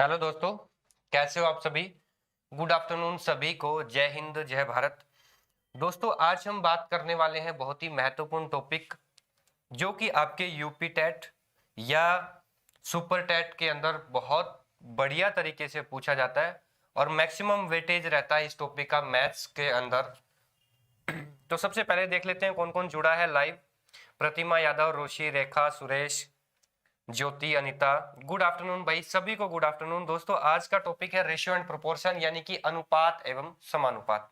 Hello दोस्तों, कैसे हो आप सभी। गुड आफ्टरनून सभी को। जय हिंद, जय भारत। दोस्तों, आज हम बात करने वाले हैं बहुत ही महत्वपूर्ण टॉपिक, जो कि आपके यूपी टेट या सुपर टेट के अंदर बहुत बढ़िया तरीके से पूछा जाता है और मैक्सिमम वेटेज रहता है इस टॉपिक का मैथ्स के अंदर। तो सबसे पहले देख लेते हैं कौन कौन जुड़ा है लाइव। प्रतिमा यादव, रोशी, रेखा, सुरेश, ज्योति, अनिता, गुड आफ्टरनून भाई, सभी को गुड आफ्टरनून। दोस्तों, आज का टॉपिक है रेशियो एंड प्रोपोर्शन, यानी कि अनुपात एवं समानुपात।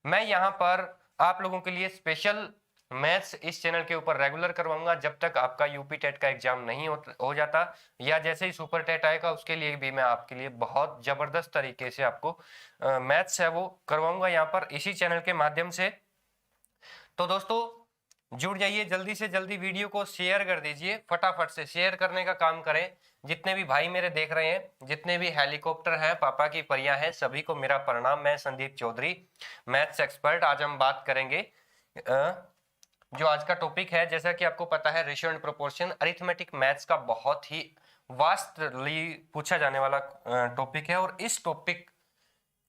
मैं यहाँ पर आप लोगों के लिए स्पेशल मैथ्स इस चैनल के ऊपर रेगुलर करवाऊंगा जब तक आपका यूपी टेट का एग्जाम नहीं हो जाता, या जैसे ही सुपर टेट आएगा उसके लिए भी मैं आपके लिए बहुत जबरदस्त तरीके से आपको मैथ्स है वो करवाऊंगा यहाँ पर इसी चैनल के माध्यम से। तो दोस्तों, जुड़ जाइए, जल्दी से जल्दी वीडियो को शेयर कर दीजिए, फटाफट से शेयर करने का काम करें। जितने भी भाई मेरे देख रहे हैं, जितने भी हेलीकॉप्टर हैं, पापा की परियां हैं, सभी को मेरा प्रणाम। मैं संदीप चौधरी, मैथ्स एक्सपर्ट। आज हम बात करेंगे जो आज का टॉपिक है, जैसा कि आपको पता है, ratio and proportion arithmetic maths का बहुत ही वास्टली पूछा जाने वाला टॉपिक है। और इस टॉपिक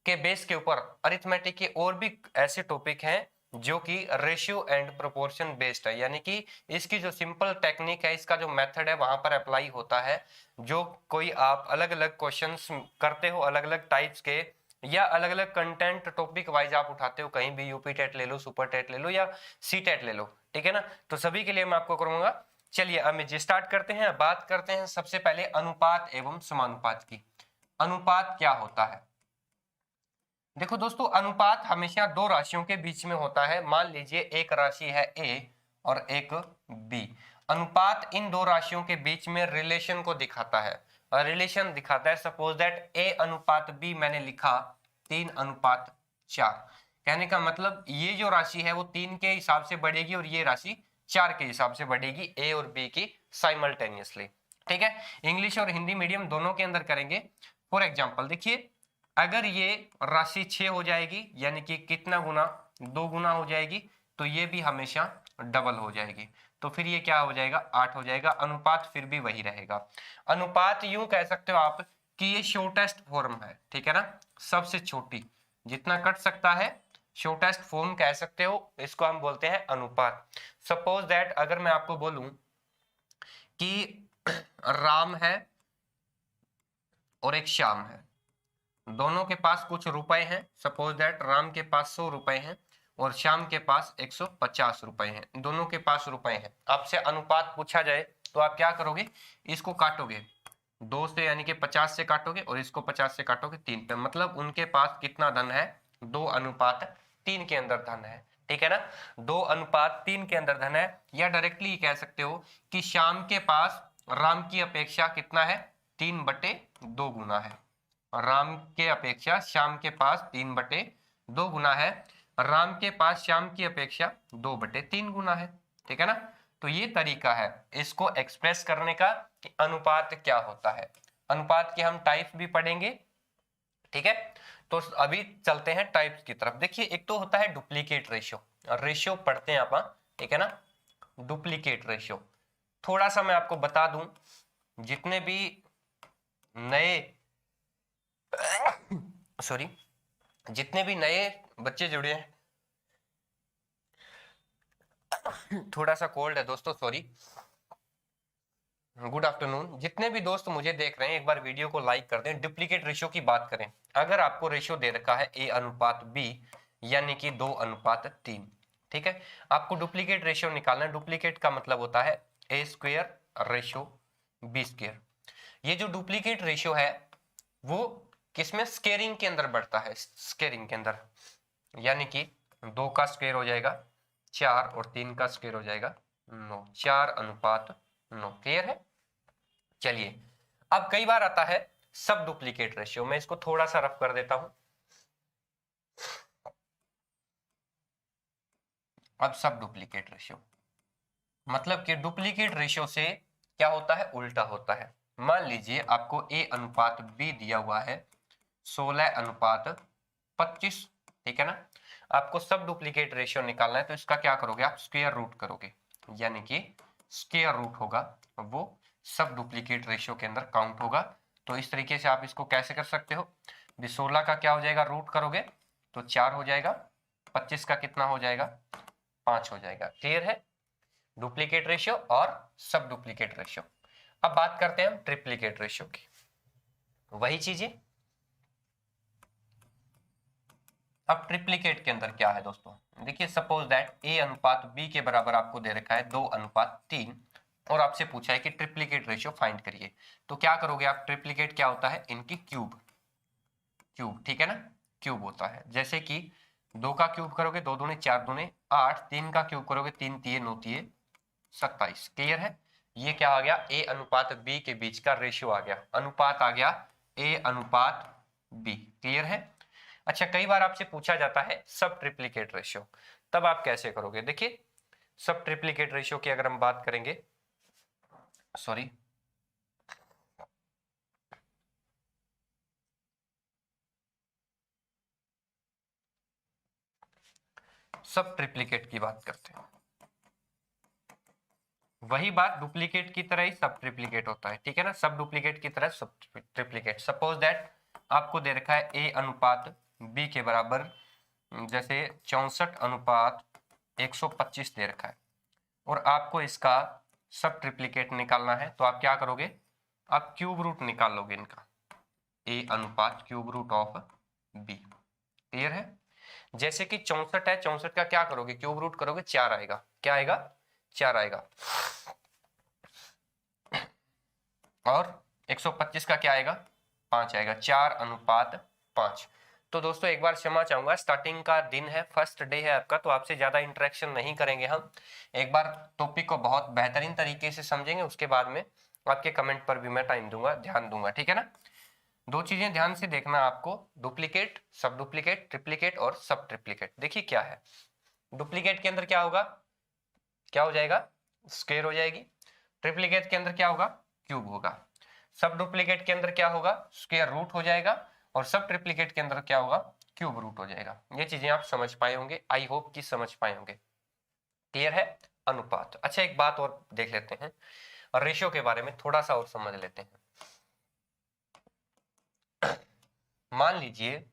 के बेस के ऊपर अरिथमेटिक के और भी ऐसे टॉपिक हैं जो कि रेशियो एंड प्रोपोर्शन बेस्ड है, यानी कि इसकी जो सिंपल टेक्निक है, इसका जो मेथड है वहां पर अप्लाई होता है। जो कोई आप अलग अलग क्वेश्चंस करते हो, अलग अलग टाइप्स के, या अलग अलग कंटेंट टॉपिक वाइज आप उठाते हो, कहीं भी यूपी टेट ले लो, सुपर टेट ले लो या सी टेट ले लो, ठीक है ना। तो सभी के लिए मैं आपको करूंगा। चलिए अब मैं स्टार्ट करते हैं, बात करते हैं सबसे पहले अनुपात एवं समानुपात की। अनुपात क्या होता है? देखो दोस्तों, अनुपात हमेशा दो राशियों के बीच में होता है। मान लीजिए एक राशि है ए और एक बी। अनुपात इन दो राशियों के बीच में रिलेशन को दिखाता है, रिलेशन दिखाता है। सपोज दैट ए अनुपात बी मैंने लिखा 3:4। कहने का मतलब ये जो राशि है वो 3 के हिसाब से बढ़ेगी और ये राशि 4 के हिसाब से बढ़ेगी, ए और बी की साइमल्टेनियसली, ठीक है। इंग्लिश और हिंदी मीडियम दोनों के अंदर करेंगे। फॉर एग्जाम्पल देखिए, अगर ये राशि 6 हो जाएगी, यानी कि कितना गुना, 2 गुना हो जाएगी, तो ये भी हमेशा डबल हो जाएगी, तो फिर ये क्या हो जाएगा, 8 हो जाएगा। अनुपात फिर भी वही रहेगा। अनुपात यूं कह सकते हो आप कि ये शॉर्टेस्ट फॉर्म है, ठीक है ना, सबसे छोटी, जितना कट सकता है, शॉर्टेस्ट फॉर्म कह सकते हो, इसको हम बोलते हैं अनुपात। सपोज दैट अगर मैं आपको बोलूं कि राम है और एक श्याम है, दोनों के पास कुछ रुपए हैं। सपोज दैट राम के पास 100 रुपए हैं और श्याम के पास 150 रुपए हैं, दोनों के पास रुपए हैं। आपसे अनुपात पूछा जाए तो आप क्या करोगे, इसको काटोगे 2 से, यानी कि 50 से काटोगे, और इसको 50 से काटोगे 3 पे, मतलब उनके पास कितना धन है, 2:3 के अंदर धन है, ठीक है ना। 2:3 के अंदर धन है। या डायरेक्टली कह सकते हो कि श्याम के पास राम की अपेक्षा कितना है, 3/2 गुना है। राम के अपेक्षा श्याम के पास 3/2 गुना है, राम के पास श्याम की अपेक्षा 2/3 गुना है, ठीक है ना। तो ये तरीका है इसको एक्सप्रेस करने का कि अनुपात क्या होता है। अनुपात के हम टाइप्स भी पढ़ेंगे, ठीक है। तो अभी चलते हैं टाइप्स की तरफ। देखिए, एक तो होता है डुप्लीकेट रेशियो, रेशियो पढ़ते हैं आप, ठीक है ना। डुप्लीकेट रेशियो थोड़ा सा मैं आपको बता दूं, जितने भी नए सॉरी जितने भी नए बच्चे जुड़े हैं, थोड़ा सा कोल्ड है दोस्तों, सॉरी। गुड आफ्टरनून, जितने भी दोस्त मुझे देख रहे हैं एक बार वीडियो को लाइक कर दें। डुप्लीकेट रेशियो की बात करें, अगर आपको रेशियो दे रखा है A/B, यानी कि 2:3, ठीक है। आपको डुप्लीकेट रेशियो निकालना है। डुप्लीकेट का मतलब होता है A² B²। ये जो डुप्लीकेट रेशियो है वो किसमें, स्केयरिंग के अंदर बढ़ता है, स्केयरिंग के अंदर, यानी कि 2 का स्क्वायर हो जाएगा 4 और 3 का स्क्वायर हो जाएगा 9, 4:9। क्लियर है। चलिए, अब कई बार आता है सब डुप्लीकेट रेशियो, मैं इसको थोड़ा सा रफ कर देता हूं। अब सब डुप्लीकेट रेशियो मतलब कि डुप्लीकेट रेशियो से क्या होता है, उल्टा होता है। मान लीजिए आपको A/B दिया हुआ है 16:25, ठीक है ना। आपको सब डुप्लीकेट रेशियो निकालना है, तो इसका क्या करोगे आप, स्क्वायर रूट करोगे, यानी कि स्क्वायर रूट होगा वो सब डुप्लीकेट रेशियो के अंदर काउंट होगा। तो इस तरीके से आप इसको कैसे कर सकते हो, 16 का क्या हो जाएगा, रूट करोगे तो 4 हो जाएगा, 25 का कितना हो जाएगा, 5 हो जाएगा। क्लियर है, डुप्लीकेट रेशियो और सब डुप्लीकेट रेशियो। अब बात करते हैं हम ट्रिप्लीकेट रेशियो की, वही चीजें। अब ट्रिप्लीकेट के अंदर क्या है दोस्तों, देखिए सपोज दैट ए अनुपात बी के बराबर आपको दे रखा है 2:3 और आपसे पूछा है कि ट्रिप्लीकेट रेशियो फाइंड करिए। तो क्या करोगे आप, ट्रिप्लीकेट क्या होता है, इनकी क्यूब, ठीक है ना, क्यूब होता है। जैसे कि 2 का क्यूब करोगे 2 दूने 4 दूने 8, 3 का क्यूब करोगे 3 तिये 9 तिये 27। क्लियर है, ये क्या आ गया, ए अनुपात बी के बीच का रेशियो आ गया, अनुपात आ गया ए अनुपात बी। क्लियर है। अच्छा, कई बार आपसे पूछा जाता है सब ट्रिप्लीकेट रेशियो, तब आप कैसे करोगे। देखिए सब ट्रिप्लीकेट रेशियो की अगर हम बात करेंगे, सॉरी, सब ट्रिप्लीकेट की बात करते हैं, वही बात डुप्लीकेट की तरह ही सब ट्रिप्लीकेट होता है, ठीक है ना, सब डुप्लीकेट की तरह सब ट्रिप्लीकेट। सपोज दैट आपको दे रखा है ए अनुपात बी के बराबर जैसे 64:125 दे रखा है और आपको इसका सब ट्रिप्लीकेट निकालना है। तो आप क्या करोगे, आप क्यूब रूट निकाल लोगे इनका, ए अनुपात cube root of B. Clear है, जैसे कि 64 है, 64 का क्या करोगे, क्यूब रूट करोगे 4 आएगा, क्या आएगा, 4 आएगा। और 125 का क्या आएगा, 5 आएगा, 4:5। तो दोस्तों एक बार क्षमा चाहूंगा, स्टार्टिंग का दिन है, फर्स्ट डे है आपका, तो आपसे ज्यादा इंटरेक्शन नहीं करेंगे हम। एक बार टॉपिक को बहुत बेहतरीन तरीके से समझेंगे, उसके बाद में आपके कमेंट पर भी मैं टाइम दूंगा, ध्यान दूंगा, ठीक है ना। दो चीजें ध्यान से देखना आपको, डुप्लीकेट, सब डुप्लीकेट, ट्रिप्लीकेट और सब ट्रिप्लीकेट। देखिए क्या है, डुप्लीकेट के अंदर क्या होगा, क्या हो जाएगा, स्क्वायर हो जाएगी। ट्रिप्लीकेट के अंदर क्या होगा, क्यूब होगा। सब डुप्लीकेट के अंदर क्या होगा, स्क्वायर रूट हो जाएगा। और सब ट्रिप्लीकेट के अंदर क्या होगा, क्यूब रूट हो जाएगा। ये चीजें आप समझ पाए होंगे, आई होप कि समझ पाए होंगे। क्लियर है, अनुपात। अच्छा एक बात और देख लेते हैं, और रेशियो के बारे में थोड़ा सा और समझ लेते हैं। मान लीजिए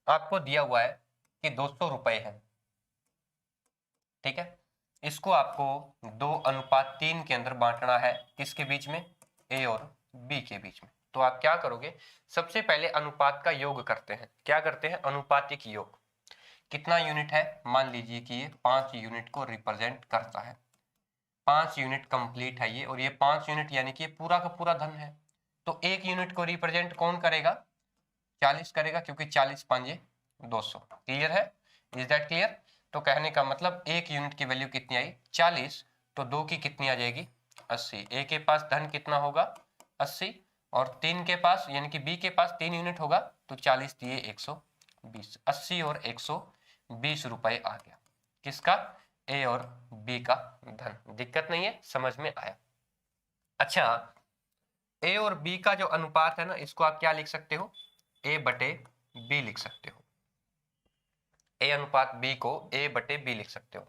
आपको दिया हुआ है कि 200 रुपए है, ठीक है, इसको आपको 2:3 के अंदर बांटना है, किसके बीच में, ए और बी के बीच में। तो आप क्या करोगे, सबसे पहले अनुपात का योग करते हैं। क्या करते हैं, अनुपातिक योग। कितना यूनिट है, मान लीजिए कि ये 5 यूनिट को रिप्रेजेंट करता है, 5 यूनिट कंप्लीट है ये, और ये 5 यूनिट यानी कि पूरा का पूरा धन है। तो एक यूनिट को रिप्रेजेंट कौन करेगा, 40 करेगा, क्योंकि 40 5 200। क्लियर है, इज दैट क्लियर। तो कहने का मतलब एक यूनिट की वैल्यू कितनी आई, 40, तो 2 की कितनी आ जाएगी, 80। ए के पास धन कितना होगा, 80, और 3 के पास यानी कि बी के पास 3 यूनिट होगा, तो 40 दिए 120, 80 और 120 रुपए आ गया, किसका, ए और बी का धन। दिक्कत नहीं है, समझ में आया। अच्छा, ए और बी का जो अनुपात है ना, इसको आप क्या लिख सकते हो, ए बटे बी लिख सकते हो। ए अनुपात बी को ए बटे बी लिख सकते हो।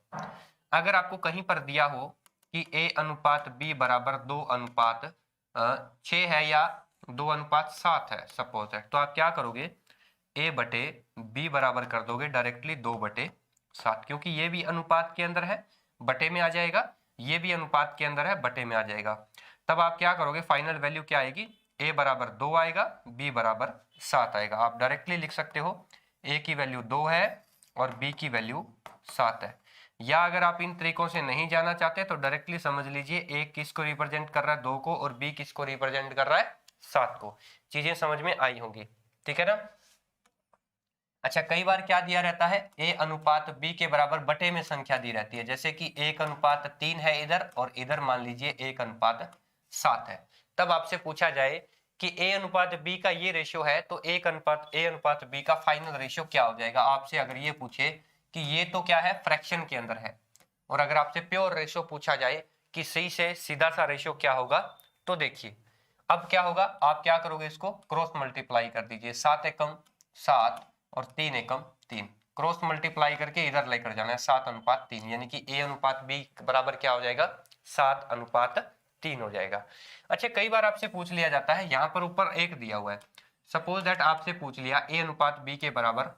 अगर आपको कहीं पर दिया हो कि ए अनुपात बी बराबर 2:6 है या 2:7 है सपोज है, तो आप क्या करोगे, ए बटे बी बराबर कर दोगे डायरेक्टली 2/7, क्योंकि ये भी अनुपात के अंदर है, बटे में आ जाएगा, ये भी अनुपात के अंदर है, बटे में आ जाएगा। तब आप क्या करोगे, फाइनल वैल्यू क्या आएगी, ए बराबर 2 आएगा, बी बराबर 7 आएगा। आप डायरेक्टली लिख सकते हो ए की वैल्यू 2 है और बी की वैल्यू 7 है। या अगर आप इन तरीकों से नहीं जाना चाहते तो डायरेक्टली समझ लीजिए ए किसको रिप्रेजेंट कर रहा है, 2 को, और बी किसको रिप्रेजेंट कर रहा है, 7 को। चीजें समझ में आई होंगी, ठीक है ना। अच्छा, कई बार क्या दिया रहता है, ए अनुपात बी के बराबर बटे में संख्या दी रहती है, जैसे कि 1:3 है इधर, और इधर मान लीजिए 1:7 है। तब आपसे पूछा जाए कि ए अनुपात बी का ये रेशियो है, तो ए अनुपात बी का फाइनल रेशियो क्या हो जाएगा। आपसे अगर ये पूछे कि ये तो क्या है, फ्रैक्शन के अंदर है, और अगर आपसे प्योर रेशियो पूछा जाए कि सही से सीधा सा रेशियो क्या होगा, तो देखिए अब क्या होगा, आप क्या करोगे, इसको क्रॉस मल्टीप्लाई कर दीजिए, 7 एकम 7 और 3 एकम 3, क्रॉस मल्टीप्लाई करके इधर लेकर जाना है, 7:3, यानी कि ए अनुपात बी बराबर क्या हो जाएगा, 7:3। 3 हो जाएगा। अच्छा, कई बार आपसे पूछ लिया जाता है, यहाँ पर ऊपर 1 दिया हुआ है, सपोज दैट आपसे पूछ लिया a अनुपात b के बराबर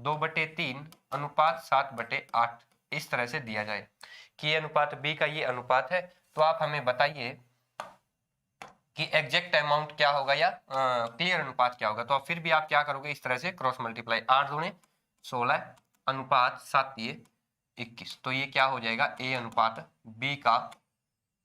2/3 अनुपात 7/8, इस तरह से दिया जाए कि a अनुपात b का ये अनुपात है, तो आप हमें बताइए कि एग्जैक्ट अमाउंट क्या होगा या क्लियर अनुपात क्या होगा। तो अब फिर भी आप क्या करोगे, इस तरह से क्रॉस मल्टीप्लाई, 8 दूने 16 अनुपात 7 ये 21, तो ये क्या हो जाएगा, a अनुपात b का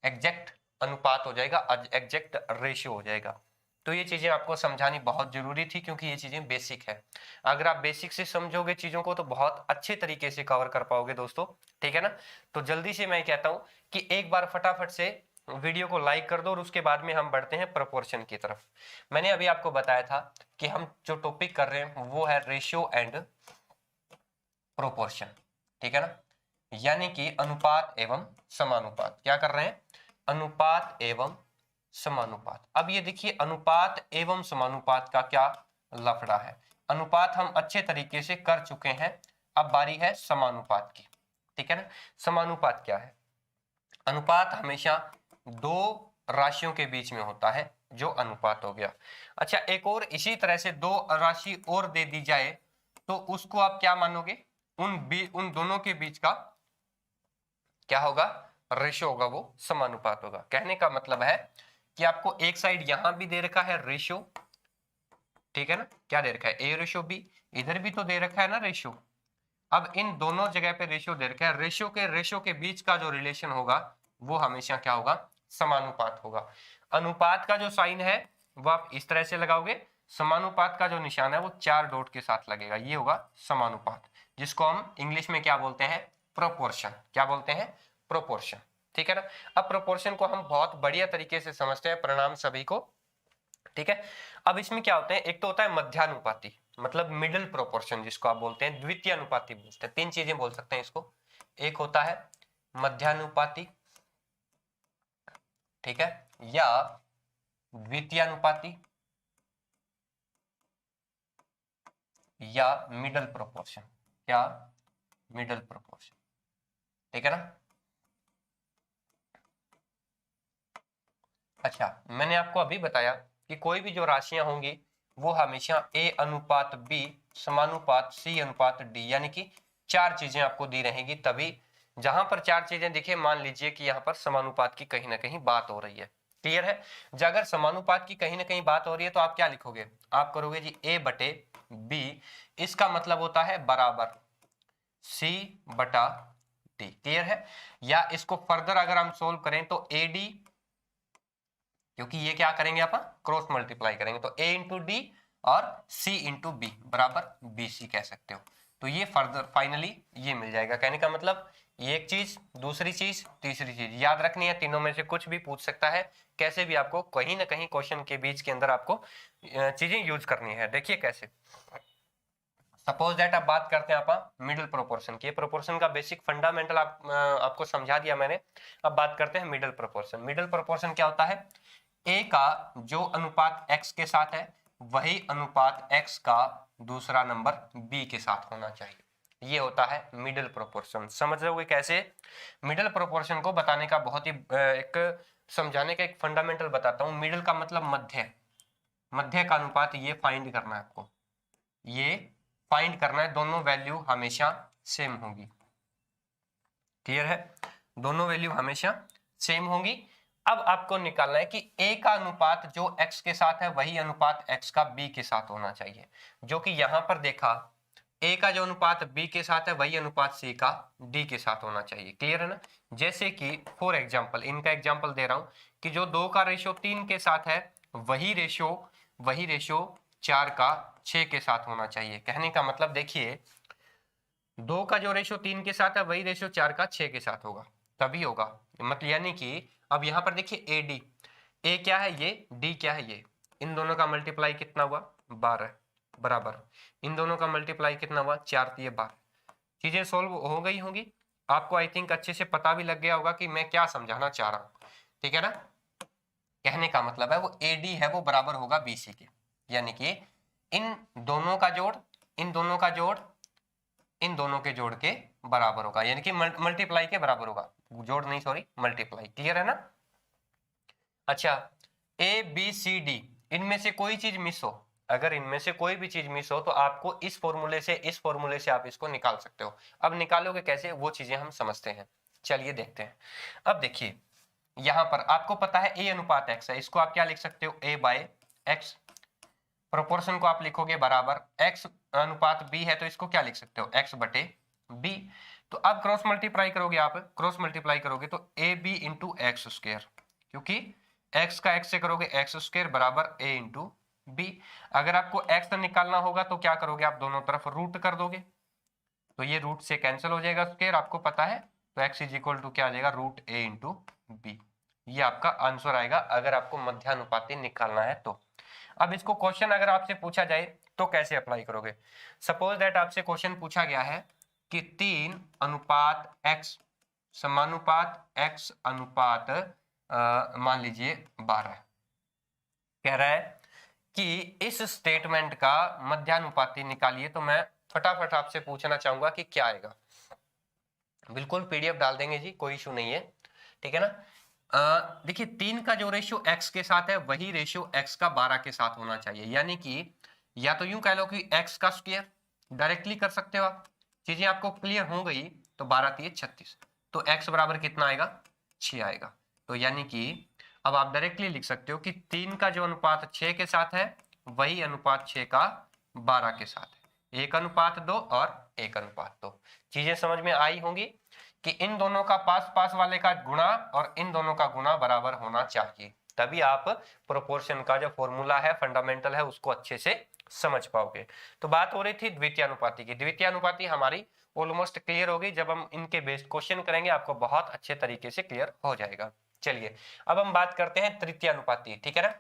एग्जैक्ट अनुपात हो जाएगा, एग्जैक्ट रेशियो हो जाएगा। तो ये चीजें आपको समझानी बहुत जरूरी थी, क्योंकि ये चीजें बेसिक है। अगर आप बेसिक से समझोगे चीजों को तो बहुत अच्छे तरीके से कवर कर पाओगे दोस्तों, ठीक है ना। तो जल्दी से मैं कहता हूं कि एक बार फटाफट से वीडियो को लाइक कर दो और उसके बाद में हम बढ़ते हैं प्रोपोर्शन की तरफ। मैंने अभी आपको बताया था कि हम जो टॉपिक कर रहे हैं वो है रेशियो एंड प्रोपोर्शन, ठीक है ना, यानी कि अनुपात एवं समानुपात। क्या कर रहे हैं, अनुपात एवं समानुपात। अब ये देखिए, अनुपात एवं समानुपात का क्या लफड़ा है। अनुपात हम अच्छे तरीके से कर चुके हैं, अब बारी है समानुपात की, ठीक है ना। समानुपात क्या है, अनुपात हमेशा दो राशियों के बीच में होता है, जो अनुपात हो गया। अच्छा, एक और इसी तरह से दो राशि और दे दी जाए तो उसको आप क्या मानोगे, उन दोनों के बीच का क्या होगा, रेशियो होगा, वो समानुपात होगा। कहने का मतलब है कि आपको एक साइड यहां भी दे रखा है रेशियो, ठीक है ना, क्या दे रखा है, ए रेशियो बी, इधर भी तो दे रखा है ना रेशियो। अब इन दोनों जगह पे रेशियो दे रखा है, रेशियो के बीच का जो रिलेशन होगा वो हमेशा क्या होगा, समानुपात होगा। अनुपात का जो साइन है वो आप इस तरह से लगाओगे, समानुपात का जो निशान है वो 4 डॉट के साथ लगेगा, ये होगा समानुपात, जिसको हम इंग्लिश में क्या बोलते हैं, प्रोपोर्शन। क्या बोलते हैं, प्रोपोर्शन, ठीक है ना। अब प्रोपोर्शन को हम बहुत बढ़िया तरीके से समझते हैं, प्रणाम सभी को, ठीक है। अब इसमें क्या होते हैं, एक तो होता है मध्यानुपाती, मतलब मिडिल प्रोपोर्शन जिसको आप बोलते हैं, द्वितीय अनुपाती बोलते हैं, 3 चीजें बोल सकते हैं इसको। एक होता है मध्यानुपाती, ठीक है, या द्वितीय अनुपाती, या मिडल प्रोपोर्शन, क्या, मिडल प्रोपोर्शन, ठीक है ना। अच्छा, मैंने आपको अभी बताया कि कोई भी जो राशियां होंगी वो हमेशा a अनुपात b समानुपात c अनुपात d, यानी कि 4 चीजें आपको दी रहेंगी। तभी जहां पर 4 चीजें दिखे, मान लीजिए कि यहाँ पर समानुपात की कहीं ना कहीं बात हो रही है, क्लियर है। अगर समानुपात की कहीं ना कहीं बात हो रही है तो आप क्या लिखोगे, आप करोगे जी a बटे b, इसका मतलब होता है बराबर c बटा d, क्लियर है। या इसको फर्दर अगर हम सोल्व करें तो ad, क्योंकि ये क्या करेंगे अपन, क्रॉस मल्टीप्लाई करेंगे, तो a इंटू डी और c इंटू बी बराबर bc कह सकते हो। तो ये फर्दर फाइनली ये मिल जाएगा। कहने का मतलब ये एक चीज, दूसरी चीज, तीसरी चीज याद रखनी है, तीनों में से कुछ भी पूछ सकता है, कैसे भी आपको कहीं ना कहीं क्वेश्चन के बीच के अंदर आपको चीजें यूज करनी है। देखिए कैसे, सपोज दैट आप बात करते हैं आप मिडिल प्रोपोर्शन की, प्रोपोर्शन का बेसिक फंडामेंटल आपको समझा दिया मैंने। अब बात करते हैं मिडिल प्रोपोर्शन। मिडिल प्रोपोर्शन क्या होता है, a का जो अनुपात x के साथ है वही अनुपात x का दूसरा नंबर b के साथ होना चाहिए, ये होता है मिडिल प्रोपोर्शन। समझ रहे हो कैसे, मिडिल प्रोपोर्शन को बताने का बहुत ही एक समझाने का एक फंडामेंटल बताता हूं। मिडिल का मतलब मध्य, मध्य का अनुपात ये फाइंड करना है आपको, ये फाइंड करना है, दोनों वैल्यू हमेशा सेम होगी, क्लियर है, दोनों वैल्यू हमेशा सेम होगी। अब आपको निकालना है कि a का अनुपात जो x के साथ है वही अनुपात x का b के साथ होना चाहिए, जो कि यहां पर देखा a का जो अनुपात b के साथ है वही अनुपात c का d के साथ होना चाहिए, क्लियर है ना। जैसे कि फॉर एग्जांपल, इनका एग्जांपल दे रहा हूं कि जो 2 का रेशियो 3 के साथ है वही रेशियो 4 का 6 के साथ होना चाहिए। कहने का मतलब देखिए, 2 का जो रेशियो 3 के साथ है वही रेशियो 4 का 6 के साथ होगा, तभी होगा, मतलब यानी कि अब यहां पर देखिए AD, A क्या है ये, D क्या है ये, इन दोनों का मल्टीप्लाई कितना हुआ 12 बराबर, इन दोनों का मल्टीप्लाई कितना हुआ 4 दिए 12। चीजें सोल्व हो गई होंगी, आपको आई थिंक अच्छे से पता भी लग गया होगा कि मैं क्या समझाना चाह रहा हूं, ठीक है ना। कहने का मतलब है वो AD है वो बराबर होगा BC के, यानी कि इन दोनों का जोड़, इन दोनों का जोड़, इन दोनों के जोड़ के बराबर होगा, यानी कि मल्टीप्लाई के बराबर होगा, जोड़ नहीं सॉरी मल्टीप्लाई, क्लियर है ना। अच्छा, ए बी सी डी इनमें से कोई चीज मिस हो, अगर इनमें से कोई भी चीज मिस हो तो आपको इस फॉर्मूले से आप इसको निकाल सकते हो। अब निकालोगे कैसे, वो चीजें हम समझते हैं, चलिए देखते हैं। अब देखिए यहां पर आपको पता है ए अनुपात एक्स है, इसको आप क्या लिख सकते हो, ए बाय एक्स। प्रोपोर्शन को आप लिखोगे बराबर एक्स अनुपात बी है तो इसको क्या लिख सकते हो, एक्स बटे बी। तो अब क्रॉस मल्टीप्लाई करोगे, आप क्रॉस मल्टीप्लाई करोगे तो A B into X square, क्योंकि एक्स का एक्स से करोगे एक्स स्क्वायर बराबर ए इंटू बी। अगर आपको एक्स निकालना होगा तो क्या करोगे, आप दोनों तरफ रूट कर दोगे, तो ये रूट से कैंसिल हो जाएगा स्क्वायर, आपको पता है। तो एक्स इज इक्वल टू क्या आ जाएगा, रूट ए इंटू बी। ये आपका आंसर आएगा अगर आपको मध्यानुपाती निकालना है तो। अब इसको क्वेश्चन अगर आपसे पूछा जाए तो कैसे अप्लाई करोगे। सपोज दैट आपसे क्वेश्चन पूछा गया है कि 3 अनुपात x समानुपात x अनुपात मान लीजिए 12 कह रहा है कि इस स्टेटमेंट का मध्यानुपाती निकालिए। तो मैं फटाफट आपसे पूछना चाहूंगा कि क्या आएगा। बिल्कुल पीडीएफ डाल देंगे जी, कोई इशू नहीं है, ठीक है ना। देखिए 3 का जो रेशियो x के साथ है वही रेशियो x का 12 के साथ होना चाहिए, यानी कि या तो यूं कह लो कि x का स्क्वायर, डायरेक्टली कर सकते हो आप, चीजें आपको क्लियर हो गई तो 12 3 36, तो x बराबर कितना आएगा, 6 आएगा। तो यानी कि अब आप डायरेक्टली लिख सकते हो कि 3 का जो अनुपात 6 के साथ है वही अनुपात 6 का 12 के साथ है, 1 अनुपात 2 और 1 अनुपात 2। चीजें समझ में आई होंगी कि इन दोनों का पास पास वाले का गुणा और इन दोनों का गुणा बराबर होना चाहिए, तभी आप प्रोपोर्शन का जो फॉर्मूला है, फंडामेंटल है, उसको अच्छे से समझ पाओगे। तो बात हो रही थी द्वितीय अनुपाती की। द्वितीय अनुपाती हमारी ऑलमोस्ट क्लियर हो गई, जब हम इनके बेस्ड क्वेश्चन करेंगे आपको बहुत अच्छे तरीके से क्लियर हो जाएगा। चलिए अब हम बात करते हैं तृतीय अनुपाती, ठीक है ना।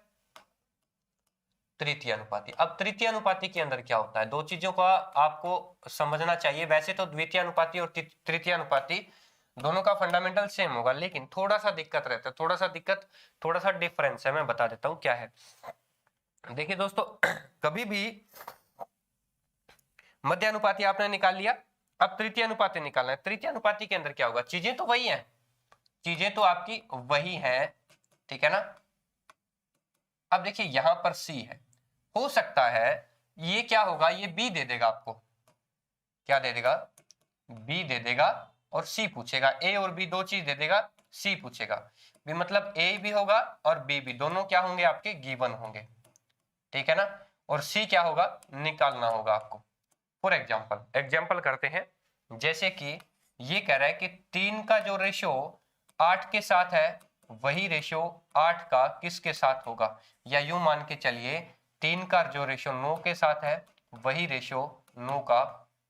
तृतीय अनुपाती, अब तृतीय अनुपाती के अंदर क्या होता है, दो चीजों का आपको समझना चाहिए। वैसे तो द्वितीय अनुपाती और तृतीय अनुपाती दोनों का फंडामेंटल सेम होगा, लेकिन थोड़ा सा दिक्कत रहता है, थोड़ा सा डिफरेंस है, मैं बता देता हूं क्या है। देखिए दोस्तों कभी भी मध्य अनुपाती आपने निकाल लिया, अब तृतीय अनुपाती निकालना है। तृतीय अनुपाती के अंदर क्या होगा, चीजें तो वही है, चीजें तो आपकी वही है, ठीक है ना। अब देखिए यहां पर सी है, हो सकता है ये क्या होगा, ये बी दे देगा आपको, क्या दे देगा, बी दे देगा, और सी पूछेगा, ए और बी दो चीज दे देगा, सी पूछेगा भी, मतलब ए भी होगा और बी भी, दोनों क्या होंगे आपके गिवन होंगे, ठीक है ना। और सी क्या होगा, निकालना होगा आपको। फॉर एग्जाम्पल करते हैं, जैसे कि ये कह रहा है कि 3 का जो रेशियो 8 के साथ है वही रेशियो 8 का किसके साथ होगा, या यूं मान के चलिए 3 का जो रेशियो 9 के साथ है वही रेशियो 9 का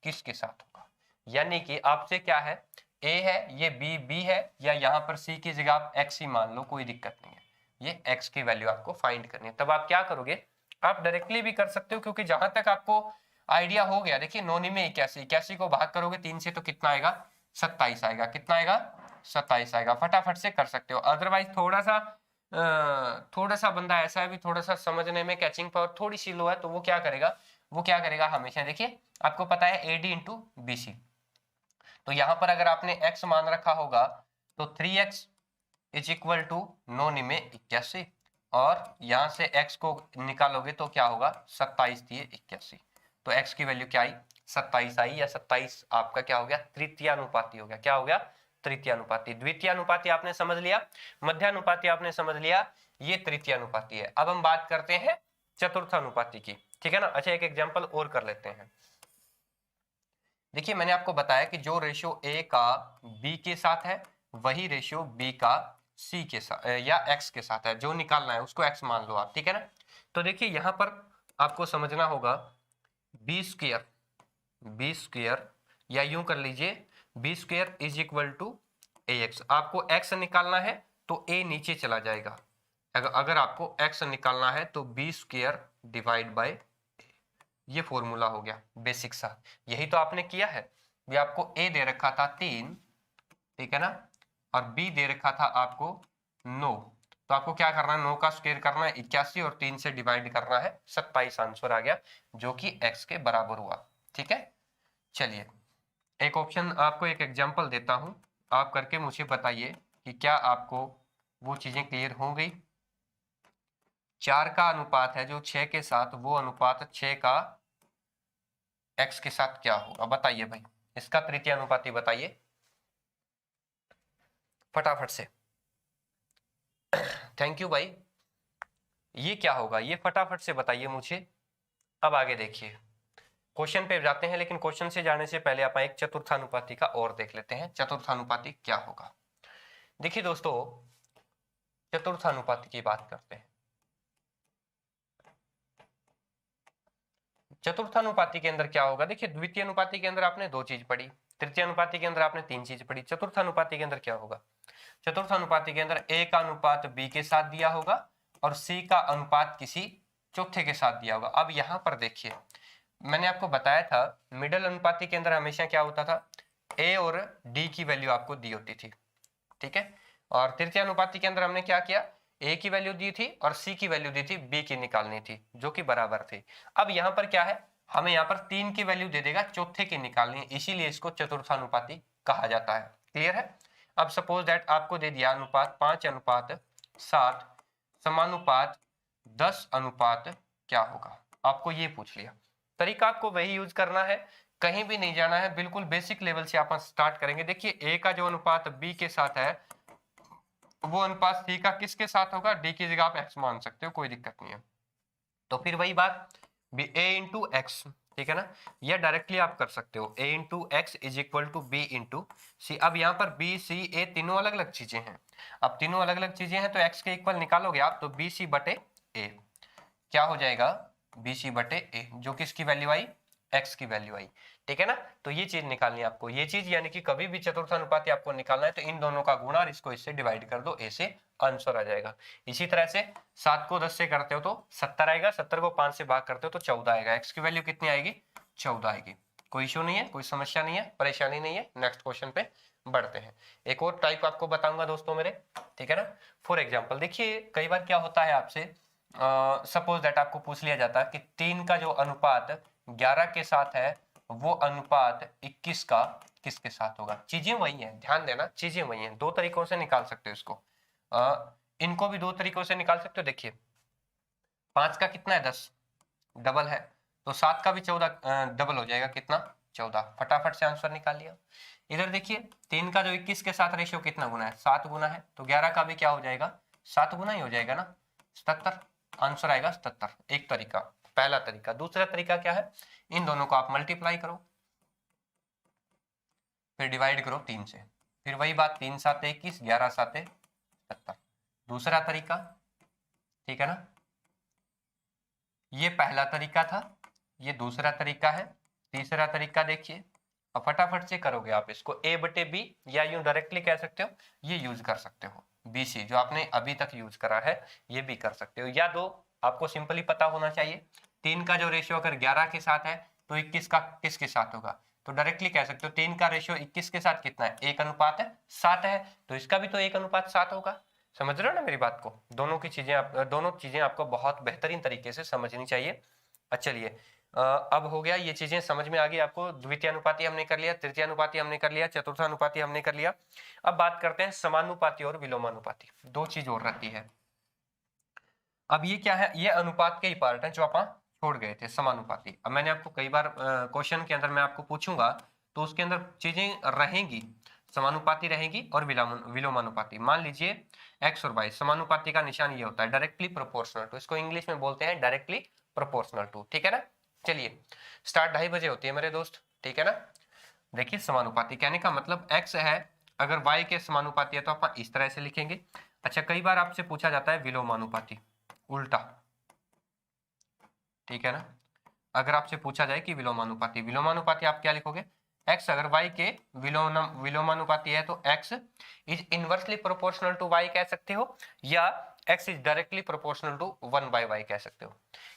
किसके साथ होगा। यानी कि आपसे क्या है, ए है, ये बी है, या यहाँ पर सी की जगह आप एक्स ही मान लो, कोई दिक्कत नहीं है। ये एक्स की वैल्यू आपको फाइंड करनी है। तब आप क्या करोगे, आप डायरेक्टली भी कर सकते हो, क्योंकि जहां तक आपको आइडिया हो गया, देखिए 9 में 81, 81 को भाग करोगे 3 से तो कितना आएगा, 27 आएगा। कितना आएगा, 27 आएगा। फटाफट से कर सकते हो। अदरवाइज थोड़ा सा बंदा ऐसा है भी, थोड़ा सा समझने में कैचिंग पावर थोड़ी सी लो है, तो वो क्या करेगा हमेशा, देखिए आपको पता है एडी इंटू बीसी, तो यहां पर अगर आपने x मान रखा होगा तो 3x इज इक्वल टू 9 में 81, और यहां से x को निकालोगे तो क्या होगा, 27 दिए 81, तो x की वैल्यू क्या आई, 27 आई, या 27 आपका क्या हो गया, तृतीय अनुपाती हो गया। क्या हो गया, तृतीय अनुपाती। द्वितीय अनुपाती आपने समझ लिया, मध्य अनुपाती आपने समझ लिया, ये तृतीय अनुपाती है। अब हम बात करते हैं चतुर्थ अनुपाती की, ठीक है ना। अच्छा एक एग्जाम्पल और कर लेते हैं। देखिए मैंने आपको बताया कि जो रेशियो ए का बी के साथ है वही रेशियो बी का सी के साथ या एक्स के साथ है, जो निकालना है उसको एक्स मान लो आप, ठीक है ना। तो देखिए यहां पर आपको समझना होगा बी स्क्वायर, या यूं कर लीजिए B square is equal to A X. आपको एक्स निकालना है तो ए नीचे चला जाएगा, अगर आपको एक्स निकालना है तो बी स्क्वायर डिवाइड बाय, ये फॉर्मूला हो गया बेसिक सा। यही तो आपने किया है भी, आपको ए दे रखा था 3, ठीक है ना, और बी दे रखा था आपको 9, तो आपको क्या करना है, 9 का स्क्वायर करना है 81 और 3 से डिवाइड करना है, 27 आंसर आ गया, जो कि x के बराबर हुआ, ठीक है। चलिए एक ऑप्शन आपको, एक एग्जांपल देता हूं, आप करके मुझे बताइए कि क्या आपको वो चीजें क्लियर हो गई। 4 का अनुपात है जो 6 के साथ, वो अनुपात 6 का x के साथ क्या होगा? बताइए भाई, इसका तृतीय अनुपाती बताइए फटाफट से। थैंक यू भाई। ये क्या होगा, ये फटाफट से बताइए मुझे। अब आगे देखिए, क्वेश्चन पे जाते हैं, लेकिन क्वेश्चन से जाने से पहले आप एक चतुर्थानुपाती का और देख लेते हैं। चतुर्थानुपाती क्या होगा? देखिए दोस्तों, चतुर्थानुपाती की बात करते हैं। चतुर्थानुपाती के अंदर क्या होगा? देखिए, द्वितीय अनुपाती के अंदर आपने 2 चीज पढ़ी, तृतीय अनुपाती के अंदर आपने 3 चीज पढ़ी। चतुर्थानुपाती के अंदर क्या होगा? चतुर्थानुपाती के अंदर a का अनुपात b के साथ दिया होगा और c का अनुपात किसी चौथे के साथ दिया होगा। अब यहाँ पर देखिए, मैंने आपको बताया था मिडल अनुपाती के अंदर हमेशा क्या होता था, a और d की वैल्यू आपको दी होती थी, ठीक है। और तृतीय अनुपाती के अंदर हमने क्या किया, a की वैल्यू दी थी और c की वैल्यू दी थी, b की निकालनी थी, जो कि बराबर थी। अब यहाँ पर क्या है, हमें यहाँ पर 3 की वैल्यू दे देगा, चौथे की निकालनी है, इसीलिए इसको चतुर्थानुपाती कहा जाता है। क्लियर है? अब सपोज दैट आपको दे दिया अनुपात 5 अनुपात 7 समानुपात 10 अनुपात क्या होगा, आपको ये पूछ लिया। तरीका आपको वही यूज करना है, कहीं भी नहीं जाना है, बिल्कुल बेसिक लेवल से आप स्टार्ट करेंगे। देखिए, a का जो अनुपात b के साथ है, वो अनुपात c का किसके साथ होगा? d की जगह आप x मान सकते हो, कोई दिक्कत नहीं है। तो फिर वही बात, a इंटू एक्स, ठीक है ना, या डायरेक्टली आप कर सकते हो a into x is equal to b into c. अब यहाँ पर b c a तीनों अलग अलग चीजें हैं। अब तीनों अलग अलग चीजें हैं तो x के इक्वल निकालोगे आप, तो bc बटे a क्या हो जाएगा? bc बटे a, जो किसकी वैल्यू आई? x की वैल्यू आई, ठीक है ना। तो ये चीज निकालनी है आपको, ये चीज यानी कि कभी भी चतुर्थानुपाती आपको निकालना है तो इन दोनों का गुणा और इसको इससे डिवाइड कर दो, a से आंसर आ जाएगा। इसी तरह से 7 को 10 से करते हो तो 70 आएगा, 70 को 5 से भाग करते हो तो 14 आएगा। x की वैल्यू कितनी आएगी? 14 आएगी। कोई इशू नहीं है, कोई समस्या नहीं है, परेशानी नहीं है। नेक्स्ट क्वेश्चन पे बढ़ते हैं। एक और टाइप आपको बताऊंगा दोस्तों मेरे, ठीक है ना। फॉर एग्जाम्पल देखिए, कई बार क्या होता है आपसे, सपोज दैट आपको पूछ लिया जाता है कि 3 का जो अनुपात 11 के साथ है, वो अनुपात 21 का किसके साथ होगा? चीजें वही हैं, ध्यान देना, चीजें वही हैं। 2 तरीकों से निकाल सकते हो इसको, इनको भी 2 तरीकों से निकाल सकते हो। देखिए, 5 का कितना है? 10 डबल है, तो 7 का भी 14 डबल हो जाएगा, कितना? 14। फटाफट से आंसर निकाल लिया। इधर देखिए, 3 का जो 21 के साथ रेशियो कितना गुना है? 7 गुना है, तो 11 का भी क्या हो जाएगा? 7 गुना ही हो जाएगा ना, 77। आंसर आएगा 77। एक तरीका, पहला तरीका। दूसरा तरीका क्या है, इन दोनों को आप मल्टीप्लाई करो, फिर डिवाइड करो 3 से, फिर वही बात, 3 7 21, 11 7 77। दूसरा तरीका, ठीक है ना। ये पहला तरीका था, ये दूसरा तरीका है। तीसरा तरीका देखिए, अब फटाफट से करोगे आप इसको, a बटे बी, या यूं डायरेक्टली कह सकते हो, ये यूज कर सकते हो, BC जो आपने अभी तक यूज करा है ये भी कर सकते हो। या दो, आपको सिंपली पता होना चाहिए, 3 का जो रेशियो अगर 11 के साथ है तो 21 का किसके साथ होगा? तो डायरेक्टली कह सकते हो 3 का रेशियो 21 के साथ कितना है? 1 अनुपात 7 है, तो इसका भी तो 1 अनुपात 7 होगा। समझ रहे हो ना मेरी बात को? दोनों की चीजें दोनों चीजें आपको बहुत बेहतरीन तरीके से समझनी चाहिए। चलिए, अब हो गया, ये चीजें समझ में आ गई आपको। द्वितीय अनुपाती हमने कर लिया, तृतीय अनुपाती हमने कर लिया, चतुर्थानुपाती हमने कर लिया। अब बात करते हैं समानुपाती और विलोमानुपाती। 2 चीज और रहती है। अब ये क्या है? ये अनुपात के ही पार्ट है जो आप छोड़ गए थे, समानुपाती। अब मैंने आपको कई बार क्वेश्चन के अंदर मैं आपको पूछूंगा तो उसके अंदर चीजें रहेंगी, समानुपाती रहेगी और विलोमानुपाती। मान लीजिए x और y, समानुपाती का निशान ये होता है डायरेक्टली प्रोपोर्शनल टू, इसको इंग्लिश में बोलते हैं डायरेक्टली प्रोपोर्शनल टू, ठीक है ना। चलिए, स्टार्ट 2:30 बजे होती है मेरे दोस्त, ठीक है ना। देखिए, समानुपाती कहने का मतलब x है, अगर y के समानुपाती है तो आप इस तरह से लिखेंगे। अच्छा, कई बार आपसे पूछा जाता है विलोमानुपाती, उल्टा, ठीक है ना। अगर आपसे पूछा जाए कि विलोमानुपाती, विलोमानुपाती आप क्या लिखोगे? x अगर y के विलोमानुपाती है तो x is inversely proportional to y कह सकते हो, या x is directly proportional to 1/y कह सकते हो।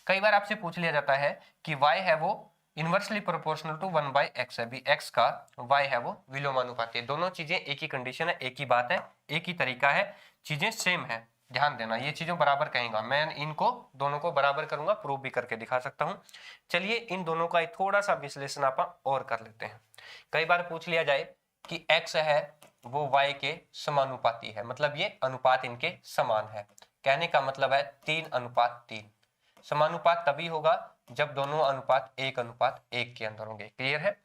कई बार आपसे पूछ लिया जाता है कि y है वो इनवर्सली प्रोपोर्शनल टू 1/x है, भी x का y है वो विलोमानुपाती है। दोनों चीजें एक ही कंडीशन है, एक ही बात है, एक ही तरीका है, चीजें सेम है। ध्यान देना, ये चीजों बराबर कहेंगे, मैं इनको दोनों को बराबर करूंगा, प्रूव भी करके दिखा सकता हूं। चलिए, इन दोनों का थोड़ा सा विश्लेषण आप और कर लेते हैं। कई बार पूछ लिया जाए कि x है वो y के समानुपाती है, मतलब ये अनुपात इनके समान है, कहने का मतलब है 3:3। समानुपात तभी होगा जब दोनों अनुपात 1:1 के अंदर होंगे। क्लियर है?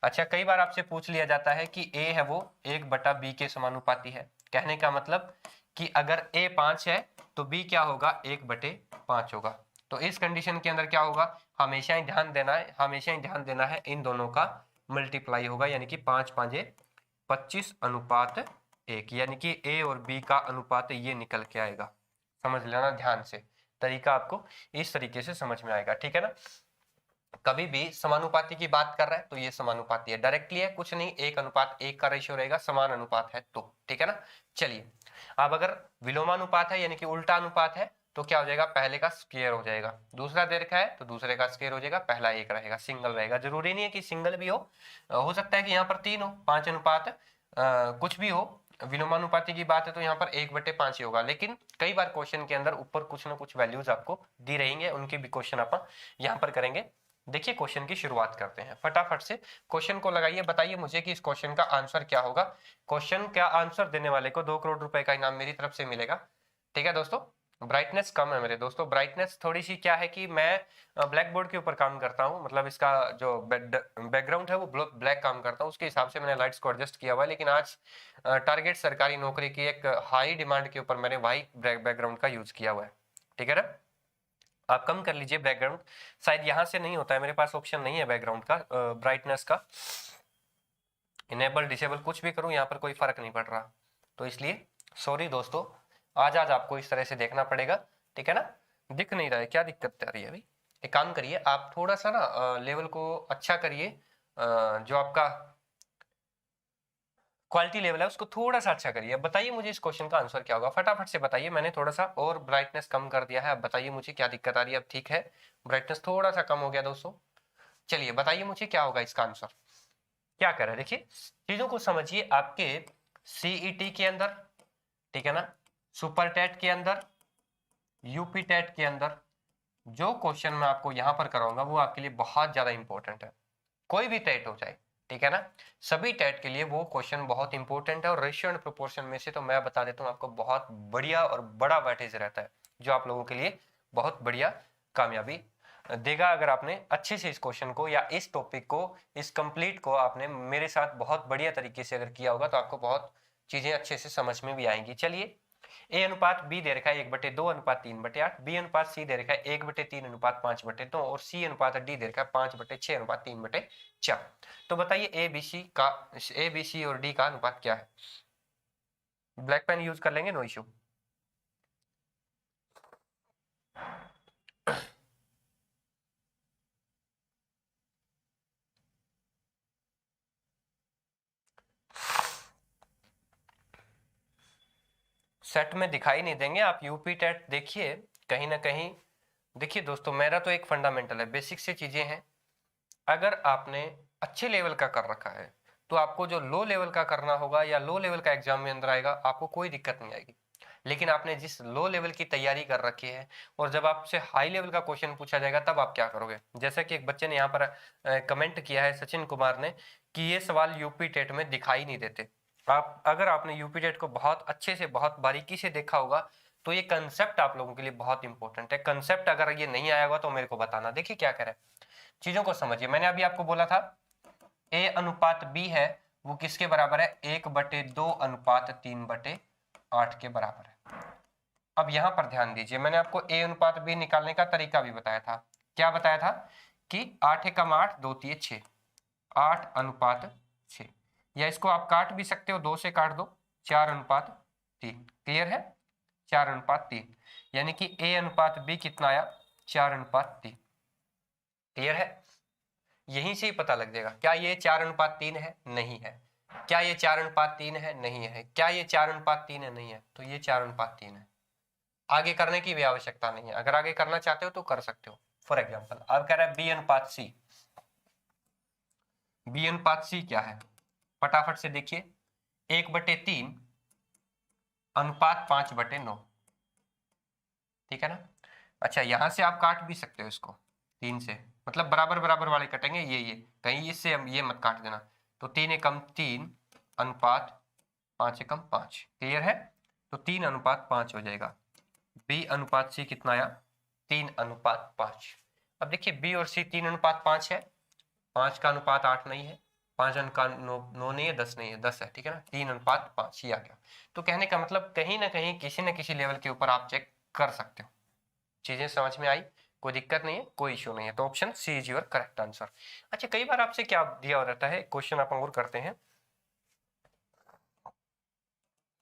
अच्छा, कई बार आपसे पूछ लिया जाता है कि a है वो 1/b के समानुपाती है। कहने का मतलब कि अगर a 5 है तो b क्या होगा, 1/5 होगा। तो इस कंडीशन के अंदर क्या होगा, हमेशा ही ध्यान देना है इन दोनों का मल्टीप्लाई होगा, यानी कि 5×5 = 25:1, यानी कि a और b का अनुपात ये निकल के आएगा। समझ लेना ध्यान से, तरीका आपको इस तरीके से समझ में आएगा। ठीक है ना? कभी भी समानुपाती की बात कर रहा है तो ये समानुपाती है, डायरेक्टली है कुछ नहीं, 1:1 का रेशियो रहेगा, समान अनुपात है तो। ठीक है ना? चलिए, अब अगर विलोमानुपात है यानी कि उल्टा अनुपात है तो क्या हो जाएगा, पहले का स्क्वायर हो जाएगा, दूसरा दे रखा है तो दूसरे का स्क्वायर हो जाएगा, पहला 1 रहेगा, सिंगल रहेगा। जरूरी नहीं है कि सिंगल भी हो सकता है कि यहाँ पर 3 हो, 5 अनुपात कुछ भी हो। विलोमानुपाती की बात है तो यहाँ पर 1/5 ही होगा, लेकिन कई बार क्वेश्चन के अंदर ऊपर कुछ ना कुछ वैल्यूज आपको दी रहेंगे, उनके भी क्वेश्चन आप यहाँ पर करेंगे। देखिए, क्वेश्चन की शुरुआत करते हैं, फटाफट से क्वेश्चन को लगाइए, बताइए मुझे कि इस क्वेश्चन का आंसर क्या होगा। क्वेश्चन का आंसर देने वाले को 2 करोड़ रुपए का इनाम मेरी तरफ से मिलेगा। ठीक है दोस्तों? ब्राइटनेस कम है मेरे दोस्तों, ब्राइटनेस थोड़ी सी क्या है कि मैं ब्लैक बोर्ड के ऊपर काम करता हूँ, मतलब इसका जो बैकग्राउंड है वो ब्लैक काम करता हूँ, उसके हिसाब से मैंने लाइट्स को एडजस्ट किया हुआ है। लेकिन आज टारगेट सरकारी नौकरी की एक हाई डिमांड के ऊपर मैंने वाइट बैकग्राउंड का यूज किया हुआ है। ठीक है ना? आप कम कर लीजिए बैकग्राउंड, शायद यहाँ से नहीं होता है, मेरे पास ऑप्शन नहीं है बैकग्राउंड का ब्राइटनेस का, इनेबल डिसेबल कुछ भी करूँ यहाँ पर कोई फर्क नहीं पड़ रहा, तो इसलिए सॉरी दोस्तों, आज आपको इस तरह से देखना पड़ेगा। ठीक है ना? दिख नहीं रहा है, क्या दिक्कत आ रही है अभी? एक काम करिए, आप थोड़ा सा ना लेवल को अच्छा करिए, जो आपका क्वालिटी लेवल है उसको थोड़ा सा अच्छा करिए। बताइए मुझे इस क्वेश्चन का आंसर क्या होगा, फटाफट से बताइए। मैंने थोड़ा सा और ब्राइटनेस कम कर दिया है, अब बताइए मुझे क्या दिक्कत आ रही है। अब ठीक है, ब्राइटनेस थोड़ा सा कम हो गया दोस्तों। चलिए बताइए मुझे क्या होगा इसका आंसर, क्या कर रहा है। देखिए, चीजों को समझिए, आपके सीईटी के अंदर, ठीक है ना, सुपर टेट के अंदर, यूपी टेट के अंदर जो क्वेश्चन मैं आपको यहां पर कराऊंगा वो आपके लिए बहुत ज्यादा इंपॉर्टेंट है। कोई भी टेट हो जाए, ठीक है ना, सभी टेट के लिए वो क्वेश्चन बहुत इंपॉर्टेंट है। और रेशियो एंड प्रोपोर्शन में से तो मैं बता देता हूँ आपको, बहुत बढ़िया और बड़ा वेटेज रहता है, जो आप लोगों के लिए बहुत बढ़िया कामयाबी देगा। अगर आपने अच्छे से इस क्वेश्चन को या इस टॉपिक को, इस कंप्लीट को आपने मेरे साथ बहुत बढ़िया तरीके से अगर किया होगा तो आपको बहुत चीजें अच्छे से समझ में भी आएंगी। चलिए, ए अनुपात बी दे रखा है 1/2 अनुपात 3/8, बी अनुपात सी दे रखा है 1/3 अनुपात 5/2, और सी अनुपात डी दे रखा है 5/6 अनुपात 3/4। तो बताइए ए बी सी और डी का अनुपात क्या है। ब्लैक पेन यूज कर लेंगे, नो इश्यू। सेट में दिखाई नहीं देंगे, आप यूपी टेट देखिए कहीं ना कहीं। देखिए दोस्तों, मेरा तो एक फंडामेंटल है, बेसिक से चीजें हैं। अगर आपने अच्छे लेवल का कर रखा है तो आपको जो लो लेवल का करना होगा या लो लेवल का एग्जाम में अंदर आएगा, आपको कोई दिक्कत नहीं आएगी। लेकिन आपने जिस लो लेवल की तैयारी कर रखी है और जब आपसे हाई लेवल का क्वेश्चन पूछा जाएगा तब आप क्या करोगे। जैसा कि एक बच्चे ने यहाँ पर कमेंट किया है, सचिन कुमार ने, कि ये सवाल यूपी टेट में दिखाई नहीं देते। आप अगर आपने यूपी टेट को बहुत अच्छे से, बहुत बारीकी से देखा होगा तो ये कंसेप्ट आप लोगों के लिए बहुत इंपॉर्टेंट है। कंसेप्ट अगर ये नहीं आया होगा तो मेरे को बताना। देखिए क्या करें, चीजों को समझिए। मैंने अभी आपको बोला था ए अनुपात बी है वो किसके बराबर है, 1/2 अनुपात 3/8 के बराबर है। अब यहां पर ध्यान दीजिए, मैंने आपको ए अनुपात बी निकालने का तरीका भी बताया था। क्या बताया था कि 8 एकम 8 2 3 6, 8:6, या इसको आप काट भी सकते हो, 2 से काट दो, 4:3। क्लियर है? 4:3, यानी कि ए अनुपात बी कितना आया, 4:3। क्लियर है? यहीं से ही पता लग जाएगा, क्या ये 4:3 है, नहीं है। क्या ये 4:3 है, नहीं है। क्या ये 4:3 है, नहीं है। तो ये 4:3 है। आगे करने की भी आवश्यकता नहीं है, अगर आगे करना चाहते हो तो कर सकते हो। फॉर एग्जाम्पल अब कह रहा है बी अनुपात सी। बी अनुपात सी क्या है, फटाफट से देखिए, 1/3 अनुपात 5/9। ठीक है ना? अच्छा, यहां से आप काट भी सकते हो इसको 3 से, मतलब बराबर बराबर वाले कटेंगे, ये कहीं इससे हम ये मत काट देना। तो 3 एकम 3 अनुपात 5 एकम 5। क्लियर है? तो 3:5 हो जाएगा। बी अनुपात सी कितना आया, 3:5। अब देखिए बी और सी 3:5 है, 5 का अनुपात 8 नहीं है, 5 का 9 नहीं है, 10 नहीं है, 10 है, ठीक है ना, 3:5 ही आ गया। तो कहने का मतलब कहीं ना कहीं किसी न किसी लेवल के ऊपर आप चेक कर सकते हो। चीजें समझ में आई, कोई दिक्कत नहीं है, कोई इश्यू नहीं है, तो option C is your correct answer. अच्छा, कई बार आपसे क्या दिया रहता है, क्वेश्चन आप और करते हैं।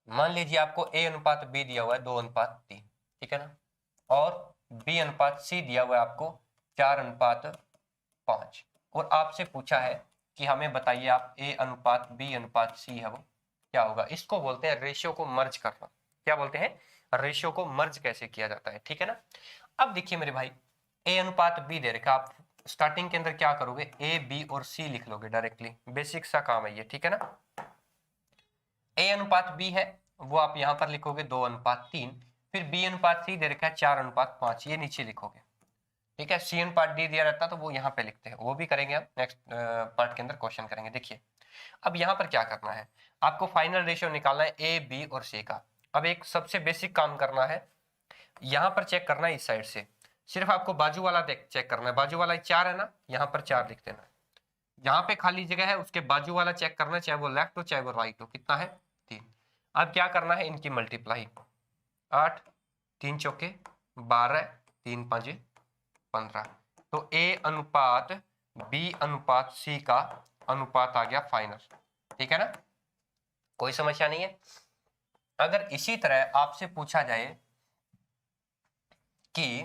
मान लीजिए आपको ए अनुपात बी दिया हुआ है 2:3, ठीक है ना, और बी अनुपात सी दिया हुआ है आपको 4:5, और आपसे पूछा है कि हमें बताइए आप ए अनुपात बी अनुपात सी है वो क्या होगा। इसको बोलते हैं रेशियो को मर्ज करना। क्या बोलते हैं, रेशियो को मर्ज कैसे किया जाता है, ठीक है ना। अब देखिए मेरे भाई, ए अनुपात बी दे रखा, आप स्टार्टिंग के अंदर क्या करोगे, ए बी और सी लिख लोगे डायरेक्टली, बेसिक सा काम है ये, ठीक है ना। ए अनुपात बी है वो आप यहां पर लिखोगे 2:3, फिर बी अनुपात सी दे रखा है 4:5, ये नीचे लिखोगे, ठीक है। सी अनुपात डी दिया रहता तो वो यहाँ पे लिखते हैं, वो भी करेंगे हम नेक्स्ट पार्ट के अंदर क्वेश्चन करेंगे। देखिए अब यहाँ पर क्या करना है, आपको फाइनल रेशियो निकालना है ए बी और सी का। अब एक सबसे बेसिक काम करना है, यहाँ पर चेक करना है इस साइड से, सिर्फ आपको बाजू वाला चेक करना है, बाजू वाला 4 है ना, यहाँ पर 4 लिख देना है। यहाँ पे खाली जगह है उसके बाजू वाला चेक करना है, चाहे वो लेफ्ट हो चाहे वो राइट हो, कितना है 3। अब क्या करना है, इनकी मल्टीप्लाई, 8 3 चौके 12, 3 5 15, तो ए अनुपात बी अनुपात सी का अनुपात आ गया फाइनल, ठीक है ना, कोई समस्या नहीं है। अगर इसी तरह आपसे पूछा जाए कि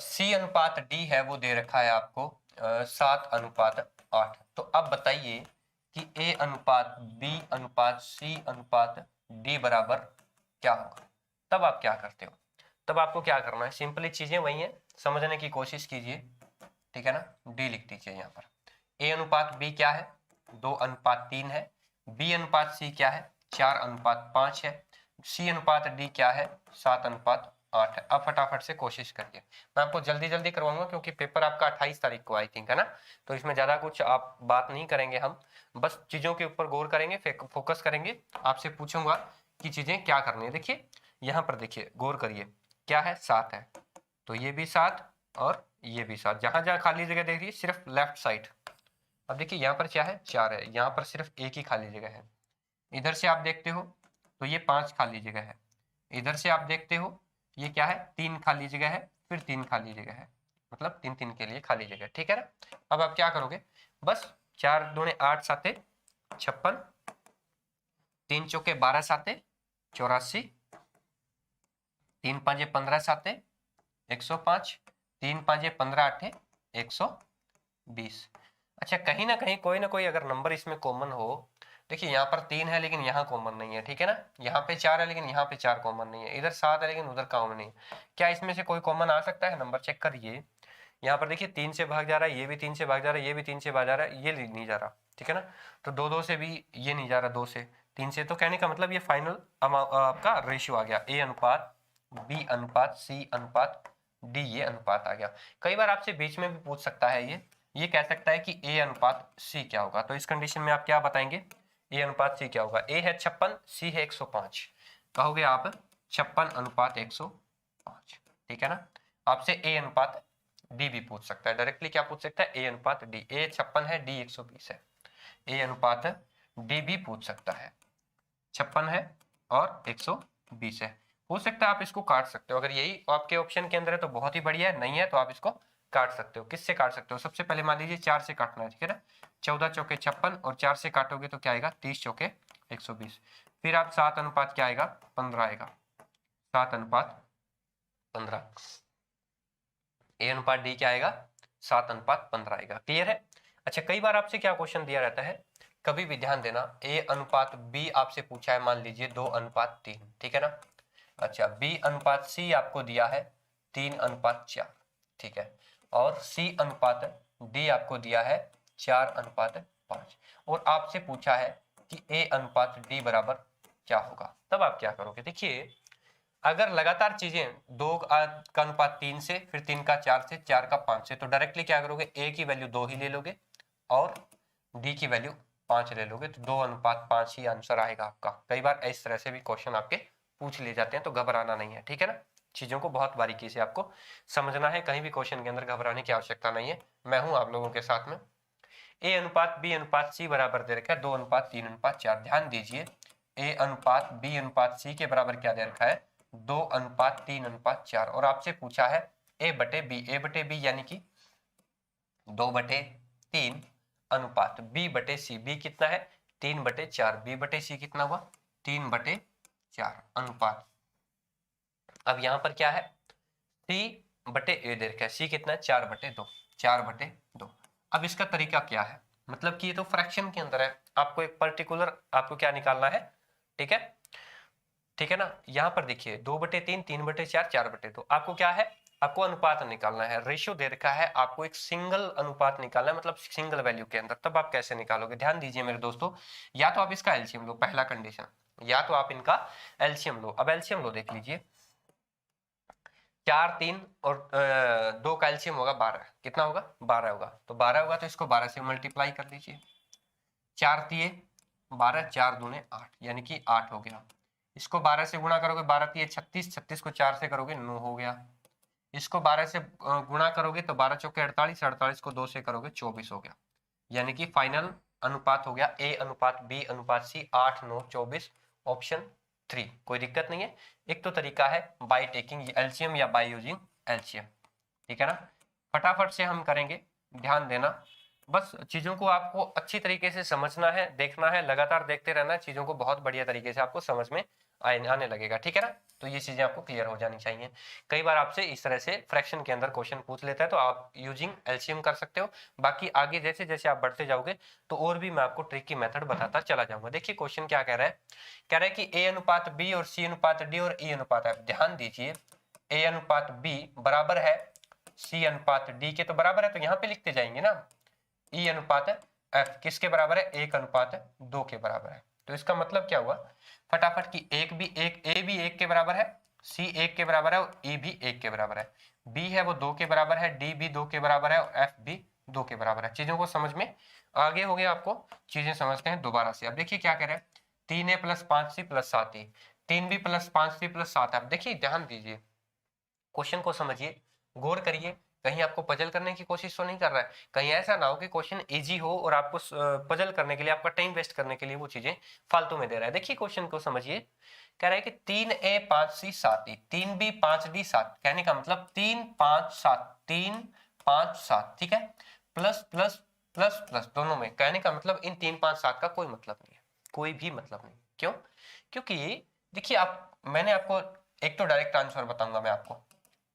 सी अनुपात डी है वो दे रखा है आपको 7:8, तो अब बताइए कि ए अनुपात बी अनुपात सी अनुपात डी बराबर क्या होगा। तब आप क्या करते हो, तब आपको क्या करना है, सिंपली चीजें वही है, समझने की कोशिश कीजिए, ठीक है ना। डी लिख दीजिए यहाँ पर, ए अनुपात बी क्या है 2:3 है, बी अनुपात सी क्या है 4:5 है, सी अनुपात डी क्या है 7:8 है। अब फटाफट से कोशिश करिए, मैं आपको जल्दी जल्दी करवाऊंगा क्योंकि पेपर आपका 28 तारीख को आई थिंक है ना, तो इसमें ज्यादा कुछ आप बात नहीं करेंगे, हम बस चीजों के ऊपर गौर करेंगे, फोकस करेंगे। आपसे पूछूंगा कि चीजें क्या करनी है। देखिए यहाँ पर देखिए, गौर करिए, क्या है 7 है, तो ये भी 7 और ये भी 7, जहां जहां खाली जगह देख रही है सिर्फ लेफ्ट साइड। अब देखिए यहाँ पर क्या है 4 है, यहाँ पर सिर्फ एक ही खाली जगह है। इधर से आप देखते हो तो ये 5 खाली जगह है, इधर से आप देखते हो ये क्या है 3 खाली जगह है, फिर 3 खाली जगह है, मतलब 3 के लिए खाली जगह, ठीक है ना। अब आप क्या करोगे, बस 4 दूने 8 7 56, 3 चौके 12 7 84, 3 5 15 7 105, 3 5 15 8 120। अच्छा, कहीं ना कहीं कोई ना कोई अगर नंबर इसमें कॉमन हो, देखिए यहाँ पर 3 है लेकिन यहाँ कॉमन नहीं है, ठीक है ना, यहाँ पे 4 है लेकिन यहाँ पे 4 कॉमन नहीं है, इधर 7 है लेकिन उधर कॉमन नहीं है, क्या इसमें से कोई कॉमन आ सकता है, नंबर चेक करिए। यहाँ पर देखिए 3 से भाग जा रहा है, ये भी 3 से भाग जा रहा है, ये भी 3 से भाग जा रहा है, ये नहीं जा रहा, ठीक है ना, तो 2 से भी ये नहीं जा रहा, 2 से 3 से, तो कहने का मतलब ये फाइनल आपका रेशियो आ गया, ए अनुपात बी अनुपात सी अनुपात डी, ये अनुपात आ गया। कई बार आपसे बीच में भी पूछ सकता है, ये कह सकता है कि ए अनुपात सी क्या होगा, तो इस कंडीशन में आप क्या बताएंगे, ए अनुपात सी क्या होगा, ए है 56, सी है 105, कहोगे आप 56:105, ठीक है ना। आपसे ए अनुपात डी भी पूछ सकता है, डायरेक्टली क्या पूछ सकता है, ए अनुपात डी, ए 56 है डी 120 है, ए अनुपात डी भी पूछ सकता है, 56 है और 120 है, हो सकता है आप इसको काट सकते हो, अगर यही आपके ऑप्शन के अंदर है तो बहुत ही बढ़िया है, नहीं है तो आप इसको काट सकते हो। किससे काट सकते हो, सबसे पहले मान लीजिए 4 से काटना है, ठीक है ना, 14 चौके 56 और 4 से काटोगे तो क्या आएगा 30 चौके 120, फिर आप 7 अनुपात क्या आएगा 15 आएगा, 7:15, ए अनुपात डी क्या आएगा 7:15 आएगा, क्लियर है। अच्छा, कई बार आपसे क्या क्वेश्चन दिया रहता है, कभी भी ध्यान देना, ए अनुपात बी आपसे पूछा है मान लीजिए 2:3, ठीक है ना। अच्छा, बी अनुपात सी आपको दिया है 3:4, ठीक है, और सी अनुपात डी आपको दिया है 4:5, और आपसे पूछा है कि ए अनुपात डी बराबर क्या होगा। तब आप क्या करोगे, देखिए अगर लगातार चीजें 2 का अनुपात 3 से, फिर 3 का 4 से, 4 का 5 से, तो डायरेक्टली क्या करोगे, ए की वैल्यू 2 ही ले लोगे और डी की वैल्यू 5 ले लोगे तो 2:5 ही आंसर आएगा आपका। कई बार इस तरह से भी क्वेश्चन आपके पूछ लिए जाते हैं, तो घबराना नहीं है, ठीक है ना। चीजों को बहुत बारीकी से आपको समझना है, कहीं भी क्वेश्चन के अंदर घबराने की आवश्यकता नहीं है। मैं हूं आप लोगों के साथ में। ए अनुपात बी अनुपात सी बराबर दे रखा है 2:3:4। ध्यान दीजिए, ए अनुपात बी अनुपात सी के बराबर क्या दे रखा है, 2:3:4। और आपसे पूछा है ए बटे बी यानी कि 2/3 अनुपात बी बटे सी। बी कितना है, 3/4। बी बटे सी कितना हुआ, 3/4 अनुपात। अब यहां पर क्या है, सी बटे ए दे रखा है, सी कितना है, 4/2। 4/2। अब इसका तरीका क्या है, मतलब कि ये तो फ्रैक्शन के अंदर है, आपको एक पर्टिकुलर आपको क्या निकालना है, ठीक है, ठीक है ना। यहां पर देखिए 2/3, 3/4, 4/2। आपको क्या है, आपको अनुपात निकालना है, रेशियो दे रखा है, आपको एक सिंगल अनुपात निकालना है, मतलब सिंगल वैल्यू के अंदर। तब आप कैसे निकालोगे, ध्यान दीजिए मेरे दोस्तों। या तो आप इसका एलसीएम लो, पहला कंडीशन, या तो आप इनका एलसीएम लो। अब एलसीएम लो, देख लीजिए 4, 3 और 2 का एलसीएम होगा 12। कितना होगा, 12 होगा। तो 12 होगा तो इसको 12 से मल्टीप्लाई कर लीजिए। 4 तिये 12, 4 दूने 8, यानी कि 8 हो गया। इसको 12 से गुणा करोगे, 12 तिये 36, 36 को 4 से करोगे 9 हो गया। इसको 12 से गुणा करोगे तो 12 चौके 48, 48 को 2 से करोगे 24 हो गया। यानी कि फाइनल अनुपात हो गया ए अनुपात बी अनुपात सी 8, 9, 24, ऑप्शन 3। कोई दिक्कत नहीं है। एक तो तरीका है बाय टेकिंग एलसीएम या बाय यूजिंग एलसीएम, ठीक है ना। फटाफट से हम करेंगे, ध्यान देना। बस चीजों को आपको अच्छी तरीके से समझना है, देखना है, लगातार देखते रहना है, चीजों को बहुत बढ़िया तरीके से आपको समझ में आने लगेगा, ठीक है ना। तो ये चीजें आपको क्लियर हो जानी चाहिए। कई बार आपसे इस तरह से फ्रैक्शन के अंदर क्वेश्चन पूछ लेता है, तो आप यूजिंग एलसीएम कर सकते हो। बाकी आगे जैसे जैसे आप बढ़ते जाओगे तो और भी मैं आपको ट्रिक की मेथड बताता चला जाऊंगा। देखिए क्वेश्चन क्या कह रहा है, कह रहा है कि ए अनुपात बी और सी अनुपात डी और ई अनुपात एफ। ध्यान दीजिए, ए अनुपात बी बराबर है सी अनुपात डी के, तो बराबर है तो यहाँ पे लिखते जाएंगे ना। ई अनुपात एफ किसके बराबर है, 1:2 के बराबर है। तो इसका मतलब क्या हुआ, फटाफट की ए भी 1 के बराबर है, सी 1 के बराबर है और ई भी 1 के बराबर है। बी है वो 2 के बराबर है, डी भी 2 के बराबर है और एफ भी 2 के बराबर है। चीजों को समझ में आगे हो गया, आपको चीजें समझते हैं दोबारा से। अब देखिए क्या कह रहे हैं, 3a + 5c + 7e, 3b + 5c + 7। अब देखिए ध्यान दीजिए, क्वेश्चन को समझिए, गौर करिए, कहीं आपको पजल करने की कोशिश तो नहीं कर रहा है। कहीं ऐसा ना हो कि क्वेश्चन इजी हो और आपको पजल करने के लिए, आपका टाइम वेस्ट करने के लिए वो चीजें फालतू में दे रहा है। देखिए क्वेश्चन को समझिए, कह रहा है कि 3a 5c 7e, 3b 5d 7। कहने का मतलब 3 5 7, 3 5 7, ठीक है, प्लस प्लस प्लस प्लस दोनों में। कहने का मतलब इन 3 5 7 का कोई मतलब नहीं है, कोई भी मतलब नहीं। क्यों, क्योंकि देखिए मैंने आपको एक तो डायरेक्ट आंसर बताऊंगा मैं आपको,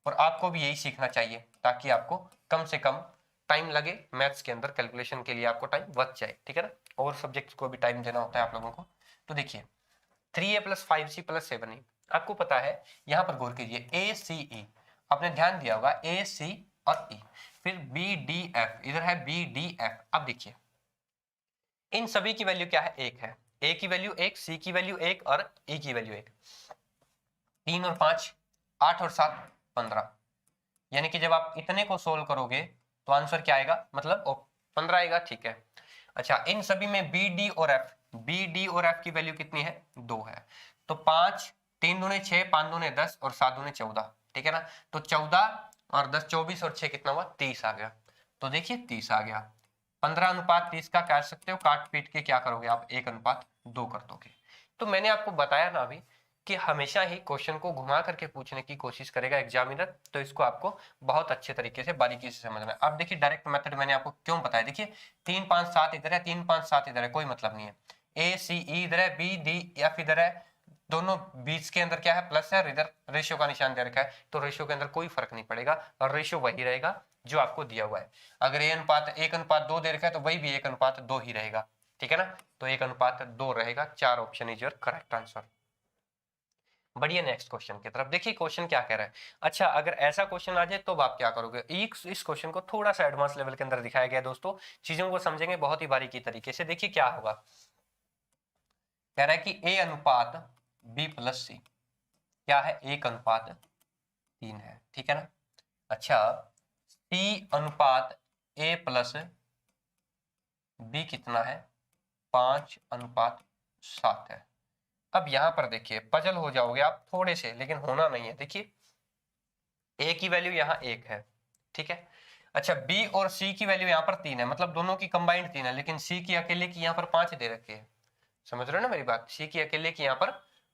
और आपको भी यही सीखना चाहिए ताकि आपको कम से कम टाइम लगे मैथ्स के अंदर, कैलकुलेशन के लिए आपको टाइम बच जाए, ठीक है ना। और सब्जेक्ट्स को भी टाइम देना होता है आप लोगों को। तो देखिए 3a + 5c + 7e, आपको पता है, यहां पर गौर कीजिए ए सी ई, आपने ध्यान दिया होगा ए सी और ई, फिर बी डी एफ, इधर है बी डी एफ। अब देखिए इन सभी की वैल्यू क्या है, 1 है। ए की वैल्यू 1, सी की वैल्यू 1 और ई की वैल्यू 1। 3 और 5 8 और 7 15, यानी कि जब आप इतने को सोल्व करोगे तो आंसर क्या आएगा, मतलब 15 आएगा, ठीक है। अच्छा, इन सभी में बी डी और एफ, बी डी और एफ की वैल्यू कितनी है, 2 है। तो 5 3 दूने 6, 5 दूने 10 और 7 दूने 14, ठीक है ना। तो 14 और 10 24 और 6 कितना हुआ, 30 आ गया। तो देखिए 30 आ गया। 15:30 का काट सकते हो, काट पीट के क्या करोगे आप, 1:2 कर दोगे। तो मैंने आपको बताया ना अभी कि हमेशा ही क्वेश्चन को घुमा करके पूछने की कोशिश करेगा एग्जामिनर, तो इसको आपको बहुत अच्छे तरीके से बारीकी से समझना है। अब देखिए डायरेक्ट मेथड मैंने आपको क्यों बताया, देखिए 3 5 7 इधर है, 3 5 7 इधर है, कोई मतलब नहीं है। ए सी ई इधर है, बी डी एफ इधर है, दोनों बीच के अंदर क्या है, प्लस है, और इधर रेशियो का निशान दे रखा है, तो रेशियो के अंदर कोई फर्क नहीं पड़ेगा और रेशियो वही रहेगा जो आपको दिया हुआ है। अगर 1:2 दे रखा है तो वही भी 1:2 ही रहेगा, ठीक है ना। तो 1:2 रहेगा। 4 option is your correct answer. बढ़िया, नेक्स्ट क्वेश्चन की तरफ देखिए, क्वेश्चन क्या कह रहा है। अच्छा, अगर ऐसा क्वेश्चन आ जाए तो आप क्या करोगे, इस क्वेश्चन को थोड़ा सा एडवांस लेवल के अंदर दिखाया गया दोस्तों, चीजों को समझेंगे बहुत ही बारीकी तरीके से। देखिए क्या होगा, कह रहा है कि ए अनुपात बी + सी क्या है, 1:3 है, ठीक है ना। अच्छा, सी अनुपात ए + बी कितना है, 5:7 है। अब यहां पर देखिए पजल हो जाओगे आप थोड़े से, लेकिन होना नहीं है। देखिए ए की वैल्यू यहाँ 1 है, ठीक है। अच्छा बी और सी की वैल्यू यहाँ पर 3 है, मतलब दोनों की कंबाइंड 3 है, लेकिन सी की अकेले की यहाँ पर 5 दे रखी है। समझ रहे हो ना मेरी बात? सी की अकेले की यहाँ पर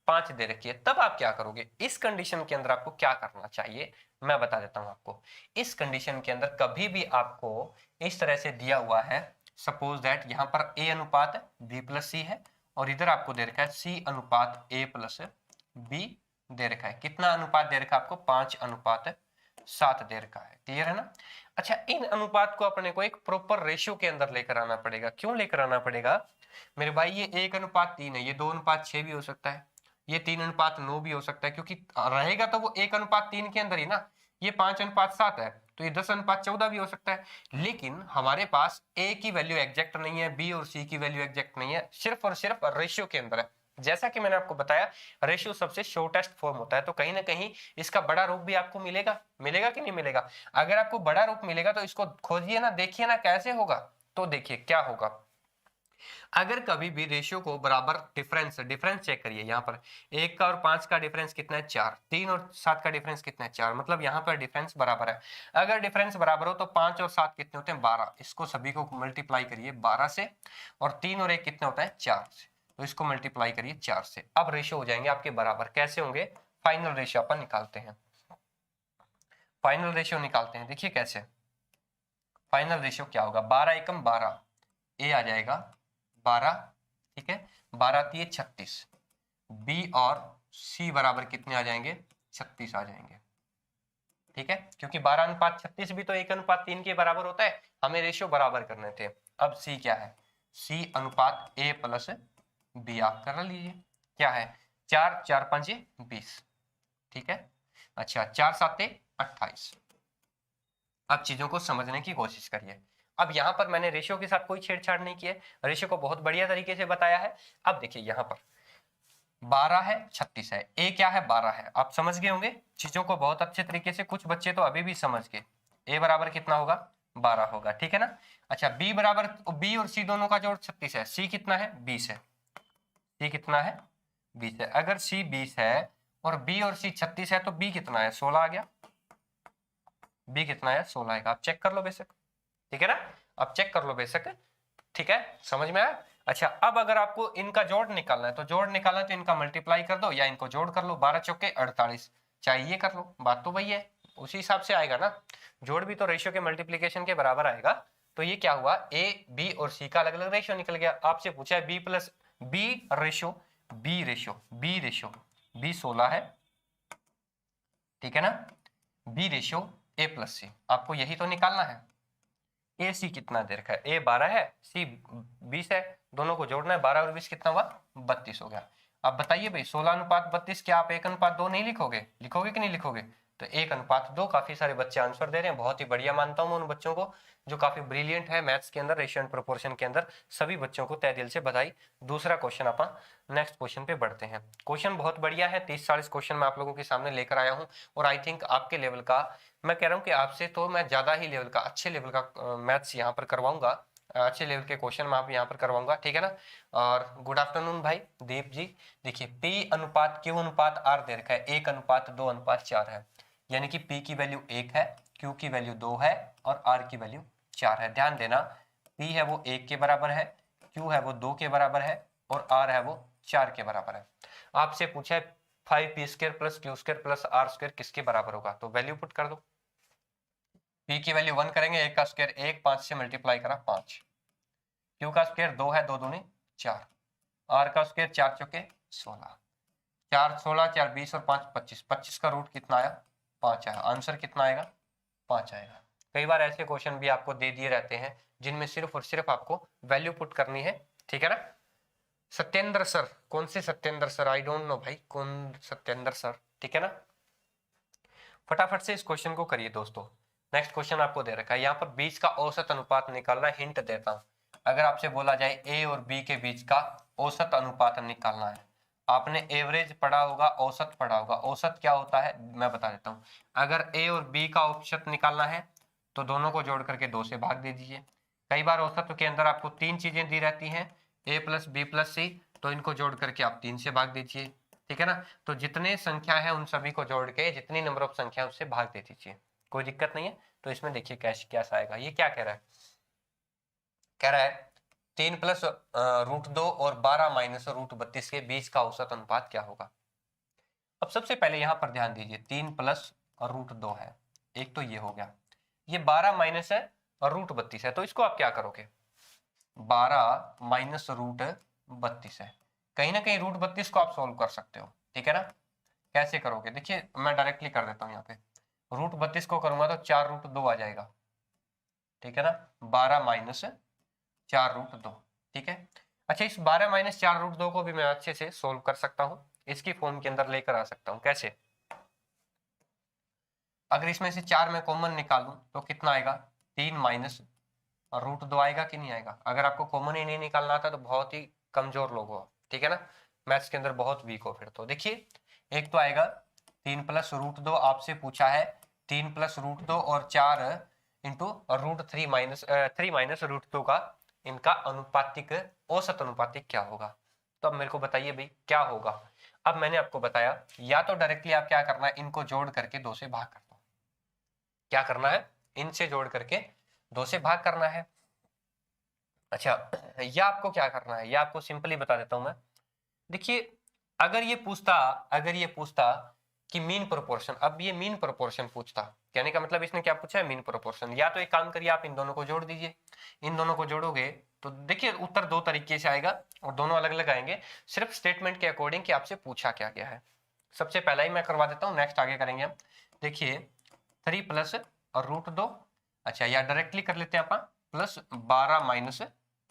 5 दे रखी है। तब आप क्या करोगे इस कंडीशन के अंदर? आपको क्या करना चाहिए मैं बता देता हूं आपको। इस कंडीशन के अंदर कभी भी आपको इस तरह से दिया हुआ है, सपोज दैट यहाँ पर ए अनुपात बी प्लस सी है और इधर आपको दे रखा है सी अनुपात ए प्लस बी दे रखा है। कितना अनुपात दे रखा है आपको? 5:7 दे रखा है। क्लियर है ना? अच्छा इन अनुपात को अपने को एक प्रॉपर रेशियो के अंदर लेकर आना पड़ेगा। क्यों लेकर आना पड़ेगा मेरे भाई? ये 1:3 है, ये 2:6 भी हो सकता है, ये 3:9 भी हो सकता है, क्योंकि रहेगा तो वो 1:3 के अंदर ही ना। ये 5:7 है तो ये 10:14 भी हो सकता है। लेकिन हमारे पास ए की वैल्यू एग्जैक्ट नहीं है, बी और सी की वैल्यू एग्जैक्ट नहीं है, सिर्फ और सिर्फ रेशियो के अंदर है। जैसा कि मैंने आपको बताया रेशियो सबसे शॉर्टेस्ट फॉर्म होता है, तो कहीं ना कहीं इसका बड़ा रूप भी आपको मिलेगा। मिलेगा कि नहीं मिलेगा? अगर आपको बड़ा रूप मिलेगा तो इसको खोजिए ना, देखिए ना कैसे होगा। तो देखिए क्या होगा, अगर कभी भी रेशियो को बराबर डिफरेंस चेक करिए। यहाँ पर 1 का और 5 का डिफरेंस कितना है? 4। 3 और 7 का डिफरेंस कितना है? 4। मतलब यहाँ पर डिफरेंस बराबर है। अगर डिफरेंस बराबर हो तो 5 और 7 कितने होते हैं? 12। इसको सभी को मल्टीप्लाई करिए 12 से, और 3 और 1 कितने होता है? 4 से, तो इसको मल्टीप्लाई करिए 4 से। अब रेशियो हो जाएंगे आपके बराबर। कैसे होंगे? फाइनल रेशियो अपन निकालते हैं। फाइनल रेशियो निकालते हैं, देखिए कैसे। फाइनल रेशियो क्या होगा? 12 एकम 12, ए आ जाएगा 12, ठीक है। 12 36, बी और सी बराबर कितने आ जाएंगे? 36 आ जाएंगे, ठीक है। क्योंकि 12:36 भी तो 1:3 के बराबर होता है, हमें रेशियो बराबर करने थे। अब सी क्या है? सी अनुपात ए प्लस बी आप कर लीजिए। क्या है? 4 4 5 20, ठीक है। अच्छा 4 7 28। अब चीजों को समझने की कोशिश करिए। अब यहाँ पर मैंने रेशियो के साथ कोई छेड़छाड़ नहीं की है, रेशियो को बहुत बढ़िया तरीके से बताया है। अब देखिए यहाँ पर 12 है 36 है, ए क्या है? 12 है। आप समझ गए होंगे चीजों को बहुत अच्छे तरीके से। कुछ बच्चे तो अभी भी समझ गए। ए बराबर कितना होगा? 12 होगा, ठीक है ना। अच्छा बी बराबर, बी और सी दोनों का जोड़ 36 है। सी कितना है? 20 है। सी कितना है? 20 है। अगर सी 20 है और बी और सी 36 है तो बी कितना है? 16 आ गया। बी कितना है? 16 आएगा। आप चेक कर लो बेशक, ठीक है ना। अब चेक कर लो बेशक, ठीक है। समझ में आया? अच्छा अब अगर आपको इनका जोड़ निकालना है तो जोड़ निकालना है तो इनका मल्टीप्लाई कर दो या इनको जोड़ कर लो। 12 चौके 48, चाहे ये कर लो, बात तो वही है, उसी हिसाब से आएगा ना। जोड़ भी तो रेशियो के मल्टीप्लीकेशन के बराबर आएगा। तो ये क्या हुआ? ए बी और सी का अलग अलग रेशियो निकल गया। आपसे पूछा है B plus B ratio, B ratio, B ratio, B 16 है, ठीक है ना। B ratio A plus C, आपको यही तो निकालना है। ए सी कितना दे रखा है? ए 12 है, सी 20 है, दोनों को जोड़ना है। 12 और 20 कितना हुआ? 32 हो गया। अब बताइए भाई 16:32 क्या आप 1:2 नहीं लिखोगे? लिखोगे कि नहीं लिखोगे? तो 1:2। काफी सारे बच्चे आंसर दे रहे हैं, बहुत ही बढ़िया मानता हूं उन बच्चों को जो काफी ब्रिलियंट है मैथ्स के अंदर, रेशियो एंड प्रोपोर्शन के अंदर। सभी बच्चों को तहे दिल से बधाई। दूसरा क्वेश्चन अपन नेक्स्ट क्वेश्चन पे बढ़ते हैं। क्वेश्चन बहुत बढ़िया है, 30-40 क्वेश्चन मैं आप लोगों के सामने लेकर आया हूं और आई थिंक आपके लेवल का, मैं कह रहा हूं कि आपसे तो मैं ज्यादा ही लेवल का, अच्छे लेवल का मैथ्स यहाँ पर करवाऊंगा, अच्छे लेवल के क्वेश्चन मैं आप यहाँ पर करवाऊंगा, ठीक है ना। और गुड आफ्टरनून भाई दीप जी। देखिए P अनुपात Q अनुपात R दे रखा है 1:2:4 है, यानी कि P की वैल्यू 1 है, Q की वैल्यू 2 है और R की वैल्यू 4 है। ध्यान देना P है वो 1 के बराबर है, Q है वो 2 के बराबर है और R है वो 4 के बराबर है। आपसे पूछा है 5p² + q² + r² किसके बराबर होगा? तो वैल्यू पुट कर दो। P की वैल्यू 1 करेंगे, 1 का स्क्वायर 1, 5 से मल्टीप्लाई करा 5, Q का स्क्वायर 2 है, 2 दूनी 4, R का स्क्वायर 4 चौके 16, 4 16 4 20 और 5 25, 25 का रूट कितना आया? 5 आया। आंसर कितना आएगा? 5 आएगा। कई बार ऐसे क्वेश्चन भी आपको दे दिए रहते हैं जिनमें सिर्फ और सिर्फ आपको वैल्यू पुट करनी है, ठीक है ना। सत्येंद्र सर, कौन से Satyendra sir? I don't know भाई कौन सत्येंद्र सर, ठीक है ना। फटाफट से इस क्वेश्चन को करिए दोस्तों। नेक्स्ट क्वेश्चन आपको दे रखा है यहाँ पर बीच का औसत अनुपात निकालना है। हिंट देता हूं, अगर आपसे बोला जाए ए और बी के बीच का औसत अनुपात निकालना है, आपने एवरेज पढ़ा होगा, औसत पढ़ा होगा। औसत क्या होता है मैं बता देता हूँ। अगर ए और बी का औसत निकालना है तो दोनों को जोड़ करके 2 से भाग दे दीजिए। कई बार औसत के अंदर आपको 3 चीजें दी रहती हैं, a प्लस बी प्लस सी, तो इनको जोड़ करके आप 3 से भाग दीजिए, ठीक है ना। तो जितने संख्या है उन सभी को जोड़ के जितनी नंबर ऑफ संख्या उससे भाग दे दीजिए, कोई दिक्कत नहीं है। तो इसमें देखिए कैसे क्या आएगा, ये क्या कह रहा है, कह रहा है 3 प्लस √2 और 12 माइनस √32 के बीच का औसत अनुपात क्या होगा। अब सबसे पहले यहां पर ध्यान दीजिए, 3 प्लस √2 है, एक तो ये हो गया, ये 12 माइनस है और √32 है, तो इसको आप क्या करोगे, 12 माइनस √32 है, कहीं ना कहीं √32 को आप सोल्व कर सकते हो, ठीक है ना। कैसे करोगे, देखिए मैं डायरेक्टली कर देता हूँ, यहाँ पे √32 को करूंगा तो 4√2 आ जाएगा, ठीक है ना, 12 माइनस 4√2, ठीक है। अच्छा, इस 12 माइनस 4√2 को भी मैं अच्छे से सोल्व कर सकता हूँ, इसकी फॉर्म के अंदर लेकर आ सकता हूँ। कैसे, अगर इसमें से 4 में कॉमन निकालूं तो कितना आएगा, 3 माइनस √2 आएगा कि नहीं आएगा। अगर आपको कॉमन ही नहीं निकालना आता तो बहुत ही कमजोर लोग हो, ठीक है ना, मैथ्स के अंदर बहुत वीक हो फिर तो। देखिए एक तो आएगा 3 प्लस √2, आपसे पूछा है 3 प्लस √2 और 4 इंटू √3 माइनस 3 माइनस √2 का इनका अनुपातिक औसत अनुपातिक क्या होगा। तो अब मेरे को बताइए भाई क्या होगा। अब मैंने आपको बताया, या तो डायरेक्टली आप क्या करना है, इनको जोड़ करके 2 से भाग कर दो। क्या करना है, इनसे जोड़ करके 2 से भाग करना है। अच्छा, या आपको क्या करना है, या आपको सिंपली बता देता हूं मैं। देखिए अगर ये पूछता कि मीन प्रोपोर्शन, अब ये मीन प्रोपोर्शन पूछता, कहने का मतलब इसने क्या पूछा है, मीन प्रोपोर्शन। या तो एक काम करिए, आप इन दोनों को जोड़ दीजिए, इन दोनों को जोड़ोगे तो देखिए उत्तर 2 तरीके से आएगा और दोनों अलग अलग आएंगे, सिर्फ स्टेटमेंट के अकॉर्डिंग कि आपसे पूछा क्या गया है। सबसे पहला ही मैं करवा देता हूँ, नेक्स्ट आगे करेंगे हम। देखिए 3 प्लस √2, अच्छा या डायरेक्टली कर लेते हैं अपन, प्लस 12 माइनस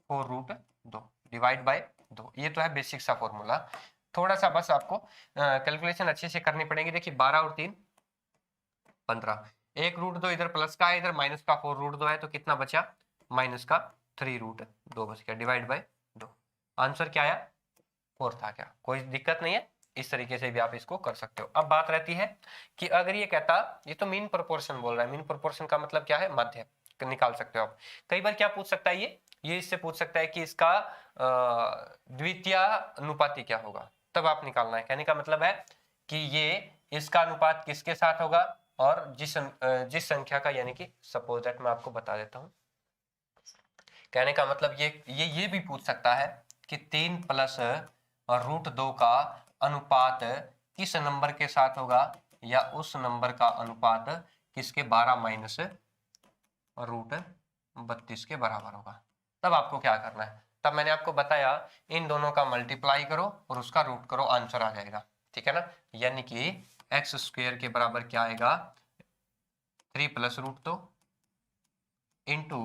4√2 डिवाइड बाय 2, ये तो है बेसिक सा फॉर्मूला। थोड़ा सा बस आपको कैलकुलेशन अच्छे से करनी पड़ेगी। देखिए 12 और 3 15, एक √2 इधर प्लस का है, इधर माइनस का 4√2 है, तो कितना बचा, माइनस का 3√2 बच गया डिवाइड बाय 2। आंसर क्या आया, 4 था। क्या कोई दिक्कत नहीं है, इस तरीके से भी आप इसको कर सकते हो। अब बात रहती है कि अगर ये कहता, ये तो मीन प्रोपोर्शन बोल रहा है, मीन प्रोपोर्शन का मतलब क्या है, माध्य निकाल सकते हो आप। कई बार क्या पूछ सकता है, ये इससे पूछ सकता है कि इसका द्वितीय अनुपाती क्या होगा, तब आप निकालना है। कहने का मतलब है कि ये इसका अनुपात किसके साथ होगा, और जिस संख्या का, यानी कि सपोज दैट मैं आपको बता देता हूं। कहने का मतलब ये भी पूछ सकता है कि 3 प्लस √2 का अनुपात किस नंबर के साथ होगा, या उस नंबर का अनुपात किसके 12 माइनस √32 के बराबर होगा। तब आपको क्या करना है, तब मैंने आपको बताया इन दोनों का मल्टीप्लाई करो और उसका रूट करो, आंसर आ जाएगा, ठीक है ना। यानी कि x² के बराबर क्या आएगा, 3 प्लस √2 इंटू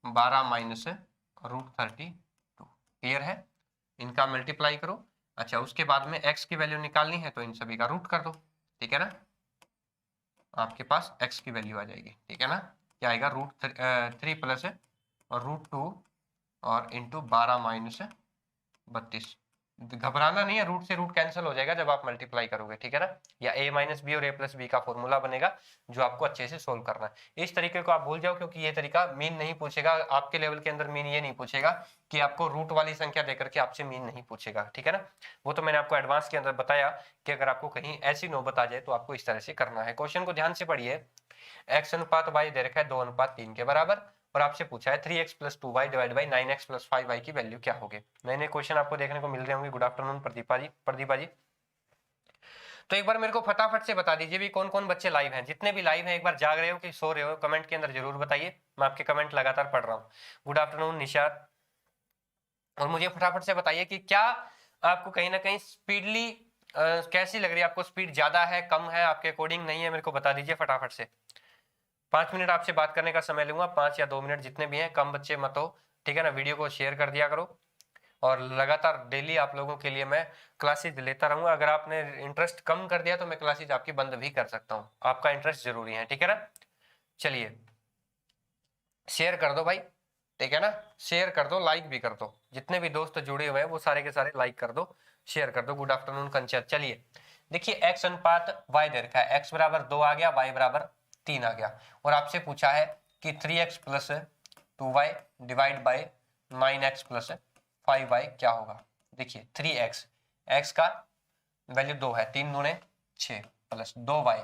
12 माइनस √32। क्लियर है, इनका मल्टीप्लाई करो। अच्छा, उसके बाद में x की वैल्यू निकालनी है तो इन सभी का रूट कर दो, ठीक है ना, आपके पास x की वैल्यू आ जाएगी, ठीक है ना। क्या आएगा, √3 प्लस √2 और इंटू 12 माइनस 32। घबराना नहीं है, रूट से रूट कैंसिल हो जाएगा जब आप मल्टीप्लाई करोगे, ठीक है ना। या a माइनस बी और a प्लस बी का फॉर्मूला बनेगा जो आपको अच्छे से सोल्व करना है। इस तरीके को आप भूल जाओ, क्योंकि ये तरीका मीन नहीं पूछेगा आपके लेवल के अंदर। मीन ये नहीं पूछेगा कि आपको रूट वाली संख्या देकर के आपसे मीन नहीं पूछेगा, ठीक है ना। वो तो मैंने आपको एडवांस के अंदर बताया कि अगर आपको कहीं ऐसी नौबत आ जाए तो आपको इस तरह से करना है। क्वेश्चन को ध्यान से पढ़िए, x अनुपात y दे रखा है 2:3 के बराबर, और आपसे पूछा है 3x + 2y divide by 9x + 5y की वैल्यू क्या होगी। नए नए क्वेश्चन आपको देखने को मिल रहे होंगे। गुड आफ्टरनून प्रदीपा जी। तो एक बार मेरे को फटाफट से बता दीजिए भी कौन कौन बच्चे लाइव हैं। जितने भी लाइव हैं, एक बार जाग रहे हो कि सो रहे हो, कमेंट के अंदर जरूर बताइए, मैं आपके कमेंट लगातार पढ़ रहा हूँ। Good afternoon Nishat. और मुझे फटाफट से बताइए कि क्या आपको कहीं ना कहीं स्पीडली कैसी लग रही है, आपको स्पीड ज्यादा है, कम है, आपके अकॉर्डिंग नहीं है, मेरे को बता दीजिए फटाफट से। 5 मिनट आपसे बात करने का समय लूंगा, 5 या 2 मिनट जितने भी हैं, कम बच्चे मत हो, ठीक है ना। वीडियो को शेयर कर दिया करो और लगातार डेली आप लोगों के लिए मैं क्लासेज लेता रहूंगा। अगर आपने इंटरेस्ट कम कर दिया तो मैं क्लासेज आपकी बंद भी कर सकता हूँ, आपका इंटरेस्ट जरूरी है, ठीक है ना। चलिए शेयर कर दो भाई, ठीक है ना, शेयर कर दो, लाइक भी कर दो, जितने भी दोस्त जुड़े हुए हैं वो सारे के सारे लाइक कर दो, शेयर कर दो। गुड आफ्टरनून कंचन। चलिए देखिए x अनुपात y दे रखा है, x बराबर 2 आ गया, y बराबर 3 आ गया, और आपसे पूछा है कि 3x + 2y divide by 9x + 5y क्या होगा, देखिए 3x, x का वैल्यू 2 है, 3 दूने 6 प्लस 2y,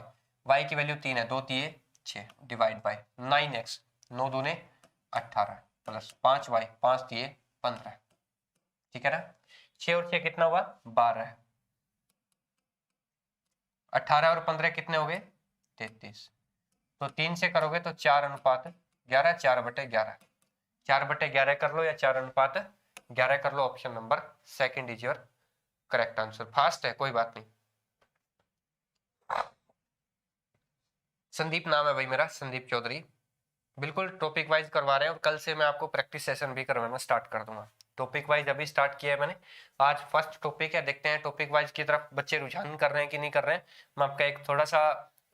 y की वैल्यू 3 है, 2 तिये 6 divide by 9x, 9 दूने 18 plus 5y, 5 तिये 15, ठीक है ना। 6 और 6 कितना हुआ, 12 है। 18 और 15 कितने हो गए, 33। तो 3 से करोगे तो 4:11, 4/11, 4/11 कर लो या 4:11 कर लो। Option number second is your correct answer. Fast है, कोई बात नहीं। संदीप नाम है भाई मेरा, संदीप चौधरी। बिल्कुल टॉपिक वाइज करवा रहे हैं और कल से मैं आपको प्रैक्टिस सेशन भी करवाना स्टार्ट कर दूंगा। टॉपिक वाइज अभी स्टार्ट किया है मैंने, आज फर्स्ट टॉपिक है, देखते हैं टॉपिक वाइज की तरफ बच्चे रुझान कर रहे हैं कि नहीं कर रहे हैं। मैं आपका एक थोड़ा सा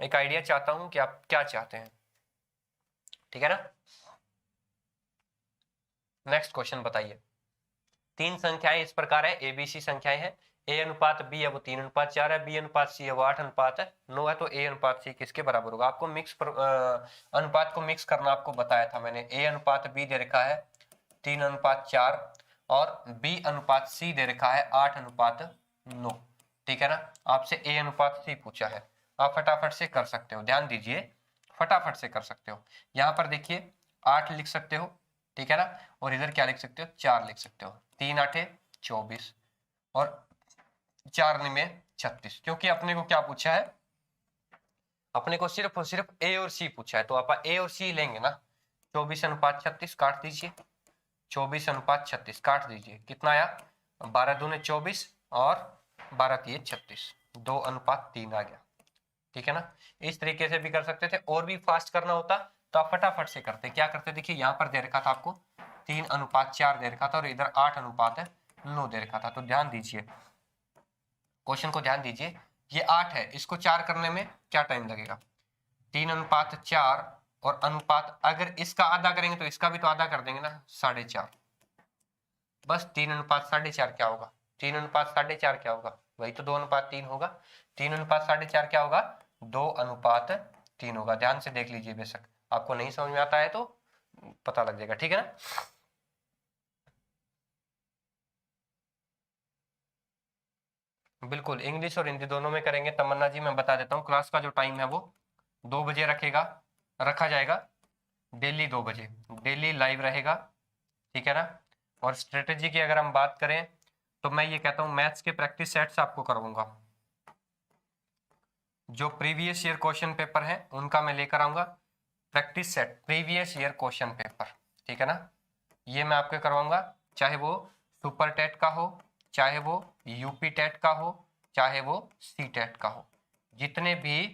एक आइडिया चाहता हूं कि आप क्या चाहते हैं, ठीक है ना। नेक्स्ट क्वेश्चन बताइए। 3 संख्याएं इस प्रकार है, एबीसी संख्याएं हैं। ए अनुपात बी है वो 3:4 है, बी अनुपात सी है वो 8:9 है। तो ए अनुपात सी किसके बराबर होगा। आपको अनुपात को मिक्स करना आपको बताया था मैंने। ए अनुपात बी दे रखा है 3:4 और बी अनुपात सी दे रखा है 8:9, ठीक है ना। आपसे ए अनुपात सी पूछा है, आप फटाफट से कर सकते हो, ध्यान दीजिए, फटाफट से कर सकते हो। यहाँ पर देखिए 8 लिख सकते हो, ठीक है ना, और इधर क्या लिख सकते हो, 4 लिख सकते हो। 3 8 24 और 4 9 36, क्योंकि अपने को क्या पूछा है, अपने को सिर्फ और सिर्फ ए और सी पूछा है, तो आप ए और सी लेंगे ना। 24:36 काट दीजिए, 24:36 काट दीजिए, कितना आया, 12 दूने 24 और 12 तिये 36, 2:3 आ गया, ठीक है ना। इस तरीके से भी कर सकते थे, और भी फास्ट करना होता तो आप फटाफट से करते। क्या करते, देखिए यहाँ पर दे रखा था आपको 3:4 दे रखा था और इधर 8:9 दे रखा था। तो ध्यान दीजिए, क्वेश्चन को ध्यान दीजिए, ये 8 है, इसको 4 करने में क्या टाइम लगेगा, 3:4 और अनुपात, अगर इसका आधा करेंगे तो इसका भी तो आधा कर देंगे ना, 4.5, बस 3:4.5 क्या होगा, 3:4.5 क्या होगा, वही तो 2:3 होगा। 3:4.5 क्या होगा, 2:3 होगा। ध्यान से देख लीजिए, बेशक आपको नहीं समझ में आता है तो पता लग जाएगा, ठीक है ना। बिल्कुल इंग्लिश और हिंदी दोनों में करेंगे। तमन्ना जी मैं बता देता हूँ, क्लास का जो टाइम है वो 2 बजे रखा जाएगा, डेली 2 बजे डेली लाइव रहेगा, ठीक है ना। और स्ट्रेटेजी की अगर हम बात करें तो मैं ये कहता हूँ मैथ्स के प्रैक्टिस सेट्स आपको करवाऊंगा, जो प्रीवियस ईयर क्वेश्चन पेपर है उनका मैं लेकर आऊंगा practice set, previous year question paper, ठीक है ना। ये मैं आपको करवाऊंगा, चाहे वो सुपर टेट का हो, चाहे वो यूपी टेट का हो, चाहे वो सी टेट का हो, जितने भी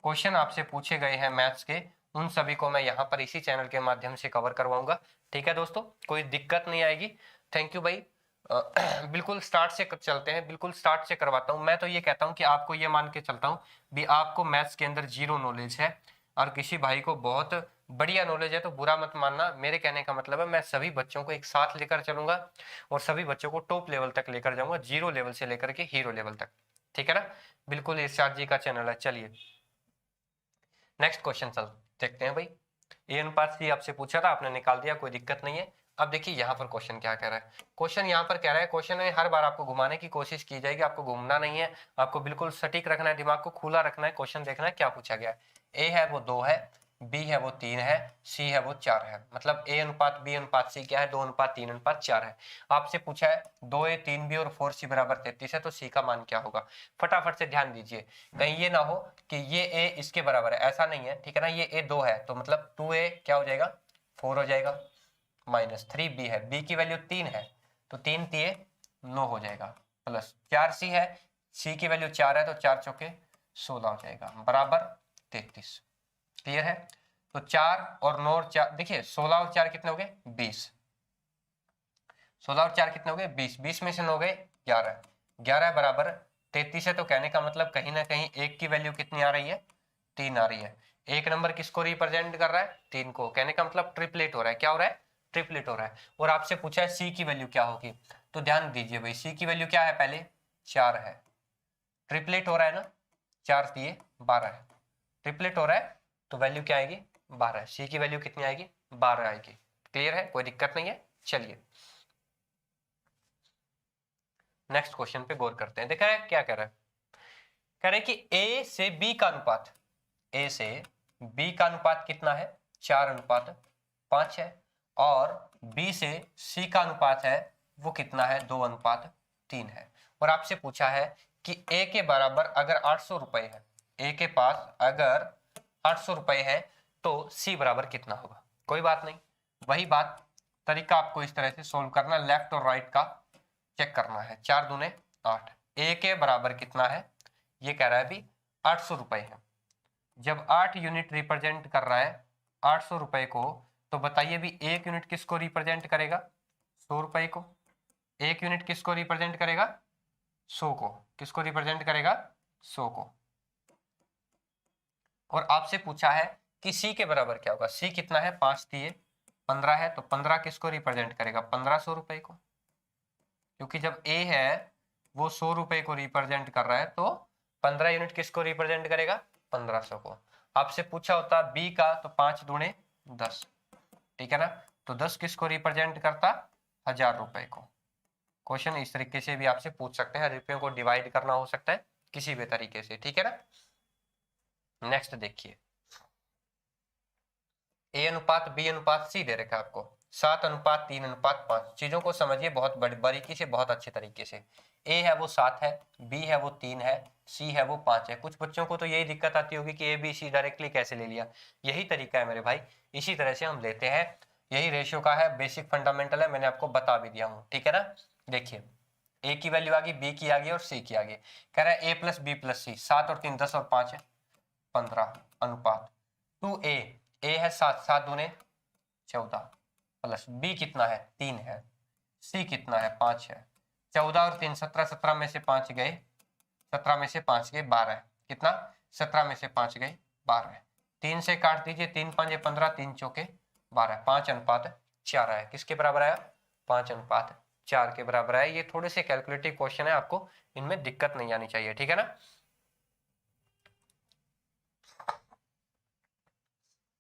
क्वेश्चन आपसे पूछे गए हैं मैथ्स के, उन सभी को मैं यहाँ पर इसी चैनल के माध्यम से कवर करवाऊंगा, ठीक है दोस्तों, कोई दिक्कत नहीं आएगी। थैंक यू भाई। बिल्कुल स्टार्ट से चलते हैं, बिल्कुल स्टार्ट से करवाता हूँ। मैं तो ये कहता हूँ कि आपको ये मान के चलता हूँ भी आपको मैथ्स के अंदर जीरो नॉलेज है और किसी भाई को बहुत बढ़िया नॉलेज है तो बुरा मत मानना। मेरे कहने का मतलब है मैं सभी बच्चों को एक साथ लेकर चलूंगा और सभी बच्चों को टॉप लेवल तक लेकर जाऊंगा, जीरो लेवल से लेकर के हीरो लेवल तक, ठीक है ना। बिल्कुल इरशाद जी का चैनल है। चलिए नेक्स्ट क्वेश्चन चल देखते हैं भाई। ए अनुपात सी आपसे पूछा था, आपने निकाल दिया, कोई दिक्कत नहीं है। अब देखिए यहाँ पर क्वेश्चन क्या कह रहा है। क्वेश्चन यहाँ पर कह रहा है, क्वेश्चन में हर बार आपको घुमाने की कोशिश की जाएगी, आपको घूमना नहीं है, आपको बिल्कुल सटीक रखना है, दिमाग को खुला रखना है, क्वेश्चन देखना है क्या पूछा गया है। ए है वो 2 है, बी है वो 3 है, सी है वो 4 है। मतलब ए अनुपात बी अनुपात सी क्या है, 2:3:4 है। आपसे पूछा है 2A 3B और 4C बराबर 33 है, तो सी का मान क्या होगा। फटाफट से ध्यान दीजिए, कहीं ये ना हो कि ये ए इसके बराबर है, ऐसा नहीं है, ठीक है ना। ये ए 2 है तो मतलब 2A क्या हो जाएगा, 4 हो जाएगा, माइनस 3B है, बी की वैल्यू 3 है तो 3 तिये 9 हो जाएगा, प्लस 4C है, सी की वैल्यू 4 है तो 4 चौके 16 हो जाएगा, बराबर 33। क्लियर है। तो 4 और 9 और 4, देखिए 16 और 4 कितने हो गए, 20। 16 और 4 कितने हो गए, 20। 20 में से 9 गए 11, 11 बराबर 33 है। तो कहने का मतलब कहीं ना कहीं एक की वैल्यू कितनी आ रही है, 3 आ रही है। एक नंबर किसको रिप्रेजेंट कर रहा है, 3 को। कहने का मतलब ट्रिपलेट हो रहा है, क्या हो रहा है, ट्रिपलेट हो रहा है। और आपसे पूछा है सी की वैल्यू क्या होगी, तो ध्यान दीजिए भाई सी की वैल्यू क्या है, पहले 4 है, ट्रिपलेट हो रहा है ना, 4 दिए 12 है, ट्रिपलेट हो रहा है तो वैल्यू क्या आएगी, 12। सी की वैल्यू कितनी आएगी, 12 आएगी। क्लियर है, कोई दिक्कत नहीं है। चलिए नेक्स्ट क्वेश्चन पे गौर करते हैं। देखा है क्या कह रहा है, कह रहे हैं कि ए से बी का अनुपात, ए से बी का अनुपात कितना है, 4:5 है, और बी से सी का अनुपात है वो कितना है, 2:3 है। और आपसे पूछा है कि ए के बराबर अगर 800 रुपए है, ए के पास अगर 800 रुपए है तो सी बराबर कितना होगा। कोई बात नहीं, वही बात तरीका आपको इस तरह से सोल्व करना, लेफ्ट और राइट का चेक करना है। 4 दूने 8, ए के बराबर कितना है, ये कह रहा है भी 800 रुपए है। जब 8 यूनिट रिप्रेजेंट कर रहा है 800 रुपए को, तो बताइए भी 1 यूनिट किसको रिप्रेजेंट करेगा, 100 रुपए को। 1 यूनिट किसको रिप्रेजेंट करेगा, 100 को। किसको रिप्रेजेंट करेगा, 100 को। और आपसे पूछा है कि सी के बराबर क्या होगा, सी कितना है, 5 दिए 15 है, तो 15 किसको रिप्रेजेंट करेगा, 1500 रुपए को। क्योंकि जब ए है वो 100 रुपए को रिप्रेजेंट कर रहा है, तो 15 यूनिट किसको रिप्रेजेंट करेगा, 1500 को। आपसे पूछा होता बी का, तो 5 दूने 10, ठीक है ना। तो 10 किसको रिप्रेजेंट करता, 1000 रुपए को। क्वेश्चन इस तरीके से भी आपसे पूछ सकते हैं, रुपयों को डिवाइड करना हो सकता है किसी भी तरीके से, ठीक है ना। नेक्स्ट देखिए, ए अनुपात बी अनुपात सी दे रखा है आपको, 7:3:5। चीजों को समझिए बहुत बड़ी बारीकी से, बहुत अच्छे तरीके से। ए है वो 7 है, बी है वो 3 है, सी है वो 5 है। कुछ बच्चों को तो यही दिक्कत आती होगी कि ए बी सी डायरेक्टली कैसे ले लिया। यही तरीका है मेरे भाई, इसी तरह से हम लेते हैं। यही रेशियो का है, बेसिक फंडामेंटल है, मैंने आपको बता भी दिया हूँ, ठीक है ना। देखिए ए की वैल्यू आ गई, बी की आ गई और सी की आ गई। कह रहा है ए प्लस बी प्लस सी, 7 और 3 10 और 5 है 15 अनुपात 2a। ए है 7, 7 दूने 14, प्लस बी कितना है 3 है, सी कितना है 5 है। 14 और 3 17, 17 में से 5 गए, 17 में से 5 गए 12 है। कितना, 17 में से 5 गए 12 है। 3 से काट दीजिए, 3 5 15, 3 चौके 12, 5:4 है। किसके बराबर आया, 5:4 के बराबर है। ये थोड़े से कैलकुलेटिव क्वेश्चन है, आपको इनमें दिक्कत नहीं आनी चाहिए, ठीक है ना।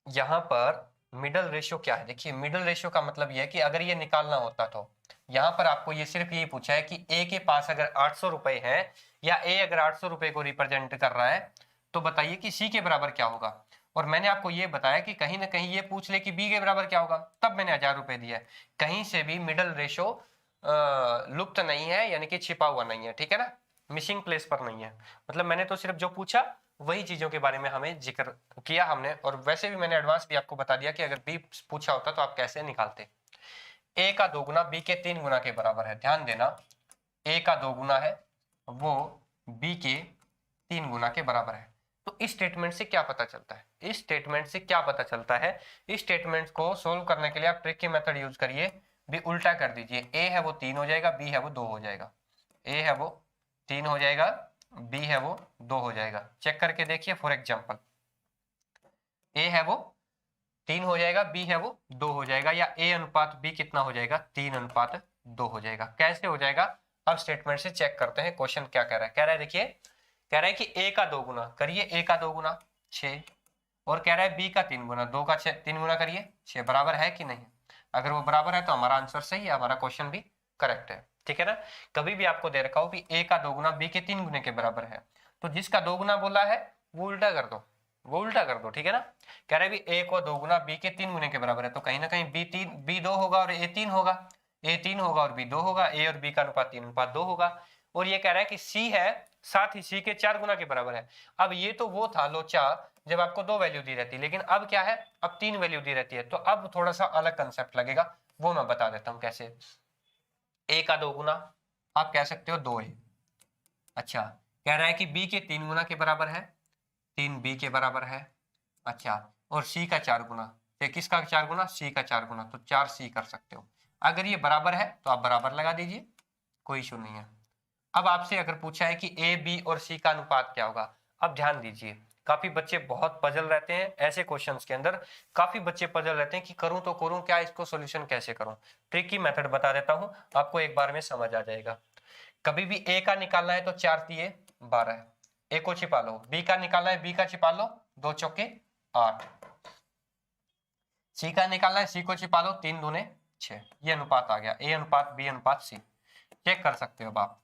यहाँ पर मिडल रेशियो क्या है, देखिए मिडल रेशियो का मतलब यह है कि अगर ये निकालना होता तो यहाँ पर आपको ये सिर्फ यही पूछा है कि ए के पास अगर 800 रुपए है, या ए अगर 800 रुपए को रिप्रेजेंट कर रहा है, तो बताइए कि सी के बराबर क्या होगा। और मैंने आपको ये बताया कि कहीं ना कहीं ये पूछ ले कि बी के बराबर क्या होगा, तब मैंने 1000 रुपए दिया है। कहीं से भी मिडल रेशियो लुप्त नहीं है, यानी कि छिपा हुआ नहीं है, ठीक है ना, मिसिंग प्लेस पर नहीं है। मतलब मैंने तो सिर्फ जो पूछा वही चीजों के बारे में हमें जिक्र किया हमने। और वैसे भी मैंने एडवांस भी आपको बता दिया कि अगर बी पूछा होता तो आप कैसे निकालते। ए का 2 गुना बी के 3 गुना के बराबर है। ध्यान देना, ए का 2 गुना है वो बी के 3 गुना के बराबर है। तो इस स्टेटमेंट से क्या पता चलता है, इस स्टेटमेंट से क्या पता चलता है, इस स्टेटमेंट को सोल्व करने के लिए आप ट्रिक की मेथड यूज करिए, भी उल्टा कर दीजिए। ए है वो 3 हो जाएगा, बी है वो 2 हो जाएगा। ए है वो 3 हो जाएगा, बी है वो 2 हो जाएगा। चेक करके देखिए, फॉर एग्जांपल ए है वो 3 हो जाएगा, बी है वो 2 हो जाएगा, या ए अनुपात बी कितना हो जाएगा, 3:2 हो जाएगा। कैसे हो जाएगा, अब स्टेटमेंट से चेक करते हैं क्वेश्चन क्या कह रहा है। कह रहा है देखिए, कह रहा है कि ए का 2 गुना करिए, ए का 2 गुना 6, और कह रहा है बी का 3 गुना, 2 का 3 गुना करिए 6। बराबर है कि नहीं, अगर वो बराबर है तो हमारा आंसर सही है, हमारा क्वेश्चन भी करेक्ट है, ठीक है ना। कभी भी आपको दे रखा हो कि ए का 2 गुना बी के 3 गुने के बराबर है, तो जिसका 2 गुना बोला है वो उल्टा कर दो, वो उल्टा कर दो, ठीक है ना। कह रहे भी ए को 2 गुना बी के 3 गुने के बराबर है, तो कहीं ना कहीं बी 2 होगा और ए 3 होगा, ए 3 होगा और बी 2 होगा, ए और बी का अनुपात 3:2 होगा। और ये कह रहा है कि सी है, साथ ही सी के 4 गुना के बराबर है। अब ये तो वो था लोचा जब आपको 2 वैल्यू दी रहती, लेकिन अब क्या है, अब 3 वैल्यू दी रहती है। तो अब थोड़ा सा अलग कंसेप्ट लगेगा, वो मैं बता देता हूं कैसे। ए का 2 गुना आप कह सकते हो 2a। अच्छा, कह रहा है कि बी के 3 गुना के बराबर है, 3b के बराबर है। अच्छा, और सी का 4 गुना, किसका 4 गुना, सी का 4 गुना, तो 4c कर सकते हो। अगर ये बराबर है तो आप बराबर लगा दीजिए, कोई इशू नहीं है। अब आपसे अगर पूछा है कि ए बी और सी का अनुपात क्या होगा, अब ध्यान दीजिए, काफी बच्चे बहुत पजल रहते हैं ऐसे क्वेश्चंस के अंदर। काफी बच्चे पजल रहते हैं कि करूं तो करूं क्या, इसको सॉल्यूशन कैसे करूं। ट्रिक की मेथड बता देता हूं, आपको एक बार में समझ आ जाएगा। कभी भी ए का निकालना है तो 4 3 12, ए को छिपा लो। बी का निकालना है, बी का छिपा लो, 2 चौके 8। सी का निकालना है, सी को छिपा लो, 3 दूने 6। ये अनुपात आ गया, ए अनुपात बी अनुपात सी। चेक कर सकते हो आप।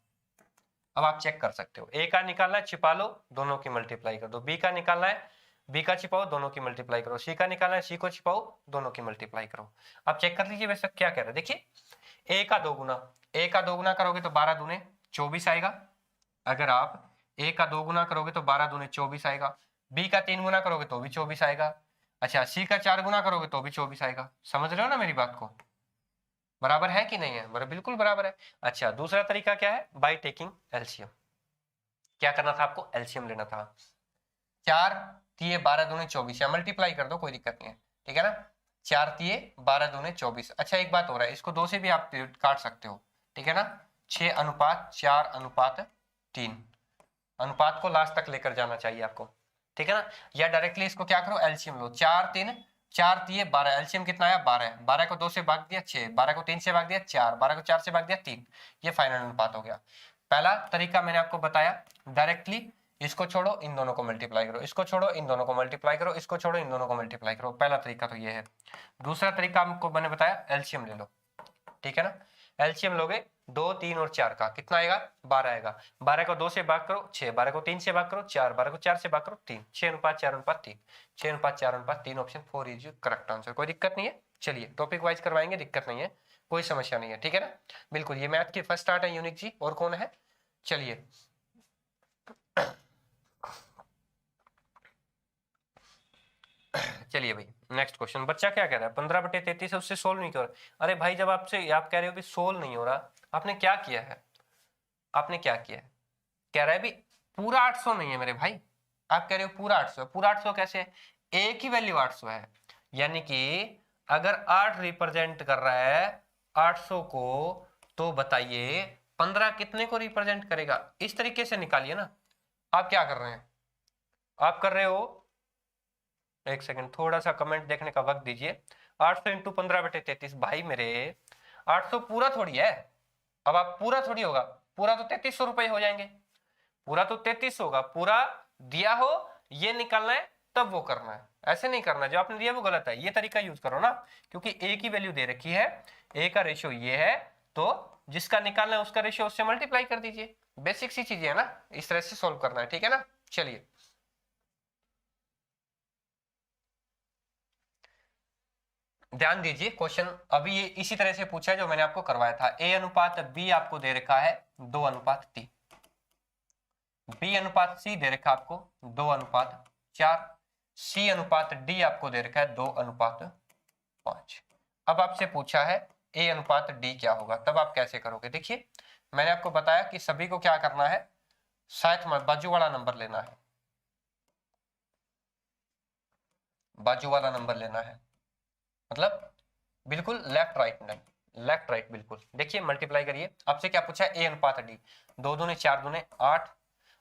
अब आप चेक कर सकते हो, ए का निकालना है छिपा लो, दोनों की मल्टीप्लाई कर दो, बी का निकालना है बी का छिपाओ, दोनों की मल्टीप्लाई करो, सी का निकालना है सी को छिपाओ, दोनों की मल्टीप्लाई करो। आप चेक कर लीजिए वैसे क्या कह रहा है, देखिए ए का दोगुना करोगे तो 12 दूने 24 आएगा। अगर आप ए का 2 गुना करोगे तो 12 दूने 24 आएगा। बी का 3 गुना करोगे तो भी 24 आएगा। अच्छा, सी का 4 गुना करोगे तो भी 24 आएगा। समझ रहे हो ना मेरी बात को? बराबर है कि नहीं है? बिल्कुल बराबर है। अच्छा, दूसरा तरीका क्या है? By taking LCM. क्या करना था आपको? एलसीएम लेना था। 4 तिये 12 दूने 24, या मल्टीप्लाई कर दो, कोई दिक्कत नहीं है, ठीक है ना। 4 तिये 12 दूने 24। अच्छा, एक बात हो रहा है, इसको 2 से भी आप काट सकते हो, ठीक है ना। 6:4:3 अनुपात को लास्ट तक लेकर जाना चाहिए आपको, ठीक है ना। या डायरेक्टली इसको क्या करो, एलसीएम लो। 4 तिये 12, एलसीएम कितना आया? 12। 12 को 2 से भाग दिया 6, 12 को 3 से भाग दिया 4, 12 को 4 से भाग दिया 3। ये फाइनल अनुपात हो गया। पहला तरीका मैंने आपको बताया, डायरेक्टली इसको छोड़ो, इन दोनों को मल्टीप्लाई करो, इसको छोड़ो, इन दोनों को मल्टीप्लाई करो, इसको छोड़ो, इन दोनों को मल्टीप्लाई करो। पहला तरीका तो ये है। दूसरा तरीका आपको मैंने बताया, एलसीएम ले लो, ठीक है ना। एलसीएम लोगे 2, 3 और 4 का, कितना आएगा? 12 आएगा। 12 को 2 से भाग करो 6, 12 को 3 से भाग करो 4, 12 को 4 से भाग करो 3, 6:4:3, 6:4:3 ऑप्शन 4 इज करेक्ट आंसर। कोई दिक्कत नहीं है, चलिए टॉपिक वाइज करवाएंगे, दिक्कत नहीं है, कोई समस्या नहीं है, ठीक है ना। बिल्कुल, ये मैथ की फर्स्ट स्टार्ट है यूनिक जी। और कौन है? चलिए चलिए भाई, नेक्स्ट क्वेश्चन। बच्चा क्या कह रहा है? 15/33 है, उससे सोल्व नहीं कर रहा। अरे भाई, जब आपसे आप कह रहे हो कि सोल्व नहीं हो रहा, आपने क्या किया है? आपने क्या किया है? कह रहा है भी पूरा 800 नहीं है मेरे भाई। आप कह रहे हो पूरा 800 है। पूरा 800 कैसे है? ए की वैल्यू 800 है, यानी कि अगर 8 रिप्रेजेंट कर रहा है 800 को, तो बताइए 15 कितने को रिप्रेजेंट करेगा? इस तरीके से निकालिए ना। आप क्या कर रहे हैं? आप कर रहे हो, एक सेकंड, थोड़ा सा कमेंट देखने का वक्त दीजिए। 800 इंटू 15/33, भाई मेरे 800 पूरा थोड़ी है। अब आप पूरा थोड़ी होगा, पूरा तो 3300 रुपए हो जाएंगे। पूरा तो 33 होगा, पूरा दिया हो ये निकालना है, तब वो करना है। ऐसे नहीं करना, जो आपने दिया वो गलत है। ये तरीका यूज करो ना, क्योंकि ए की वैल्यू दे रखी है, ए का रेशियो ये है, तो जिसका निकालना है उसका रेशियो उससे मल्टीप्लाई कर दीजिए। बेसिक सी चीजें है ना, इस तरह से सोल्व करना है, ठीक है ना। चलिए ध्यान दीजिए, क्वेश्चन अभी ये इसी तरह से पूछा है जो मैंने आपको करवाया था। ए अनुपात बी आपको दे रखा है 2:3, बी अनुपात सी दे रखा आपको 2:4, सी अनुपात डी आपको दे रखा है 2:5। अब आपसे पूछा है ए अनुपात डी क्या होगा, तब आप कैसे करोगे? देखिए, मैंने आपको बताया कि सभी को क्या करना है, साथ में बाजू वाला नंबर लेना है, बाजू वाला नंबर लेना है, मतलब बिल्कुल लेफ्ट राइट नहीं, लेफ्ट राइट बिल्कुल। देखिए मल्टीप्लाई करिए, आपसे क्या पूछा है? ए अनुपात डी, 2 दूने 4 दूने 8,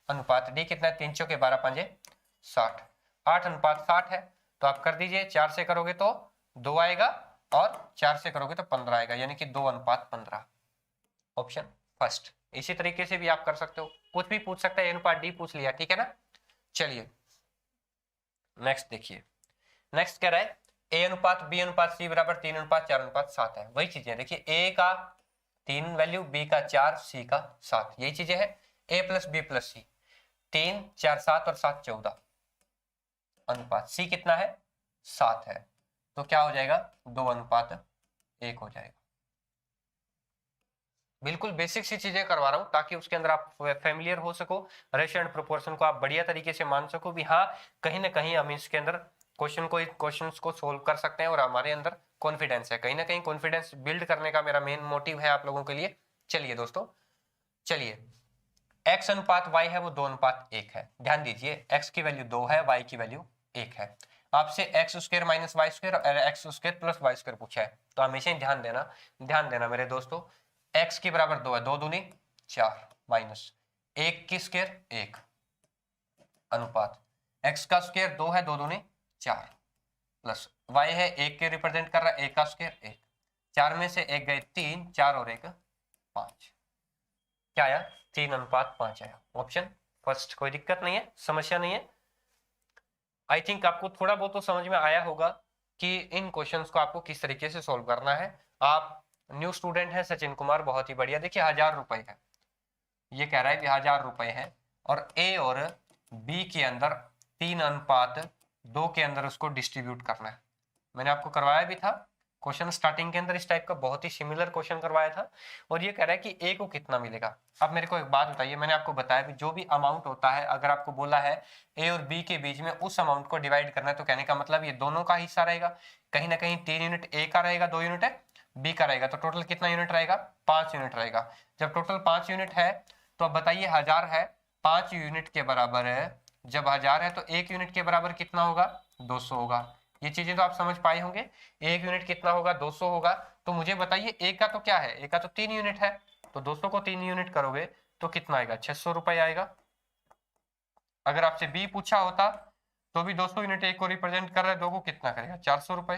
अनुपात डी कितना है? 3 चौके 12 पंजे 60, 8:60 है। तो आप कर दीजिए, 4 से करोगे तो 2 आएगा, और 4 से करोगे तो 15 आएगा, यानी कि 2:15, ऑप्शन फर्स्ट। इसी तरीके से भी आप कर सकते हो, कुछ भी पूछ सकते हैं, ए अनुपात डी पूछ लिया, ठीक है ना। चलिए नेक्स्ट देखिए, नेक्स्ट कह रहा है ए अनुपात बी अनुपात सी बराबर 3:4:7 है। वही चीजें देखिए, ए का 3 वैल्यू, बी का 4, सी का 7, यही चीजें हैं। ए प्लस बी प्लस सी, 3 4 7 और 7 14, अनुपात सी कितना है? 7 है, तो क्या हो जाएगा? 2:1 हो जाएगा। बिल्कुल बेसिक सी चीजें करवा रहा हूं, ताकि उसके अंदर आप फैमिलियर हो सको, रेशियो एंड प्रोपोर्शन को आप बढ़िया तरीके से मान सको भी हाँ, कहीं ना कहीं हम इसके अंदर क्वेश्चंस को सोल्व कर सकते हैं, और हमारे अंदर कॉन्फिडेंस है। कहीं ना कहीं कॉन्फिडेंस बिल्ड करने का मेरा मेन मोटिव है आप लोगों के लिए। चलिए दोस्तों, चलिए x अनुपात y है वो 2:1 है। ध्यान दीजिए, x की वैल्यू 2 है, y की वैल्यू 1 है। आपसे x² माइनस वाई स्क्वायर और x² प्लस वाई स्क्वायर पूछा है, तो हमेशा ही ध्यान देना मेरे दोस्तों। x की बराबर 2 है, 2 दूनी 4 माइनस 1 की स्क्वायर 1, अनुपात x का स्क्वायर 2 है, 2 दूनी 4, प्लस y है 1 के रिप्रेजेंट कर रहा है, 1 का स्क्वायर 1, 4 में से 1 गए 3, 4 और 1 5, क्या आया? 3:5 आया, ऑप्शन फर्स्ट। कोई दिक्कत नहीं है, समस्या नहीं है। आई थिंक आपको थोड़ा बहुत तो समझ में आया होगा कि इन क्वेश्चंस को आपको किस तरीके से सोल्व करना है। आप न्यू स्टूडेंट हैं, सचिन कुमार, बहुत ही बढ़िया। देखिए 1000 रुपए है, ये कह रहा है कि 1000 रुपए है और ए और बी के अंदर 3:2 के अंदर उसको डिस्ट्रीब्यूट करना है। मैंने आपको करवाया भी था क्वेश्चन स्टार्टिंग के अंदर, इस टाइप का बहुत ही सिमिलर क्वेश्चन करवाया था। और ये कह रहा है कि ए को कितना मिलेगा। अब मेरे को एक बात बताइए, मैंने आपको बताया भी जो भी अमाउंट होता है, अगर आपको बोला है ए और बी के बीच में उस अमाउंट को डिवाइड करना है, तो कहने का मतलब ये दोनों का हिस्सा रहेगा। कहीं ना कहीं 3 यूनिट ए का रहेगा, 2 यूनिट है बी का रहेगा, तो टोटल कितना यूनिट रहेगा? 5 यूनिट रहेगा। जब टोटल 5 यूनिट है तो अब बताइए 1000 है 5 यूनिट के बराबर है, जब 1000 है तो 1 यूनिट के बराबर कितना होगा? 200 होगा। ये चीजें तो आप समझ पाए होंगे। 1 यूनिट कितना होगा? 200 होगा। तो मुझे बताइए ए का तो क्या है? ए का तो 3 यूनिट है, तो 200 को 3 यूनिट करोगे तो कितना आएगा? 600 रुपए आएगा। अगर आपसे बी पूछा होता तो भी 200 यूनिट ए को रिप्रेजेंट कर रहा है, 2 को कितना करेगा? 400 रुपए।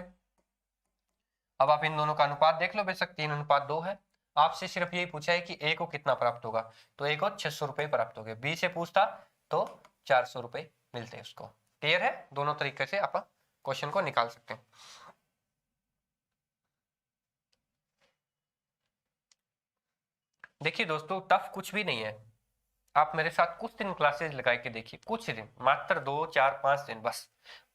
अब आप इन दोनों का अनुपात देख लो, बेशक 3:2 है। आपसे सिर्फ यही पूछा है कि ए को कितना प्राप्त होगा, तो ए को 600 रुपए प्राप्त हो गए। बी से पूछता तो 400 रुपए मिलते उसको। क्लियर है? दोनों तरीके से आप क्वेश्चन को निकाल सकते हैं। देखिए दोस्तों, टफ कुछ भी नहीं है। आप मेरे साथ कुछ दिन क्लासेस लगा के देखिए, कुछ दिन, मात्र 2 4 5 दिन, बस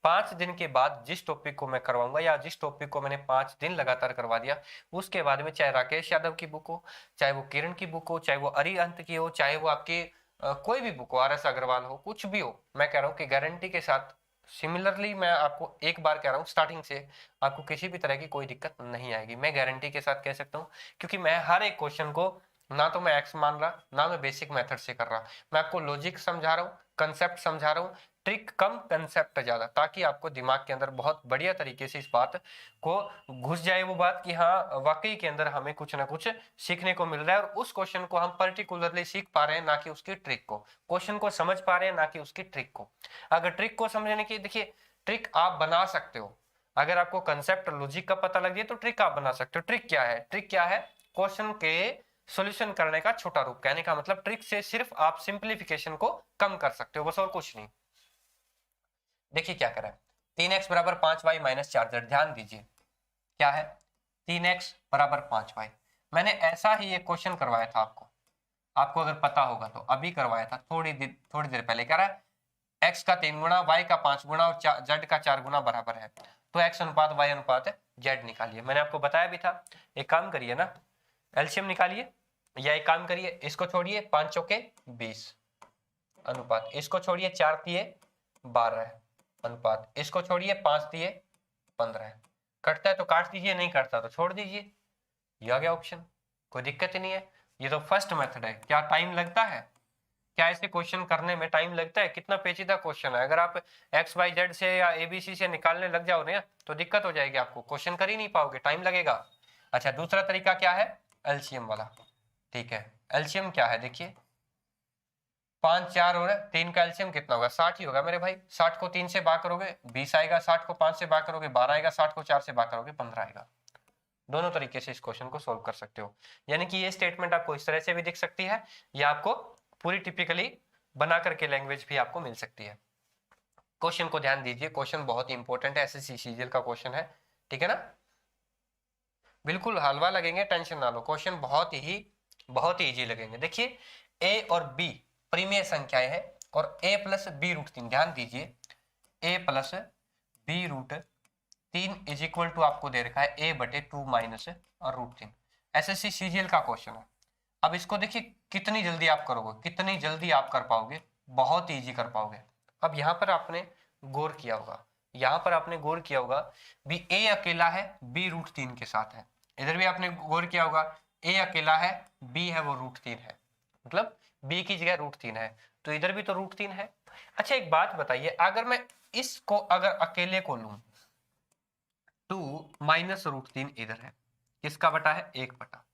5 दिन के बाद जिस टॉपिक को मैं करवाऊंगा या जिस टॉपिक को मैंने 5 दिन लगातार करवा दिया, उसके बाद में चाहे राकेश यादव की बुक हो, चाहे वो किरण की बुक हो, चाहे वो अरिहंत की हो, चाहे वो आपकी कोई भी बुक हो, RS अग्रवाल हो, कुछ भी हो, मैं कह रहा हूँ कि गारंटी के साथ सिमिलरली मैं आपको एक बार कह रहा हूँ, स्टार्टिंग से आपको किसी भी तरह की कोई दिक्कत नहीं आएगी। मैं गारंटी के साथ कह सकता हूँ, क्योंकि मैं हर एक क्वेश्चन को ना तो मैं एक्स मान रहा, ना मैं बेसिक मेथड से कर रहा, मैं आपको लॉजिक समझा रहा हूँ, कंसेप्ट समझा रहा हूँ, ट्रिक कम कंसेप्ट ज्यादा, ताकि आपको दिमाग के अंदर बहुत बढ़िया तरीके से इस बात को घुस जाए वो बात कि हाँ वाकई के अंदर हमें कुछ ना कुछ सीखने को मिल रहा है और उस क्वेश्चन को हम पर्टिकुलरली सीख पा रहे हैं, ना कि उसकी ट्रिक को। क्वेश्चन को समझ पा रहे हैं, ना कि उसकी ट्रिक को। अगर ट्रिक को समझने की, देखिए ट्रिक आप बना सकते हो, अगर आपको कंसेप्ट लॉजिक का पता लग जाए तो ट्रिक आप बना सकते हो। ट्रिक क्या है? ट्रिक क्या है? क्वेश्चन के सॉल्यूशन करने का छोटा रूप। कहने का मतलब ट्रिक से सिर्फ आप सिंप्लीफिकेशन को कम कर सकते हो, बस, और कुछ नहीं। देखिए क्या करें, 3x बराबर 5y माइनस 4z। ध्यान दीजिए क्या है, 3x बराबर 5y। मैंने ऐसा ही एक क्वेश्चन करवाया था आपको, आपको अगर पता होगा तो, अभी करवाया था थोड़ी देर पहले। कह रहा है x का 3 गुना, y का 5 गुना और z का 4 गुना बराबर है, तो x अनुपात y अनुपात z निकालिए। मैंने आपको बताया भी था। एक काम करिए ना, एलसीएम निकालिए, या एक काम करिए, इसको छोड़िए, 5 चौके 20 अनुपात, इसको छोड़िए 4 तिये 12 अनुपात, इसको छोड़िए 5 तिये 15। कटता है तो काट दीजिए, नहीं कटता तो छोड़ दीजिए। ये आ गया ऑप्शन, कोई दिक्कत ही नहीं है। ये तो फर्स्ट मेथड है। क्या टाइम लगता है? क्या ऐसे क्वेश्चन करने में टाइम लगता है? कितना पेचीदा क्वेश्चन है। अगर आप एक्स वाई जेड से या एबीसी से निकालने लग जाओ ना तो दिक्कत हो जाएगी, आपको क्वेश्चन कर ही नहीं पाओगे, टाइम लगेगा। अच्छा, दूसरा तरीका क्या है? एलसीएम वाला। ठीक है, एलसीएम क्या है देखिए, 5 4 और 3 का एलसीएम कितना होगा? 60 ही होगा मेरे भाई। 60 को 3 से भाग करोगे 20 आएगा, 60 को 5 से भाग करोगे 12 आएगा, 60 को 4 से भाग करोगे 15 आएगा। दोनों तरीके से इस क्वेश्चन को सोल्व कर सकते हो। यानी कि ये स्टेटमेंट आपको इस तरह से भी दिख सकती है, या आपको पूरी टिपिकली बना करके लैंग्वेज भी आपको मिल सकती है। क्वेश्चन को ध्यान दीजिए, क्वेश्चन बहुत ही इंपॉर्टेंट है, एसएससी सीजीएल का क्वेश्चन है, ठीक है ना। बिल्कुल हलवा लगेंगे, टेंशन ना लो, क्वेश्चन बहुत ही इजी लगेंगे। देखिए ए और बी परिमेय संख्याएं हैं और a प्लस बी रूट 3, ध्यान दीजिए a plus B root 3 is equal to आपको दे रखा है a/2 माइनस और रूट 3। एसएससी सीजीएल का क्वेश्चन है। अब इसको देखिए कितनी जल्दी आप करोगे, कितनी जल्दी आप कर पाओगे, बहुत इजी कर पाओगे। अब यहाँ पर आपने गौर किया होगा, यहाँ पर आपने गौर किया होगा भी a अकेला है, b रूट 3 के साथ है। इधर भी आपने गौर किया होगा a अकेला है, b है वो रूट 3 है, मतलब b की जगह रूट 3 है, तो इधर भी तो रूट 3 है। अच्छा एक बात बताइए, अगर मैं इसको अगर अकेले को लूं, 2 माइनस रूट 3 इधर है, किसका बटा है? 1 बटा।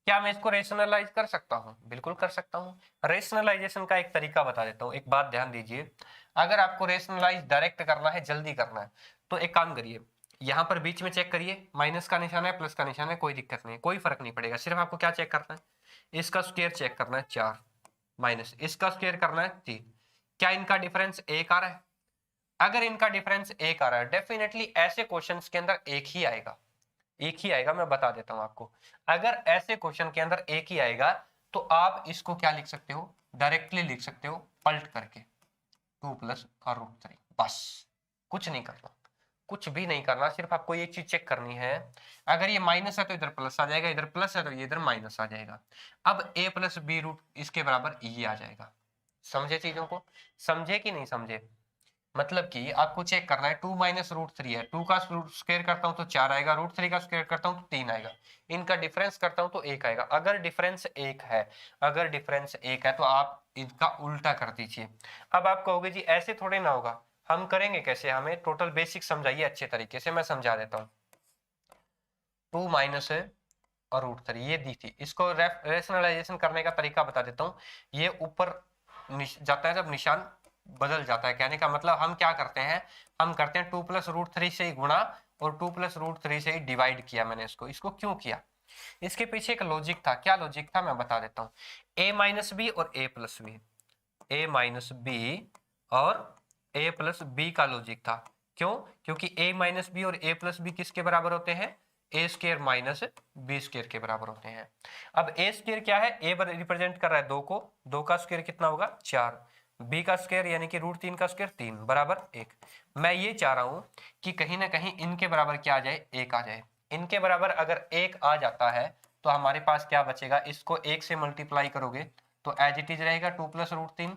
क्या मैं इसको रेशनलाइज कर सकता हूं? बिल्कुल कर सकता हूं। रेशनलाइजेशन का एक तरीका बता देता हूं, एक बात ध्यान दीजिए। अगर आपको रेशनलाइज डायरेक्ट करना है, जल्दी करना है, तो एक काम करिए, यहां पर बीच में चेक करिए, माइनस का निशान है, प्लस का निशान है, कोई दिक्कत नहीं, कोई फर्क नहीं पड़ेगा। सिर्फ आपको क्या चेक करना है? इसका स्क्वायर चेक करना है 4, माइनस इसका स्क्वायर करना है 3। क्या इनका डिफरेंस 1 आ रहा है? अगर इनका डिफरेंस 1 आ रहा है, डेफिनेटली ऐसे क्वेश्चंस के अंदर एक ही आएगा, एक ही आएगा। मैं बता देता हूं आपको, अगर ऐसे क्वेश्चन के अंदर एक ही आएगा तो आप इसको क्या लिख सकते हो, डायरेक्टली लिख सकते हो पलट करके 2 प्लस √3। बस कुछ नहीं करना, कुछ भी नहीं करना, सिर्फ आपको ये चीज चेक करनी है। अगर ये माइनस है तो इधर प्लस आ जाएगा, इधर प्लस है तो ये इधर माइनस आ जाएगा। अब a प्लस बी रूट इसके बराबर ये आ जाएगा। समझे चीजों को, समझे कि नहीं समझे? मतलब कि आपको चेक करना है 2 माइनस √3 है, 2 का स्क्वायर करता हूं तो 4 आएगा, √3 का स्क्वायर करता हूं तो 3 आएगा, इनका डिफरेंस करता हूं तो 1 आएगा। अगर डिफरेंस 1 है, अगर डिफरेंस 1 है तो आप इनका उल्टा कर दीजिए। अब आप कहोगे जी ऐसे थोड़े ना होगा, हम करेंगे कैसे, हमें टोटल बेसिक समझाइए अच्छे तरीके से, मैं समझा देता हूँ। 2 माइनस और √3 ये दी थी, इसको रेशनलाइजेशन करने का तरीका बता देता हूँ। ये ऊपर जाता है जब निशान बदल जाता है, कहने का मतलब हम क्या करते हैं, हम करते हैं 2 प्लस √3 से ही गुणा और 2 प्लस √3 से ही डिवाइड किया मैंने इसको क्यों किया, इसके पीछे एक लॉजिक था। क्या लॉजिक था मैं बता देता हूँ। a माइनस बी और a plus B, a minus B और a प्लस बी का लॉजिक था। क्यों? क्योंकि a माइनस बी और a प्लस बी किसके बराबर होते हैं, A square minus B square के बराबर होते हैं। अब ए स्क्वायर क्या है, ए रिप्रेजेंट कर रहा है 2 को, 2 का स्क्वायर कितना होगा 4, बी का स्क्वायर यानी कि √3 का स्क्वायर 3 बराबर 1। मैं ये चाह रहा हूं कि कहीं ना कहीं इनके बराबर क्या आ जाए, 1 आ जाए। इनके बराबर अगर 1 आ जाता है तो हमारे पास क्या बचेगा, इसको 1 से मल्टीप्लाई करोगे तो एज इट इज रहेगा 2 प्लस √3,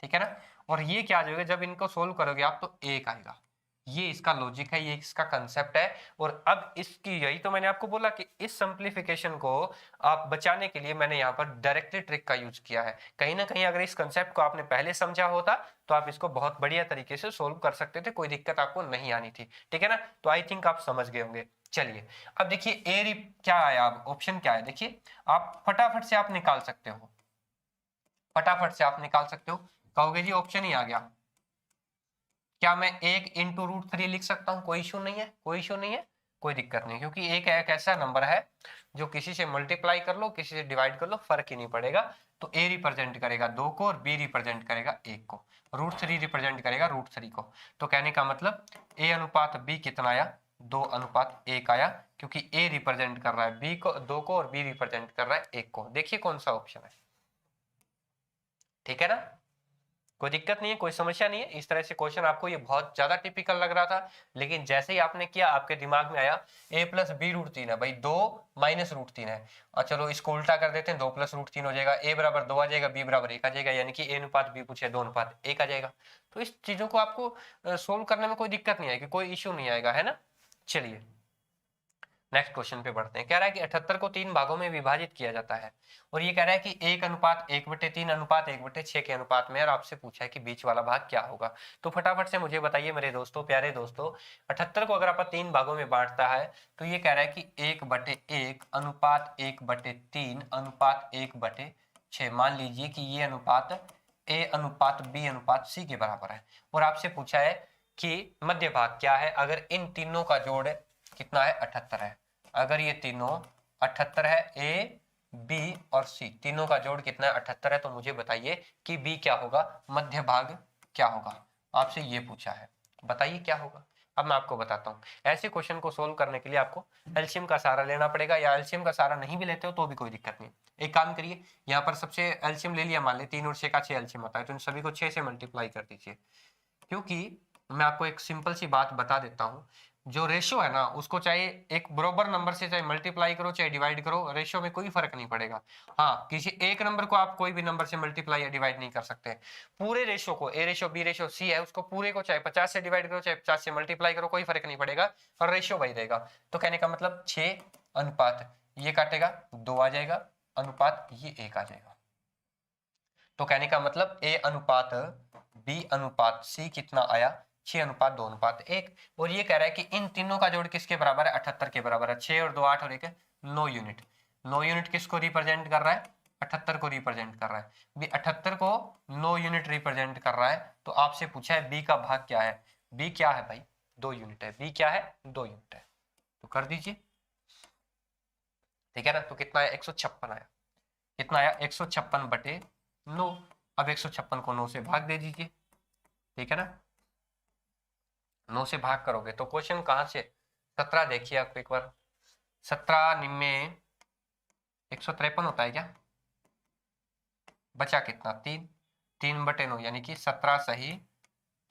ठीक है ना। और ये क्या आ जाएगा, जब इनको सोल्व करोगे आप तो 1 आएगा। ये इसका लॉजिक है, ये इसका कंसेप्ट है। और अब इसकी, यही तो मैंने आपको बोला कि इस सिंप्लीफिकेशन को आप बचाने के लिए मैंने यहाँ पर डायरेक्टली ट्रिक का यूज किया है। कहीं ना कहीं अगर इस कंसेप्ट को आपने पहले समझा होता तो आप इसको बहुत बढ़िया तरीके से सोल्व कर सकते थे, कोई दिक्कत आपको नहीं आनी थी, ठीक है ना। तो आई थिंक आप समझ गए होंगे। चलिए अब देखिए ए क्या आया, अब ऑप्शन क्या है देखिए, आप फटाफट से आप निकाल सकते हो, फटाफट से आप निकाल सकते हो। कहोगे जी ऑप्शन ही आ गया, क्या मैं 1 इंटू √3 लिख सकता हूँ, कोई इशू नहीं है, कोई इशू नहीं है, कोई दिक्कत नहीं, क्योंकि एक ऐसा नंबर है जो किसी से मल्टीप्लाई कर लो किसी से डिवाइड कर लो फर्क ही नहीं पड़ेगा। तो ए रिप्रेजेंट करेगा 2 को और बी रिप्रेजेंट करेगा 1 को, √3 रिप्रेजेंट करेगा √3 को। तो कहने का मतलब ए अनुपात बी कितना आया, 2:1 आया, क्योंकि ए रिप्रेजेंट कर रहा है बी को 2 को और बी रिप्रेजेंट कर रहा है 1 को। देखिए कौन सा ऑप्शन है, ठीक है ना, कोई दिक्कत नहीं है, कोई समस्या नहीं है। इस तरह से क्वेश्चन आपको ये बहुत ज्यादा टिपिकल लग रहा था, लेकिन जैसे ही आपने किया आपके दिमाग में आया a प्लस बी √3 है भाई, 2 माइनस √3 है, और चलो इसको उल्टा कर देते हैं, 2 प्लस √3 हो जाएगा, a बराबर 2 आ जाएगा, b बराबर 1 आ जाएगा, यानी कि a अनुपात b पूछे 2:1 आ जाएगा। तो इस चीजों को आपको सोल्व करने में कोई दिक्कत नहीं आएगी, कोई इश्यू नहीं आएगा, है ना। चलिए नेक्स्ट क्वेश्चन पे बढ़ते हैं। कह रहा है कि 78 को 3 भागों में विभाजित किया जाता है, और ये कह रहा है कि 1:1/3 अनुपात 1/6 के अनुपात में, और आपसे पूछा है कि बीच वाला भाग क्या होगा। तो फटाफट से मुझे बताइए मेरे दोस्तों, प्यारे दोस्तों, 78 को अगर आप 3 भागों में बांटता है तो ये कह रहा है कि 1/1 अनुपात 1/3 अनुपात 1/6। मान लीजिए कि ये अनुपात a अनुपात b अनुपात c के बराबर है, और आपसे पूछा है कि मध्य भाग क्या है। अगर इन तीनों का जोड़ कितना है, 78 है, अगर ये तीनों 78 है, ए बी और सी तीनों का जोड़ कितना है, 78 है, तो मुझे बताइए कि बी क्या होगा, मध्य भाग क्या होगा। आपसे ये पूछा है, बताइए क्या होगा। अब मैं आपको बताता हूँ, ऐसे क्वेश्चन को सोल्व करने के लिए आपको एलसीएम का सहारा लेना पड़ेगा, या एलसीएम का सहारा नहीं भी लेते हो तो भी कोई दिक्कत नहीं। एक काम करिए, यहाँ पर सबसे एलसीएम ले लिया, मान ले 3 और 6 का 6 एलसीएम आता है, तो इन सभी को 6 से मल्टीप्लाई कर दीजिए। क्योंकि मैं आपको एक सिंपल सी बात बता देता हूँ, जो रेशियो है ना उसको चाहे एक बराबर नंबर से चाहे मल्टीप्लाई करो चाहे डिवाइड करो, रेशियो में कोई फर्क नहीं पड़ेगा। हाँ, किसी एक नंबर को आप कोई भी नंबर से मल्टीप्लाई या डिवाइड नहीं कर सकते। पूरे रेशियो को, A ratio B ratio C है, उसको पूरे को चाहे 50 से डिवाइड करो चाहे 50 से मल्टीप्लाई करो, कोई फर्क नहीं पड़ेगा, और रेशियो वही रहेगा। तो कहने का मतलब 6 अनुपात ये काटेगा 2 आ जाएगा, अनुपात ये 1 आ जाएगा। तो कहने का मतलब ए अनुपात बी अनुपात सी कितना आया, 6:2:1। और ये कह रहा है कि इन तीनों का जोड़ किसके बराबर है, 78 के बराबर है। 6 और 2 8 और 1 9 यूनिट। 9 यूनिट किसको रिप्रेजेंट कर रहा है, 78 को रिप्रेजेंट कर रहा है। भी 78 को 9 यूनिट रिप्रेजेंट कर रहा है, तो आपसे पूछा है बी का भाग क्या है। बी क्या है भाई, 2 यूनिट है। बी क्या है, 2 यूनिट है। तो कर दीजिए, ठीक है ना। तो कितना है, 156 आया। कितना आया, 156/9। अब 156 को 9 से भाग दे दीजिए, ठीक है ना। 9 से भाग करोगे तो क्वेश्चन कहां से, 17 देखिए आप एक बार, 17 में 153 होता है क्या, बचा कितना 3, 3/9 यानी कि 17 सही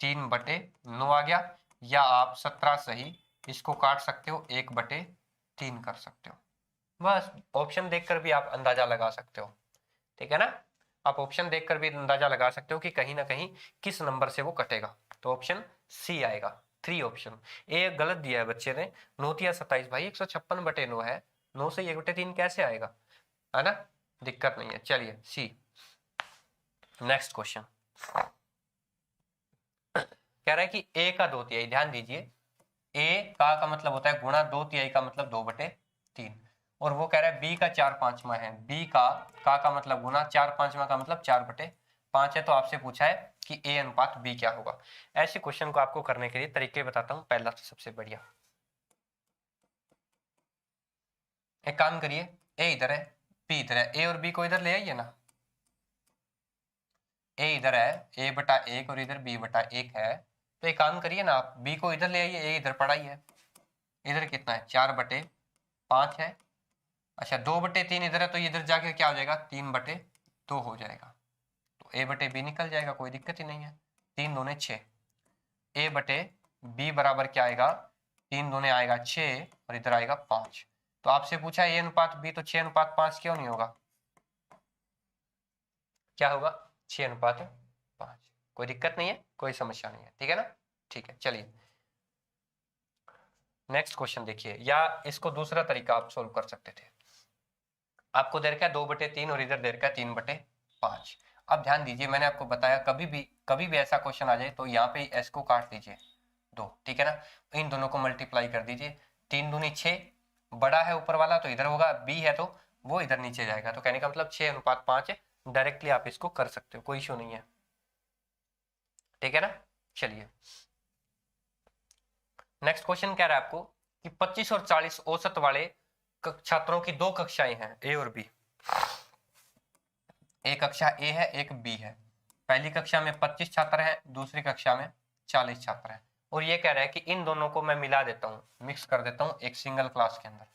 3/9 आ गया। या आप 17 सही इसको काट सकते हो 1/3 कर सकते हो। बस ऑप्शन देखकर भी आप अंदाजा लगा सकते हो, ठीक है ना। आप ऑप्शन देखकर भी अंदाजा लगा सकते हो कि कहीं ना कहीं किस नंबर से वो कटेगा। तो ऑप्शन सी आएगा। 3 ऑप्शन। ए गलत दिया है बच्चे ने, 9×27 भाई 156/9 है, 9 से 1/3 कैसे आएगा, है ना, दिक्कत नहीं है। चलिए सी। नेक्स्ट क्वेश्चन कह रहा है कि ए का 2/3, ध्यान दीजिए, ए का मतलब होता है गुणा 2/3 का मतलब 2/3, और वो कह रहा है बी का 4/5 है, बी का मतलब गुना 4/5 का मतलब 4/5 है। तो आपसे पूछा है कि ए अनुपात बी क्या होगा। ऐसे क्वेश्चन को आपको करने के लिए तरीके बताता हूं। पहला तो सबसे बढ़िया, एक काम करिए, ए इधर है बी इधर है, ए और बी को इधर ले आइए ना। ए इधर है a/1 और इधर b/1 है, तो एक काम करिए ना, आप b को इधर ले आइए, a इधर पड़ा ही है। इधर कितना है 4/5 है। अच्छा 2/3 इधर है, तो इधर जाके क्या हो जाएगा 3/2 हो जाएगा। तो a/b निकल जाएगा, कोई दिक्कत ही नहीं है। 3 दूने 6, a/b बराबर क्या आएगा, 3 दूने आएगा 6 और इधर आएगा 5। तो आपसे पूछा है a अनुपात b, तो 6:5 क्यों नहीं होगा, क्या होगा 6:5। कोई दिक्कत नहीं है, कोई समस्या नहीं है, ठीक है ना। ठीक है, चलिए नेक्स्ट क्वेश्चन देखिए, या इसको दूसरा तरीका आप सोल्व कर सकते थे। आपको दे रखा है 2/3 और इधर दे रखा है 3/5। अब ध्यान दीजिए, मैंने आपको बताया कभी भी ऐसा क्वेश्चन आ जाए तो यहाँ पे एस को काट दीजिए 2, ठीक है ना। इन दोनों को मल्टीप्लाई कर दीजिए, 3 दूनी 6, बड़ा है ऊपर वाला तो इधर होगा, बी है तो वो इधर नीचे जाएगा। तो कहने का मतलब 6:5 है। डायरेक्टली आप इसको कर सकते हो, कोई इशू नहीं है, ठीक है ना। चलिए नेक्स्ट क्वेश्चन कह रहा है आपको कि 25 और 40 औसत वाले छात्रों की 2 कक्षाएं हैं, ए और बी। एक कक्षा ए है, एक बी है। पहली कक्षा में 25 छात्र हैं, दूसरी कक्षा में 40 छात्र हैं। और ये कह रहा है कि इन दोनों को मैं मिला देता हूँ, मिक्स कर देता हूँ एक सिंगल क्लास के अंदर,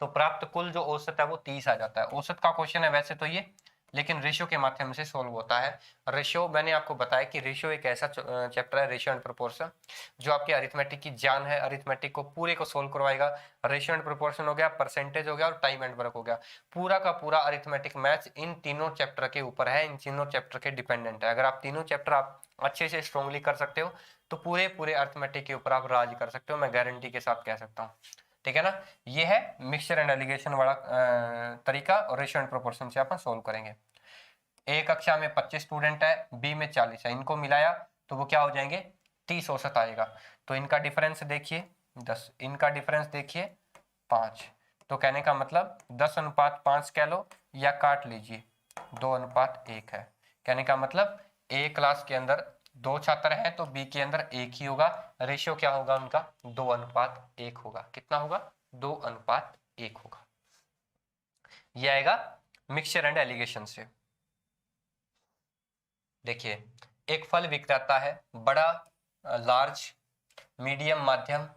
तो प्राप्त कुल जो औसत है वो 30 आ जाता है। औसत का क्वेश्चन है वैसे तो ये, लेकिन रेशियो के माध्यम से सोल्व होता है। रेशियो मैंने आपको बताया कि रेशियो एक ऐसा चैप्टर है, रेशियो एंड प्रोपोर्शन, जो आपके अरिथमेटिक की जान है, अरिथमेटिक को पूरे को सोल्व करवाएगा। रेशियो एंड प्रोपोर्शन हो गया, परसेंटेज हो गया और टाइम एंड वर्क हो गया। पूरा का पूरा अरिथमेटिक मैथ्स इन तीनों चैप्टर के ऊपर है, इन तीनों चैप्टर के डिपेंडेंट है। अगर आप तीनों चैप्टर आप अच्छे से स्ट्रॉन्गली कर सकते हो तो पूरे अरिथमेटिक के ऊपर आप राज कर सकते हो, मैं गारंटी के साथ कह सकता हूँ, ठीक है ना। ये है मिक्सचर एंड एलिगेशन वाला तरीका, और रेशियो एंड प्रोपोर्शन से अपन सोल्व करेंगे। ए कक्षा में 25 स्टूडेंट है, बी में 40 है, इनको मिलाया तो वो क्या हो जाएंगे 30 औसत आएगा। तो इनका डिफरेंस देखिए 10, इनका डिफरेंस देखिए 5। तो कहने का मतलब 10:5 कह लो या काट लीजिए 2:1 है। कहने का मतलब ए क्लास के अंदर 2 छात्र हैं तो बी के अंदर 1 ही होगा। रेशियो क्या होगा उनका 2:1 होगा। कितना होगा 2:1 होगा। यह आएगा मिक्सचर एंड एलिगेशन से। देखिए एक फल विक्रेता है, बड़ा, लार्ज, मीडियम, माध्यम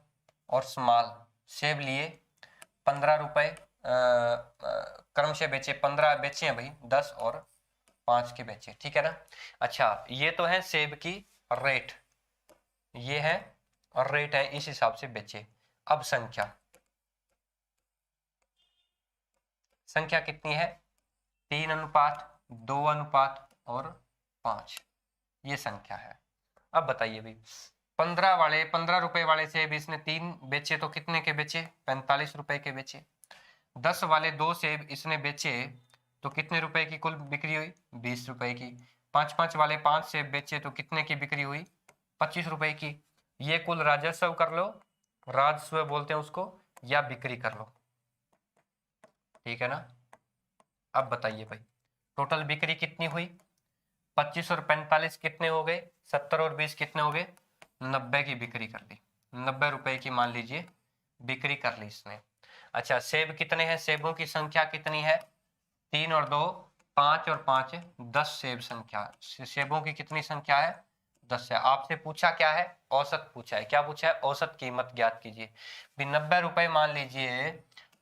और स्मॉल सेब लिए 15 रुपए क्रम से बेचे, 15 बेचे हैं भाई, 10 और 5 के बेचे, ठीक है ना। अच्छा ये तो है सेब की रेट, ये है और रेट है, इस हिसाब से बेचे। अब संख्या कितनी है 3:2 और 5, ये संख्या है। अब बताइए भाई 15 रुपए वाले सेब इसने 3 बेचे तो कितने के बेचे 45 रुपए के बेचे। 10 वाले 2 सेब इसने बेचे तो कितने रुपए की कुल बिक्री हुई 20 रुपए की। 5 वाले 5 सेब बेचे तो कितने की बिक्री हुई 25 रुपए की। ये कुल राजस्व कर लो, राजस्व बोलते हैं उसको, या बिक्री कर लो, ठीक है ना। अब बताइए भाई टोटल बिक्री कितनी हुई 25 और 45 कितने हो गए 70 और 20 कितने हो गए 90 की बिक्री कर ली, 90 रुपए की मान लीजिए बिक्री कर ली इसने। अच्छा सेब कितने हैं, सेबों की संख्या कितनी है 3 और 2 5 और 5 10 सेब संख्या, सेबों की कितनी संख्या है 10 है। आपसे पूछा क्या है औसत पूछा है, क्या पूछा है औसत कीमत ज्ञात कीजिए। 90 रुपए मान लीजिए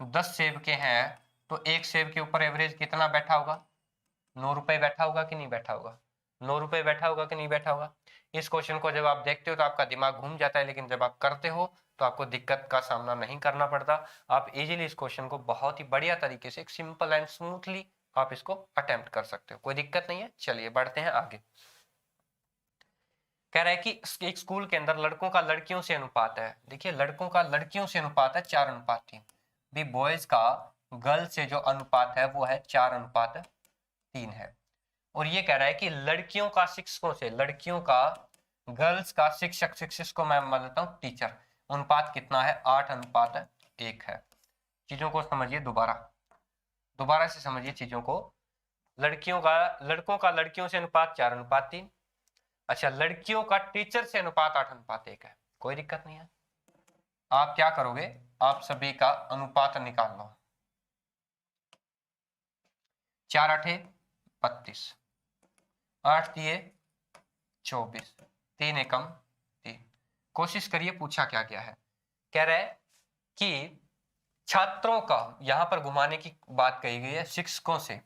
10 सेब के हैं तो एक सेब के ऊपर एवरेज कितना बैठा होगा ₹9 बैठा होगा कि नहीं बैठा होगा? ₹9 बैठा होगा कि नहीं बैठा होगा? इस क्वेश्चन को जब आप देखते हो तो आपका दिमाग घूम जाता है, लेकिन जब आप करते हो तो आपको दिक्कत का सामना नहीं करना पड़ता। आप इजीली इस क्वेश्चन को बहुत ही बढ़िया तरीके से, एक सिंपल एंड स्मूथली आप इसको अटेम्प्ट कर सकते हो, कोई दिक्कत नहीं है। चलिए बढ़ते हैं आगे। कह रहा है कि एक स्कूल के अंदर लड़कों का लड़कियों से अनुपात है। देखिए लड़कों का लड़कियों से अनुपात है 4:3। भी बॉयज का गर्ल से जो अनुपात है वो है 4:3 है। और ये कह रहा है कि लड़कियों का शिक्षकों से, लड़कियों का गर्ल्स का शिक्षक को मैं मान लेता हूँ टीचर, अनुपात कितना है? 8:1 है। चीजों को समझिए, दोबारा से समझिए चीजों को। लड़कों का लड़कियों से अनुपात 4:3। अच्छा, लड़कियों का टीचर से अनुपात 8:1 है। कोई दिक्कत नहीं है। आप क्या करोगे? आप सभी का अनुपात निकाल लो। 4×8 = 32, 8×3 = 24, 3×1 = 3। कोशिश करिए, पूछा क्या क्या है। कह रहा है कि छात्रों का, यहां पर घुमाने की बात कही गई है शिक्षकों से।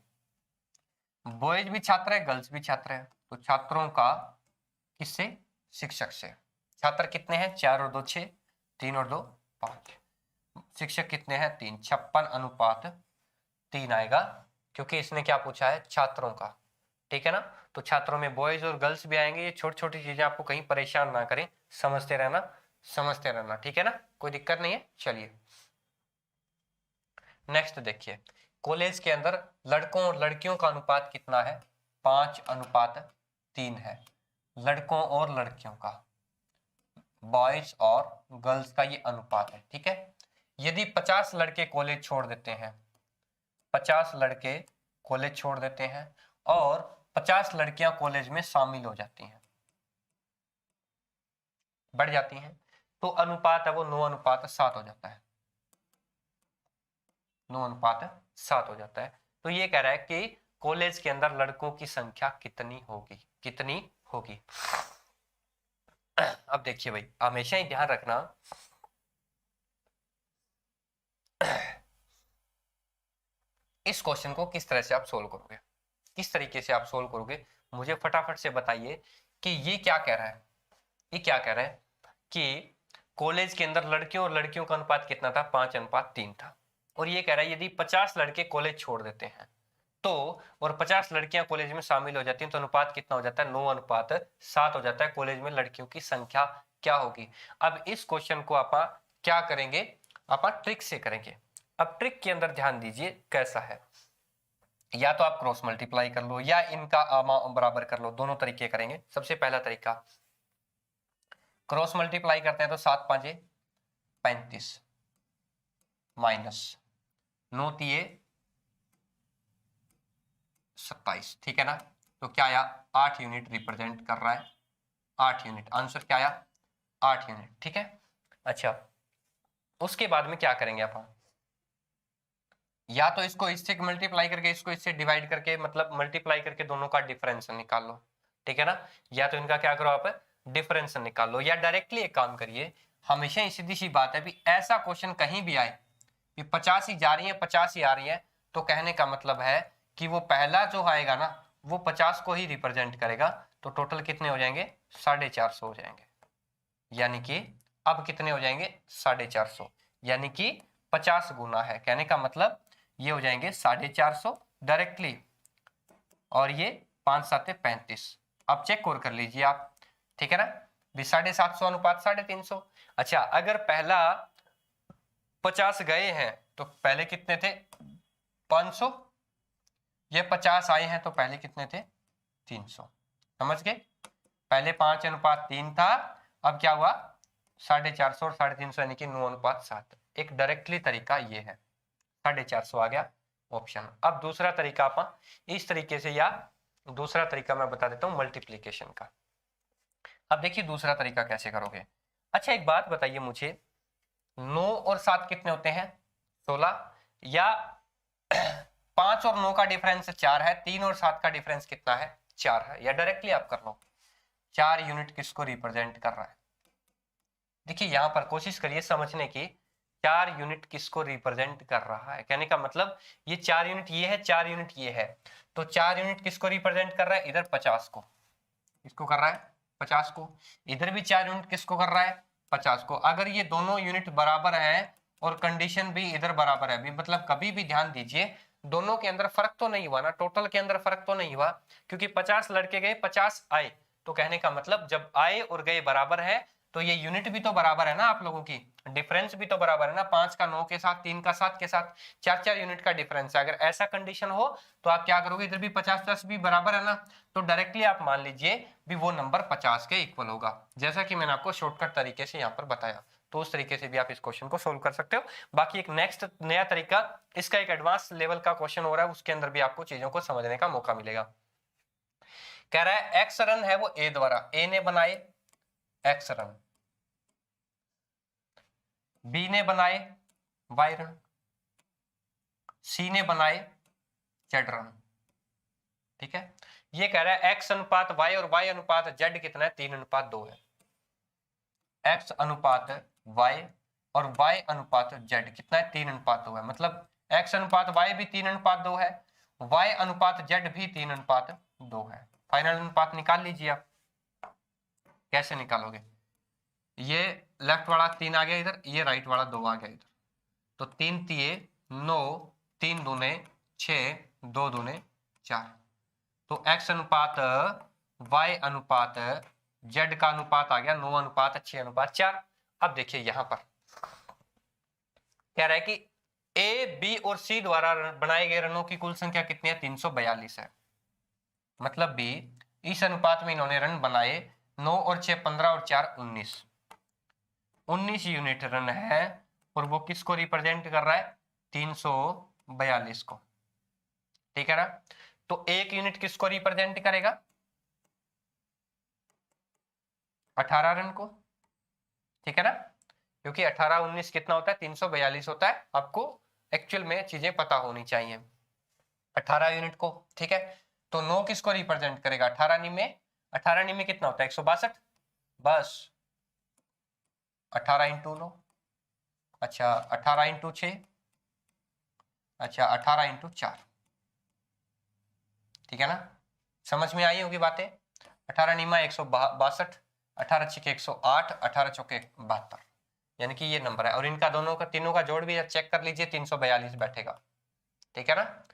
बॉयज भी छात्र है, गर्ल्स भी छात्र है, तो छात्रों का किससे? शिक्षक से। छात्र कितने हैं? 4 और 2 6, 3 और 2 5। शिक्षक कितने हैं? 3। 56:3 आएगा, क्योंकि इसने क्या पूछा है? छात्रों का। ठीक है ना? तो छात्रों में बॉयज और गर्ल्स भी आएंगे। ये छोटी छोटी चीजें आपको कहीं परेशान ना करें, समझते रहना। ठीक है ना? कोई दिक्कत नहीं है। चलिए नेक्स्ट देखिए, कॉलेज के अंदर लड़कों और लड़कियों का अनुपात कितना है? 5:3 है। लड़कों और लड़कियों का, बॉयज और गर्ल्स का ये अनुपात है। ठीक है, यदि 50 लड़के कॉलेज छोड़ देते हैं, 50 लड़के कॉलेज छोड़ देते हैं और 50 लड़कियां कॉलेज में शामिल हो जाती हैं, बढ़ जाती हैं, तो अनुपात है वो 9:7 हो जाता है। 9:7 हो जाता है। तो ये कह रहा है कि कॉलेज के अंदर लड़कों की संख्या कितनी होगी। अब देखिए भाई, हमेशा ही ध्यान रखना, इस क्वेश्चन को किस तरह से आप सोल्व करोगे, किस तरीके से आप सोल्व करोगे, मुझे फटाफट से बताइए कि ये क्या कह रहा है। ये क्या कह रहा है कि कॉलेज के अंदर लड़कियों और लड़कियों का अनुपात कितना था? 5:3 था। और ये कह रहा है यदि 50 लड़के कॉलेज छोड़ देते हैं तो, और 50 लड़कियां कॉलेज में शामिल हो जाती हैं, तो अनुपात कितना हो जाता है? 9:7 हो जाता है। कॉलेज में लड़कियों की संख्या क्या होगी? अब इस क्वेश्चन को आप क्या करेंगे? आप ट्रिक से करेंगे। अब ट्रिक के अंदर ध्यान दीजिए कैसा है। या तो आप क्रॉस मल्टीप्लाई कर लो या इनका बराबर कर लो, दोनों तरीके करेंगे। सबसे पहला तरीका, क्रॉस मल्टीप्लाई करते हैं तो 7×5 = 35 माइनस 9×3 = 27। ठीक है ना? तो क्या आया? 8 यूनिट रिप्रेजेंट कर रहा है, 8 यूनिट। आंसर क्या आया? 8 यूनिट। ठीक है, अच्छा उसके बाद में क्या करेंगे आप? या तो इसको इससे मल्टीप्लाई करके, इसको इससे डिवाइड करके, मतलब मल्टीप्लाई करके दोनों का डिफरेंस निकाल लो। ठीक है ना? या तो इनका क्या करो आप? डिफरेंस निकाल लो, या डायरेक्टली एक काम करिए। हमेशा ही सीधी सी बात है भी, ऐसा क्वेश्चन कहीं भी आए कि 50 ही जा रही है 50 ही आ रही है, तो कहने का मतलब है कि वो पहला जो आएगा ना, वो 50 को ही रिप्रेजेंट करेगा। तो टोटल कितने हो जाएंगे? 450 हो जाएंगे। यानी कि अब कितने हो जाएंगे? 450, यानी कि 50 गुना है। कहने का मतलब ये हो जाएंगे 450 डायरेक्टली, और ये 5×7 = 35। अब चेक और कर लीजिए आप। ठीक है ना? 750 अनुपात 350। अच्छा, अगर पहला 50 गए हैं तो पहले कितने थे? 500। ये 50 आए हैं तो पहले कितने थे? 300। समझ गए? पहले 5:3 था, अब क्या हुआ? 450 और 350, यानी कि 9:7। एक डायरेक्टली तरीका ये है, 450 आ गया ऑप्शन। अब दूसरा तरीका आप इस तरीके से, या दूसरा तरीका मैं बता देता हूं मल्टीप्लीकेशन का। अब देखिए दूसरा तरीका कैसे करोगे। अच्छा एक बात बताइए मुझे, 9 और 7 कितने होते हैं? 16। या 5 और 9 का डिफरेंस 4 है, 3 और 7 का डिफरेंस कितना है? 4 है। या डायरेक्टली आप कर लो, 4 यूनिट किसको रिप्रेजेंट कर रहा है? देखिए यहां पर कोशिश करिए समझने की, 4 यूनिट किसको रिप्रेजेंट कर रहा है। कहने का मतलब ये 4 यूनिट ये है, 4 यूनिट ये है, तो 4 यूनिट किसको रिप्रेजेंट कर रहा है, इधर 50 को, इसको कर रहा है 50 को, इधर भी 4 यूनिट किसको कर रहा है, 50 को। अगर ये दोनों यूनिट बराबर है और कंडीशन भी इधर बराबर है, भी मतलब कभी भी ध्यान दीजिए दोनों के अंदर फर्क तो नहीं हुआ ना, टोटल के अंदर फर्क तो नहीं हुआ, क्योंकि 50 लड़के गए 50 आए, तो कहने का मतलब जब आए और गए बराबर है तो ये यूनिट भी तो बराबर है ना, आप लोगों की डिफरेंस भी तो बराबर है ना, 5 का 9 के साथ, 3 का 7 के साथ, 4 यूनिट का डिफरेंस है। अगर ऐसा कंडीशन हो तो आप क्या करोगे, इधर भी 50 भी बराबर है ना, तो डायरेक्टली आप मान लीजिए भी वो नंबर 50 के इक्वल होगा, जैसा कि मैंने आपको शॉर्टकट तरीके से यहाँ पर बताया। तो उस तरीके से भी आप इस क्वेश्चन को सोल्व कर सकते हो। बाकी एक नेक्स्ट नया तरीका, इसका एक एडवांस लेवल का क्वेश्चन हो रहा है, उसके अंदर भी आपको चीजों को समझने का मौका मिलेगा। कह रहा है एक्स रन है वो ए द्वारा, ए ने बनाए एक्स रन, बी ने बनाए वाई रन, सी ने बनाए जेड रन। ठीक है, ये कह रहा है एक्स अनुपात वाई और वाई अनुपात जेड कितना है, 3:2 है। एक्स अनुपात वाई और वाई अनुपात जेड कितना है, 3:2 है। मतलब एक्स अनुपात वाई भी 3:2 है, वाई अनुपात जेड भी 3:2 है। फाइनल अनुपात निकाल लीजिए आप। कैसे निकालोगे, ये लेफ्ट वाला 3 आ गया इधर, ये राइट वाला 2 आ गया इधर, तो 3 तिये 9, 3 दूने 6, 2 दूने 4। तो x अनुपात y अनुपात z का अनुपात आ गया 9:6:4। अब देखिए यहां पर कह रहा है कि a, b और c द्वारा बनाए गए रनों की कुल संख्या कितनी है, 342 है। मतलब भी इस अनुपात में इन्होंने रन बनाए 9 और 6 15 और 4 19 यूनिट रन है, और वो किसको रिप्रेजेंट कर रहा है, 342 को। ठीक है ना, तो एक यूनिट किसको रिप्रेजेंट करेगा, 18 रन को। ठीक है ना, क्योंकि 18 19 कितना होता है, 342 होता है। आपको एक्चुअल में चीजें पता होनी चाहिए, 18 यूनिट को। ठीक है, तो 9 किसको रिप्रेजेंट करेगा, 18 नी में कितना होता है, 162। बस 18 इंटू 9, अच्छा 18 इंटू 6, अच्छा 18 इंटू 4। ठीक है ना, समझ में आई होगी बातें। 18 नीमा 162, 18 छिके 108, 18 चौके 72, यानी कि ये नंबर है। और इनका दोनों का तीनों का जोड़ भी चेक कर लीजिए, 342 बैठेगा। ठीक है ना,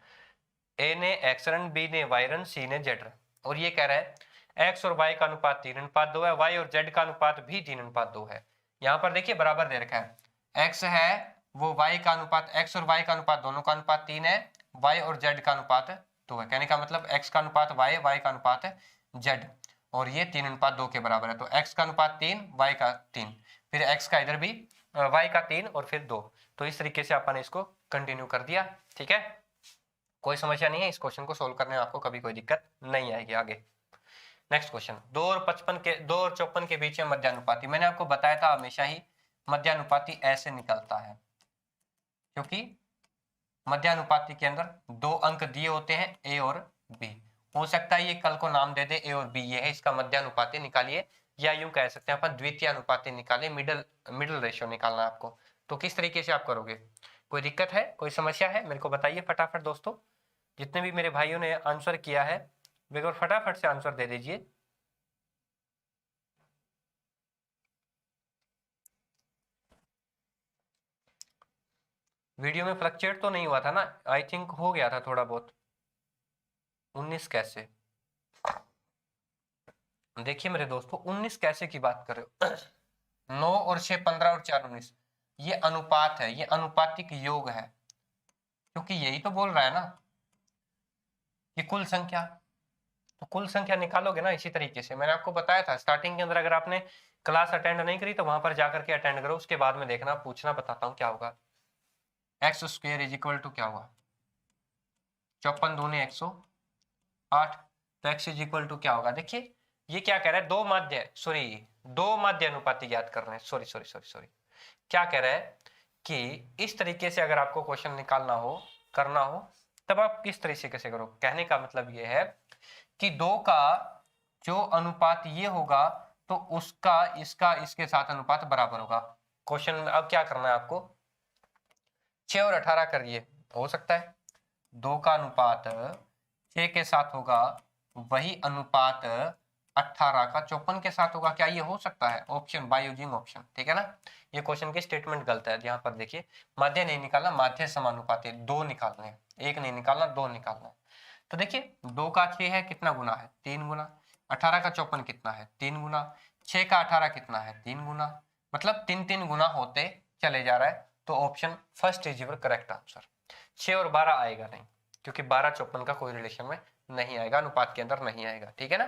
ए ने एक्स रन, बी ने वाई रन, सी ने जेड रन। और ये कह रहा है एक्स और वाई का अनुपात 3:2 है, वाई और जेड का अनुपात भी 3:2 है। यहाँ पर देखिए बराबर दे रखा है, एक्स है वो वाई का अनुपात, एक्स और वाई का अनुपात दोनों का अनुपात 3 है, वाई और जेड का अनुपात 2 है। कहने का मतलब एक्स का अनुपात वाई, वाई का अनुपात जेड, और ये 3:2 के बराबर है। तो एक्स का अनुपात 3, वाई का 3, फिर एक्स का इधर भी वाई का 3 और फिर 2। तो इस तरीके से अपन इसको कंटिन्यू कर दिया। ठीक है, कोई समस्या नहीं है, इस क्वेश्चन को सोल्व करने में आपको कभी कोई दिक्कत नहीं आएगी। आगे नेक्स्ट क्वेश्चन, 2 और 54 के बीच में मध्यानुपाती। मैंने आपको बताया था हमेशा ही मध्यानुपाती ऐसे निकलता है, क्योंकि मध्यानुपाती के अंदर 2 अंक दिए होते हैं, ए और बी। हो सकता है ये कल को नाम दे दे ए और बी, ये है इसका मध्यानुपाती, निकालिए। या यूं कह सकते हैं अपन द्वितीय अनुपाती निकाले, मिडल रेशियो निकालना है आपको। तो किस तरीके से आप करोगे, कोई दिक्कत है, कोई समस्या है, मेरे को बताइए फटाफट। दोस्तों जितने भी मेरे भाइयों ने आंसर किया है वे फटाफट से आंसर दे दीजिए। वीडियो में फ्लक्चुएट तो नहीं हुआ था ना, आई थिंक हो गया था थोड़ा बहुत। 19 कैसे, देखिए मेरे दोस्तों 19 कैसे की बात कर रहे हो 9 और 6 15 और 4 19, ये अनुपात है, ये अनुपातिक योग है, क्योंकि यही तो बोल रहा है ना कि कुल संख्या। तो कुल संख्या निकालोगे ना इसी तरीके से। मैंने आपको बताया था स्टार्टिंग के अंदर, अगर आपने क्लास अटेंड नहीं करी तो वहां पर जाकर के अटेंड करो, उसके बाद में देखना, पूछना, बताता हूँ क्या होगा। X square is equal to क्या हुआ, 54 दूनी 108, तो एक्स इज इक्वल टू क्या होगा। देखिए ये क्या कह रहा है, दो माध्य अनुपाती याद कर रहे हैं, सॉरी क्या कह रहा है कि इस तरीके से अगर आपको क्वेश्चन निकालना हो, करना हो, तब आप किस तरीके से करो। कहने का मतलब ये है कि 2 का जो अनुपात ये होगा तो उसका इसका इसके साथ अनुपात बराबर होगा। क्वेश्चन में अब क्या करना है आपको, 6 और 18 करिए, हो सकता है 2 का अनुपात 6 के साथ होगा वही अनुपात 18 का 54 के साथ होगा। क्या ये हो सकता है? ऑप्शन बाय यूजिंग ऑप्शन, ठीक है ना। ये क्वेश्चन की स्टेटमेंट गलत है। यहाँ पर देखिए माध्य नहीं निकालना, माध्य समानुपाती, 2 निकालने हैं, 1 नहीं निकालना, 2 निकालना है। तो देखिए 2 का 6 है, कितना गुना है? 3 गुना। 18 का 54 कितना है? 3 गुना। 6 का 18 कितना है? 3 गुना। मतलब 3 गुना होते चले जा रहा है। तो option first is your correct answer. 6 और 12 आएगा नहीं, क्योंकि 12 54 का कोई रिलेशन में नहीं आएगा, अनुपात के अंदर नहीं आएगा, ठीक है ना।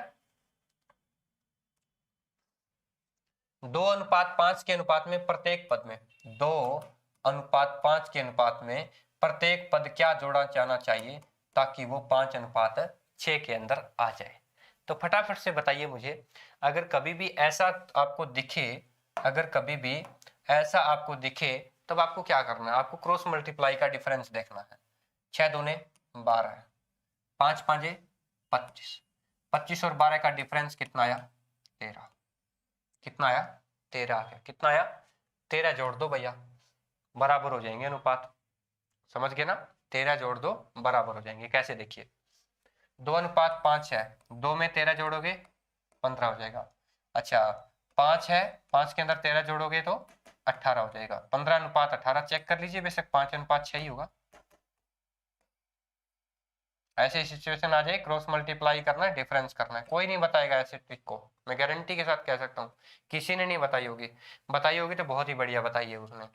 2:5 के अनुपात में प्रत्येक पद में 2:5 के अनुपात में प्रत्येक पद क्या जोड़ा जाना चाहिए ताकि वो 5:6 के अंदर आ जाए? तो फटाफट से बताइए मुझे। अगर कभी भी ऐसा आपको दिखे, अगर कभी भी ऐसा आपको दिखे, तब आपको क्या करना है? आपको क्रॉस मल्टीप्लाई का डिफरेंस देखना है। 6 दूने 12, 5 5 25, 25 और 12 का डिफरेंस कितना आया? 13। कितना आया? 13 आ गया। कितना आया? 13 जोड़ दो भैया, बराबर हो जाएंगे अनुपात। समझ गए ना? 13 जोड़ दो, बराबर हो जाएंगे। कैसे? देखिए 2:5 है, 2 में 13 जोड़ोगे 15 हो जाएगा। अच्छा 5 है, 5 के अंदर 13 जोड़ोगे तो 18 हो जाएगा। 15:18 चेक कर लीजिए, बेशक 5:6 ही होगा। ऐसे सिचुएशन आ जाए, क्रॉस मल्टीप्लाई करना है, डिफरेंस करना है, कोई नहीं बताएगा ऐसे ट्रिक को, मैं गारंटी के साथ कह सकता हूँ। किसी ने नहीं बताई होगी, बताई होगी तो बहुत ही बढ़िया बताई है उसने,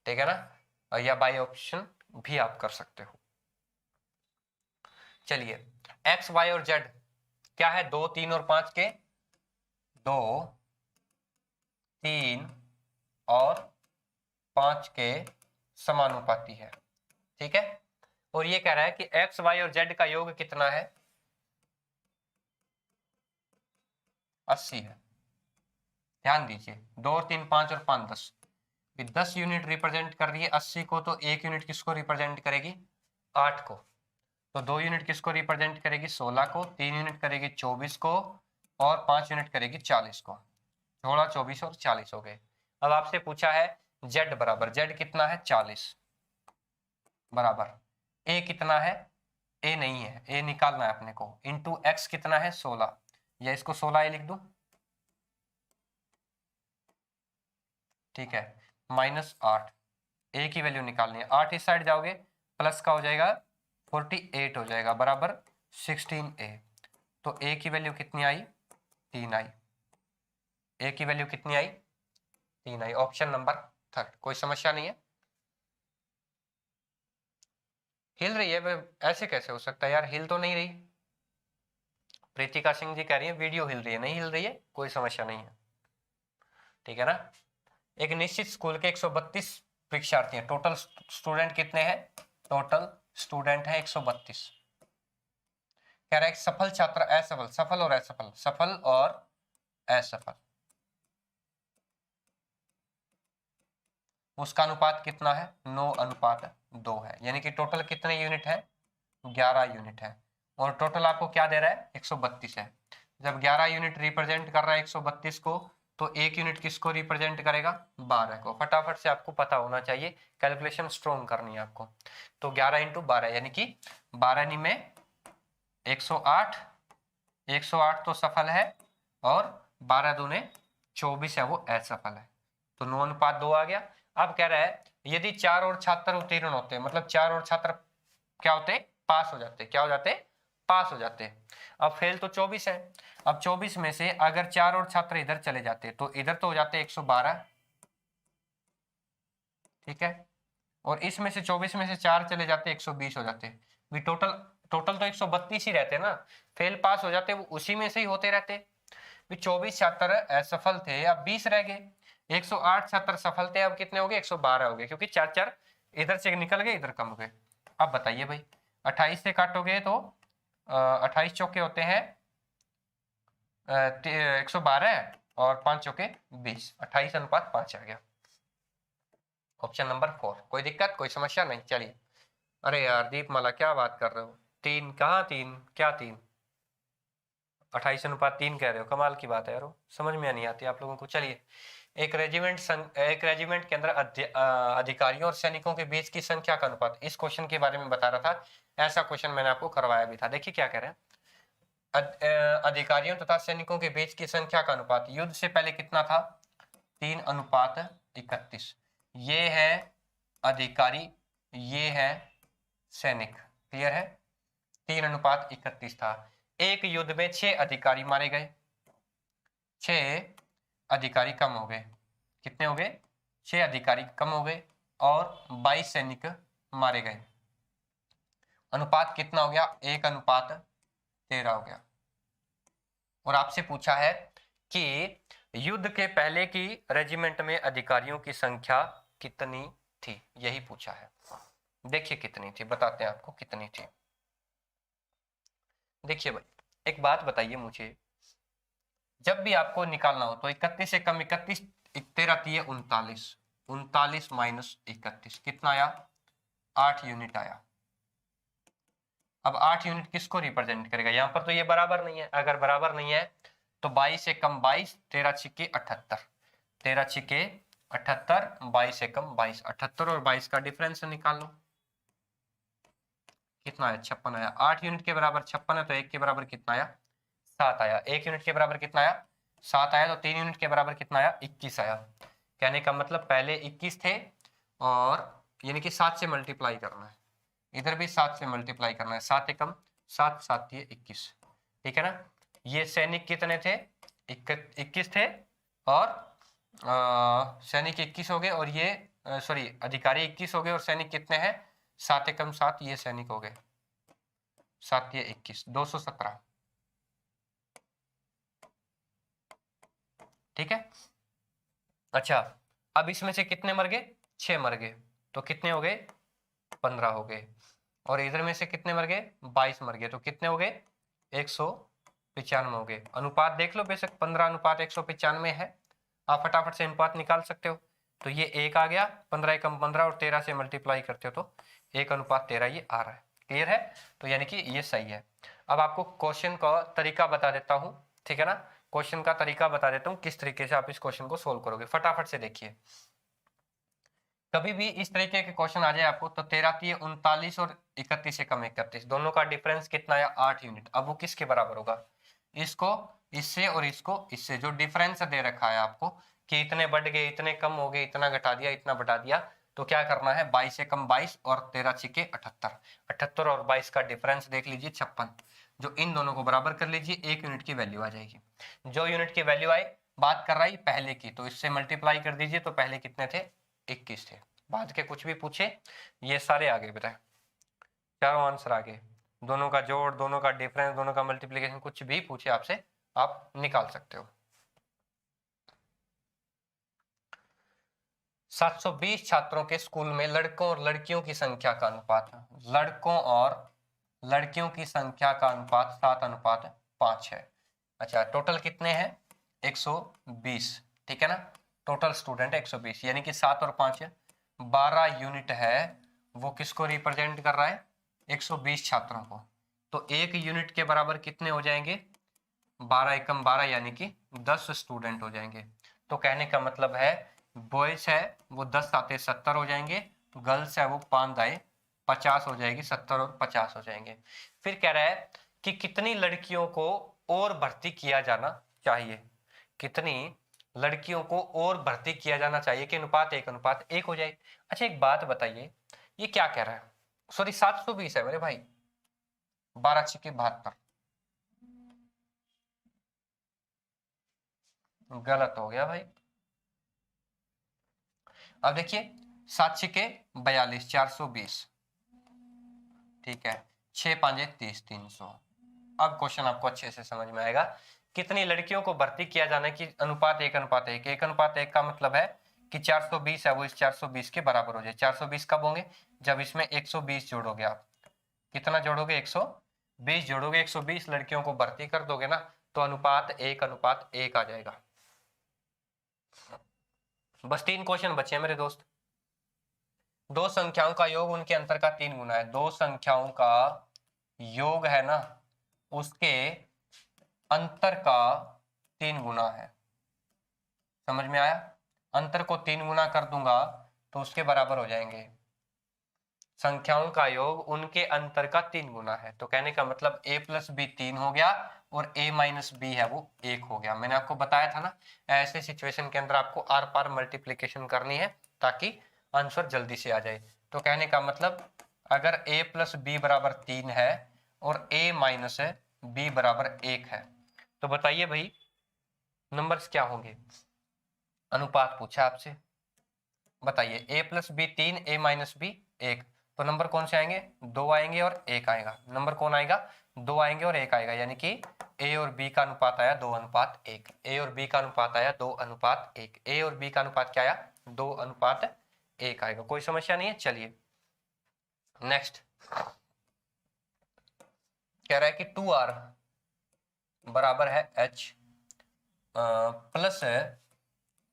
ठीक है ना। या बाय ऑप्शन भी आप कर सकते हो। चलिए एक्स वाई और जेड क्या है? 2 3 और 5 के 2 3 और 5 के समानुपाती है, ठीक है। और ये कह रहा है कि एक्स वाई और जेड का योग कितना है? 80 है। ध्यान दीजिए 2 और 3 5 और 5 10, 10 यूनिट रिप्रेजेंट कर रही है 80 को, तो 1 यूनिट किसको रिप्रेजेंट करेगी? 8 को। तो 2 यूनिट किसको रिप्रेजेंट करेगी? 16 को। 3 यूनिट करेगी 24 को, और 5 यूनिट करेगी 40 को। जोड़ा 24 और 40 हो गए। अब आपसे पूछा है जेड बराबर, जेड कितना है? 40 बराबर ए कितना है? ए नहीं है, ए निकालना है अपने को। इंटू एक्स कितना है? 16, या इसको 16 ए लिख दूं, ठीक है। -8, ए की वैल्यू निकालनी है। 8 इस साइड जाओगे प्लस का हो जाएगा 48 हो जाएगा, बराबर 16a। तो ए की वैल्यू कितनी आई? 3 आई। ए की वैल्यू कितनी आई? 3 आई। Option number third. कोई समस्या नहीं है? हिल रही है? ऐसे कैसे हो सकता है यार, हिल तो नहीं रही। प्रीतिका सिंह जी कह रही है वीडियो हिल रही है। नहीं हिल रही है, कोई समस्या नहीं है, ठीक है ना। एक निश्चित स्कूल के 132 परीक्षार्थी हैं। टोटल स्टूडेंट कितने हैं? टोटल स्टूडेंट है 132। कह रहा है सफल छात्र असफल, सफल और असफल, सफल और असफल, उसका अनुपात कितना है? 9:2 है। यानी कि टोटल कितने यूनिट है? 11 यूनिट है। और टोटल आपको क्या दे रहा है? 132 है। जब 11 यूनिट रिप्रेजेंट कर रहा है 132 को, तो 1 यूनिट किसको रिप्रेजेंट करेगा? 12 को। फटाफट से आपको पता होना चाहिए, कैलकुलेशन स्ट्रॉन्ग करनी है आपको। तो 11 × 12 यानी कि 12 में 108, 108 तो सफल है, और 12 दूने 24 है, वो असफल है। तो 9:2 आ गया। अब कह रहा है यदि 4 और छात्र उत्तीर्ण होते, मतलब 4 और छात्र क्या होते? पास हो जाते। क्या हो जाते? पास हो जाते। अब फेल तो 24 है। अब 24 में से अगर 4 और छात्र इधर चले जाते तो इधर तो हो जाते 112, ठीक है। और इसमें से 24 में से 4 चले जाते 120 हो जाते। भी टोटल टोटल तो 132 ही रहते ना। फेल पास हो जाते वो उसी में से ही होते रहते। भी 24 छात्र असफल थे, अब 20 रह गए। 108 छात्र सफल थे, अब कितने हो गए? 112 हो गए, क्योंकि 4 इधर से निकल गए, इधर कम हो गए। अब बताइए भाई 28 से काटोगे तो 28 चौके होते हैं 112, और 5 चौके 20, 28:5 आ गया। Option number 4। कोई दिक्कत, कोई समस्या नहीं? चलिए। अरे यार दीपमाला क्या बात कर रहे हो? 3 कहाँ? 3 क्या? 3 28:3 कह रहे हो? कमाल की बात है यार, समझ में नहीं आती आप लोगों को। चलिए एक रेजिमेंट के अंदर अधिकारियों और सैनिकों के बीच की संख्या का अनुपात, इस क्वेश्चन के बारे में बता रहा था। ऐसा क्वेश्चन मैंने आपको करवाया भी था। देखिए क्या कह रहे हैं, अधिकारियों तथा सैनिकों के बीच की संख्या का अनुपात युद्ध से पहले कितना था, 3:31। ये है अधिकारी, ये है सैनिक, क्लियर है, 3:31 था। एक युद्ध में 6 अधिकारी मारे गए, 6 अधिकारी कम हो गए, कितने हो गए, 6 अधिकारी कम हो गए और 22 सैनिक मारे गए। अनुपात कितना हो गया, 1:13 हो गया। और आपसे पूछा है कि युद्ध के पहले की रेजिमेंट में अधिकारियों की संख्या कितनी थी, यही पूछा है। देखिए कितनी थी, बताते हैं आपको कितनी थी। देखिए भाई, एक बात बताइए मुझे, जब भी आपको निकालना हो तो 31 से कम 31, 13 39, 39 माइनस 31 कितना आया, 8 यूनिट आया। अब 8 यूनिट किसको रिप्रेजेंट करेगा, यहां पर तो ये बराबर नहीं है, अगर बराबर नहीं है तो 22 से कम 22, 13 छिके 78, 13 छिके 78, 22 से कम 22, 78 और 22 का डिफरेंस निकाल लो, कितना है, 56 आया। 8 यूनिट के बराबर 56 है तो 1 के बराबर कितना आया, 7 आया। 1 यूनिट के बराबर कितना आया, 7 आया। तो 3 यूनिट के बराबर कितना आया, 21 आया। कहने का मतलब पहले 21 थे और यानी कि 7 से मल्टीप्लाई करना है, इधर भी 7 से मल्टीप्लाई करना है, 7 एकम 7, 7 21, ठीक है ना। ये सैनिक कितने थे, 21 थे और सैनिक 21 हो गए और ये सॉरी अधिकारी 21 हो गए और सैनिक कितने हैं, 7 एकम 7, ये सैनिक हो गए, 7 21, 217, ठीक है। अच्छा, अब इसमें से कितने मर गए, 6 मर गए, तो कितने हो गए, 15 हो गए। और इधर में से कितने मर गए, 22 मर गए, तो कितने हो गए, 195 हो गए। अनुपात देख लो, बेशक 15:195 है, आप फटाफट से अनुपात निकाल सकते हो। तो ये 1 आ गया, 15 एकम 15 और 13 से मल्टीप्लाई करते हो तो 1:13 ये आ रहा है, क्लियर है। तो यानी कि ये सही है। अब आपको क्वेश्चन का तरीका बता देता हूँ, ठीक है ना, क्वेश्चन का तरीका बता देता हूँ किस तरीके से आप इस क्वेश्चन को सोल्व करोगे, फटाफट से देखिए। कभी भी इस तरीके के क्वेश्चन आ जाए आपको तो 13 39 और 31 से कम 31, दोनों का डिफरेंस कितना है, 8 यूनिट। अब वो किसके बराबर होगा, इसको इससे और इसको इससे, जो डिफरेंस दे रखा है आपको कि इतने बढ़ गए, इतने कम हो गए, इतना घटा दिया, इतना बढ़ा दिया, तो क्या करना है, 22 से कम 22 और 13 छिके 78, 78 और 22 का डिफरेंस देख लीजिए 56, जो इन दोनों को बराबर कर लीजिए, 1 यूनिट की वैल्यू आ जाएगी। जो यूनिट की वैल्यू आई, बात कर रहा है पहले की, तो इससे मल्टीप्लाई कर दीजिए, तो पहले कितने थे, 21 थे। बाद के कुछ भी पूछे, ये सारे आगे बताए, चारों आंसर आगे, दोनों का जोड़, दोनों का डिफरेंस, दोनों का मल्टीप्लिकेशन, कुछ भी पूछे आपसे आप निकाल सकते हो। 720 छात्रों के स्कूल में लड़कों और लड़कियों की संख्या का अनुपात, लड़कों और लड़कियों की संख्या का अनुपात 7:5 है। अच्छा, टोटल कितने हैं, 120, ठीक है ना, टोटल स्टूडेंट 120, यानी कि 7 और 5 12 यूनिट है, वो किसको रिप्रेजेंट कर रहा है, 120 छात्रों को। तो 1 यूनिट के बराबर कितने हो जाएंगे, 12 एकम 12, यानी कि 10 स्टूडेंट हो जाएंगे। तो कहने का मतलब है बॉयज है वो 10 आते 70 हो जाएंगे, गर्ल्स है वो 5 दाए 50 हो जाएगी, 70 और 50 हो जाएंगे। फिर कह रहा है कि कितनी लड़कियों को और भर्ती किया जाना चाहिए, कितनी लड़कियों को और भर्ती किया जाना चाहिए कि अनुपात 1:1 हो जाए। अच्छा एक बात बताइए, ये क्या कह रहा है, सॉरी 720 है मेरे भाई, 12 छिके 72, गलत हो गया भाई। अब देखिए 7 छिके 42, 420, ठीक है, 6 5 30, 300। अब क्वेश्चन आपको अच्छे से समझ में आएगा, कितनी लड़कियों को भर्ती किया जाना है कि अनुपात 1:1, 1:1 का मतलब है कि 420 है वो इस 420 के बराबर हो जाए। 420 कब होंगे, जब इसमें 120 जोड़ोगे आप, कितना जोड़ोगे, 120 जोड़ोगे, 120 लड़कियों को भर्ती कर दोगे ना, तो अनुपात 1:1 आ जाएगा। बस 3 क्वेश्चन बचे हैं मेरे दोस्त। दो संख्याओं का योग उनके अंतर का 3 गुना है, दो संख्याओं का योग है ना उसके अंतर का 3 गुना है, समझ में आया, अंतर को 3 गुना कर दूंगा तो उसके बराबर हो जाएंगे संख्याओं का योग उनके अंतर का 3 गुना है। तो कहने का मतलब a प्लस बी 3 हो गया और a माइनस बी है वो 1 हो गया। मैंने आपको बताया था ना, ऐसे सिचुएशन के अंदर आपको आर पार मल्टीप्लीकेशन करनी है ताकि आंसर जल्दी से आ जाए। तो कहने का मतलब अगर a प्लस बी बराबर 3 है और a माइनस बी बराबर 1 है, तो बताइए भाई नंबर्स क्या होंगे। अनुपात पूछा आपसे, बताइए a plus B 3, a minus B 1, तो नंबर कौन से आएंगे, 2 आएंगे और 1 आएगा। नंबर कौन आएगा, 2 आएंगे और 1 आएगा, यानी कि a और b का अनुपात आया 2:1। a और b का अनुपात आया 2:1। a और b का अनुपात क्या आया, 2:1 आएगा। कोई समस्या नहीं है। चलिए नेक्स्ट कह रहा है कि 2r बराबर है h प्लस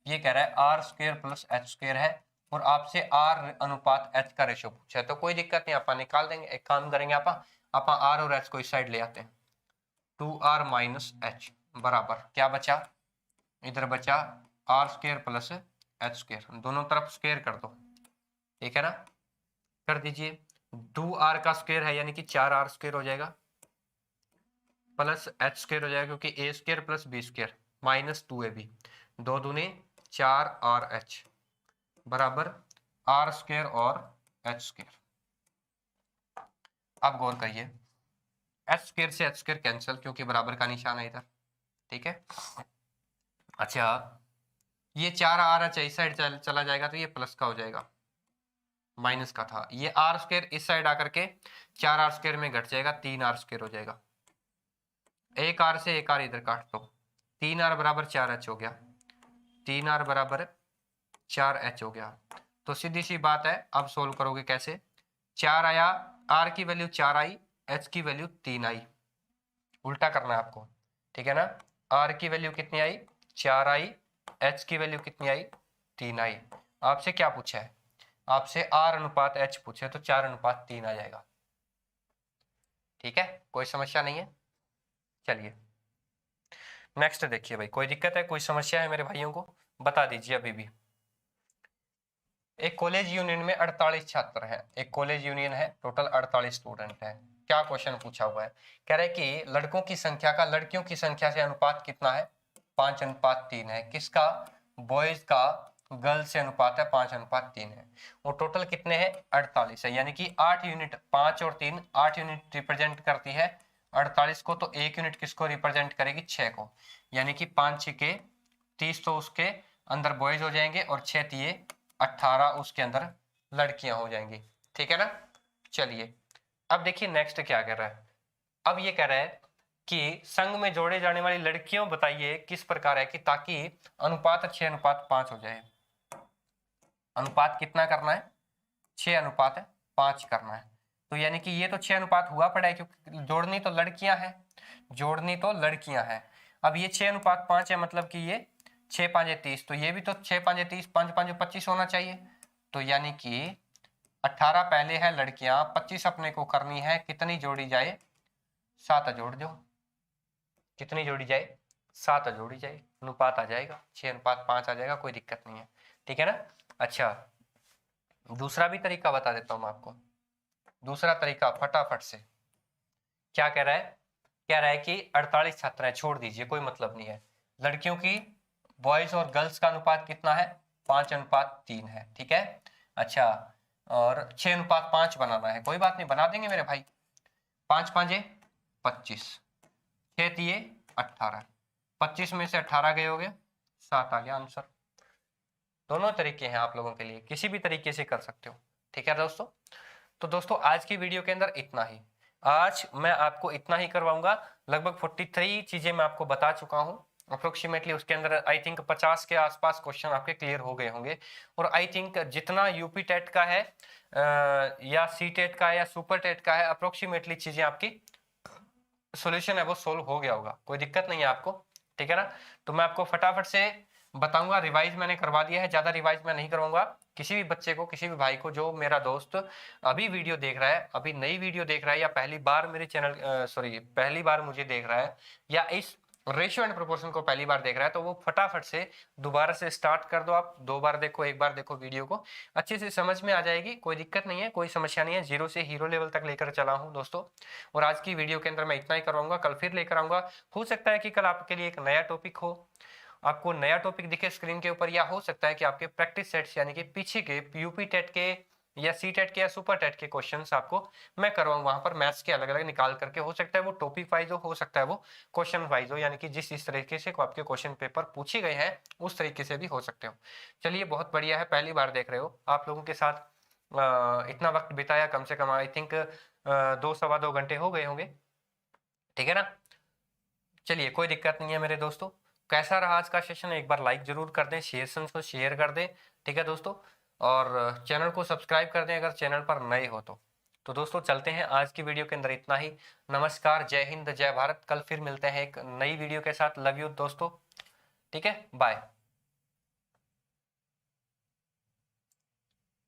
ये कह रहा है R square plus H square है और आपसे आर अनुपात एच का रेशियो पूछा है। तो कोई दिक्कत नहीं, आप निकाल देंगे। एक काम करेंगे, आप आर और एच को इस साइड ले आते हैं। 2r माइनस एच बराबर क्या बचा, इधर बचा R square plus H square, दोनों तरफ स्क्वायर कर दो, ठीक है ना, कर दीजिए। 2r का स्क्वायर है यानी कि 4r स्क्वायर हो जाएगा प्लस एच स्क्वायर हो जाएगा क्योंकि a square plus B square minus 2ab, 2 दूनी 4rh बराबर आर स्क्वायर और एच स्क्वायर। अब गौर करिए, एच स्क्वायर से एच स्क्वायर कैंसिल क्योंकि बराबर का निशान है इधर, ठीक है। अच्छा ये 4rh इस साइड चला जाएगा तो ये प्लस का हो जाएगा, माइनस का था। ये आर स्क्वायर इस साइड आकर के 4r स्क्वायर में घट जाएगा, 3r स्क्वायर हो जाएगा। एक आर से एक आर इधर काट दो, 3r बराबर 4h हो गया, 3r बराबर 4h हो गया। तो सीधी सी बात है, अब सोल्व करोगे कैसे, 4 आया, r की वैल्यू 4 आई, h की वैल्यू 3 आई, उल्टा करना है आपको, ठीक है ना। r की वैल्यू कितनी आई, 4 आई, h की वैल्यू कितनी आई, 3 आई। आपसे क्या पूछा है, आपसे r अनुपात h पूछे तो 4:3 आ जाएगा, ठीक है, कोई समस्या नहीं है। चलिए नेक्स्ट देखिए भाई, कोई दिक्कत है, कोई समस्या है मेरे भाइयों को बता दीजिए अभी भी। एक कॉलेज यूनियन में 48 छात्र हैं, एक कॉलेज यूनियन है, टोटल 48 स्टूडेंट हैं। क्या क्वेश्चन पूछा हुआ है, कह रहे कि लड़कों की संख्या का लड़कियों की संख्या से अनुपात कितना है, 5:3 है। किसका, बॉयज का गर्ल्स से अनुपात है 5:3 है। और टोटल कितने हैं, 48 है, यानी कि 8 यूनिट, 5 और 3 8 यूनिट रिप्रेजेंट करती है 48 को, तो 1 यूनिट किसको रिप्रेजेंट करेगी, 6 को, यानी कि 5 6 के 30, तो उसके अंदर बॉयज हो जाएंगे और 6 तिये 18 उसके अंदर लड़कियां हो जाएंगी, ठीक है ना। चलिए अब देखिए नेक्स्ट क्या कर रहा है, अब ये कह रहा है कि संघ में जोड़े जाने वाली लड़कियों बताइए किस प्रकार है कि ताकि अनुपात 6:5 हो जाए। अनुपात कितना करना है, 6:5 करना है। तो यानी कि ये तो 6 अनुपात हुआ पड़ा है क्योंकि जोड़नी तो लड़कियां हैं, जोड़नी तो लड़कियां हैं। अब ये 6:5 है, मतलब कि ये 6 5 30, तो ये भी तो 6 5 30, 5 5 25 होना चाहिए। तो यानी कि 18 पहले है लड़कियां, 25 अपने को करनी है, कितनी जोड़ी जाए, 7 जोड़ दो, कितनी जोड़ी जाए, 7 जोड़ी जाए, अनुपात आ जाएगा 6:5 आ जाएगा, कोई दिक्कत नहीं है, ठीक है ना। अच्छा दूसरा भी तरीका बता देता हूं मैं आपको, दूसरा तरीका फटाफट से। क्या कह रहा है, कह रहा है कि 48 छात्र हैं, छोड़ दीजिए कोई मतलब नहीं है। लड़कियों की बॉयज और गर्ल्स का अनुपात कितना है, 5:3 है, ठीक है। अच्छा और 6:5 बनाना है, कोई बात नहीं बना देंगे मेरे भाई। 5 5 25, 6 तिये 18, 25 में से 18 गए हो गए, 7 आ गया आंसर। दोनों तरीके हैं आप लोगों के लिए, किसी भी तरीके से कर सकते हो, ठीक है दोस्तों। तो दोस्तों आज की वीडियो के अंदर इतना ही, आज मैं आपको इतना ही करवाऊंगा। लगभग 43 चीजें मैं आपको बता चुका हूं अप्रोक्सीमेटली, उसके अंदर आई थिंक 50 के आसपास क्वेश्चन आपके क्लियर हो गए होंगे। और आई थिंक जितना यूपी टेट का है या सी टेट का है या सुपर टेट का है, अप्रोक्सीमेटली चीजें आपकी सॉल्यूशन है वो सोल्व हो गया होगा, कोई दिक्कत नहीं है आपको, ठीक है ना। तो मैं आपको फटाफट से बताऊंगा, रिवाइज मैंने करवा दिया है, ज्यादा रिवाइज मैं नहीं करवाऊंगा। किसी भी बच्चे को, किसी भी भाई को जो मेरा दोस्त अभी वीडियो देख रहा है, अभी नई वीडियो देख रहा है, या पहली बार मेरे चैनल पहली बार मुझे देख रहा है, या इस रेशियो एंड प्रोपोर्शन को पहली बार देख रहा है तो वो फटाफट से दोबारा से स्टार्ट कर दो। आप 2 बार देखो, 1 बार देखो, वीडियो को अच्छे से समझ में आ जाएगी, कोई दिक्कत नहीं है, कोई समस्या नहीं है। जीरो से हीरो लेवल तक लेकर चला हूँ दोस्तों। और आज की वीडियो के अंदर मैं इतना ही करवाऊंगा, कल फिर लेकर आऊंगा। हो सकता है कि कल आपके लिए एक नया टॉपिक हो, आपको नया टॉपिक दिखे स्क्रीन के ऊपर, या हो सकता है कि आपके प्रैक्टिस सेट्स यानी कि पीछे के यूपी टेट के या सी टेट के या सुपर टेट के क्वेश्चंस आपको मैं करवाऊँ वहां पर मैथ्स के अलग अलग निकाल करके। हो सकता है वो टॉपिक वाइज हो सकता है वो क्वेश्चन वाइज हो, यानी कि जिस तरीके से आपके क्वेश्चन पेपर पूछे गए हैं उस तरीके से भी हो सकते हो। चलिए बहुत बढ़िया है, पहली बार देख रहे हो, आप लोगों के साथ इतना वक्त बिताया, कम से कम आई थिंक 2 सवा 2 घंटे हो गए होंगे, ठीक है ना। चलिए कोई दिक्कत नहीं है मेरे दोस्तों। कैसा रहा आज का सेशन, एक बार लाइक जरूर कर दें, सेशन को शेयर कर दें, ठीक है दोस्तों। और चैनल को सब्सक्राइब कर दें अगर चैनल पर नए हो तो दोस्तों चलते हैं आज की वीडियो के अंदर इतना ही। नमस्कार, जय हिंद, जय भारत। कल फिर मिलते हैं एक नई वीडियो के साथ। लव यू दोस्तों, ठीक है, बाय।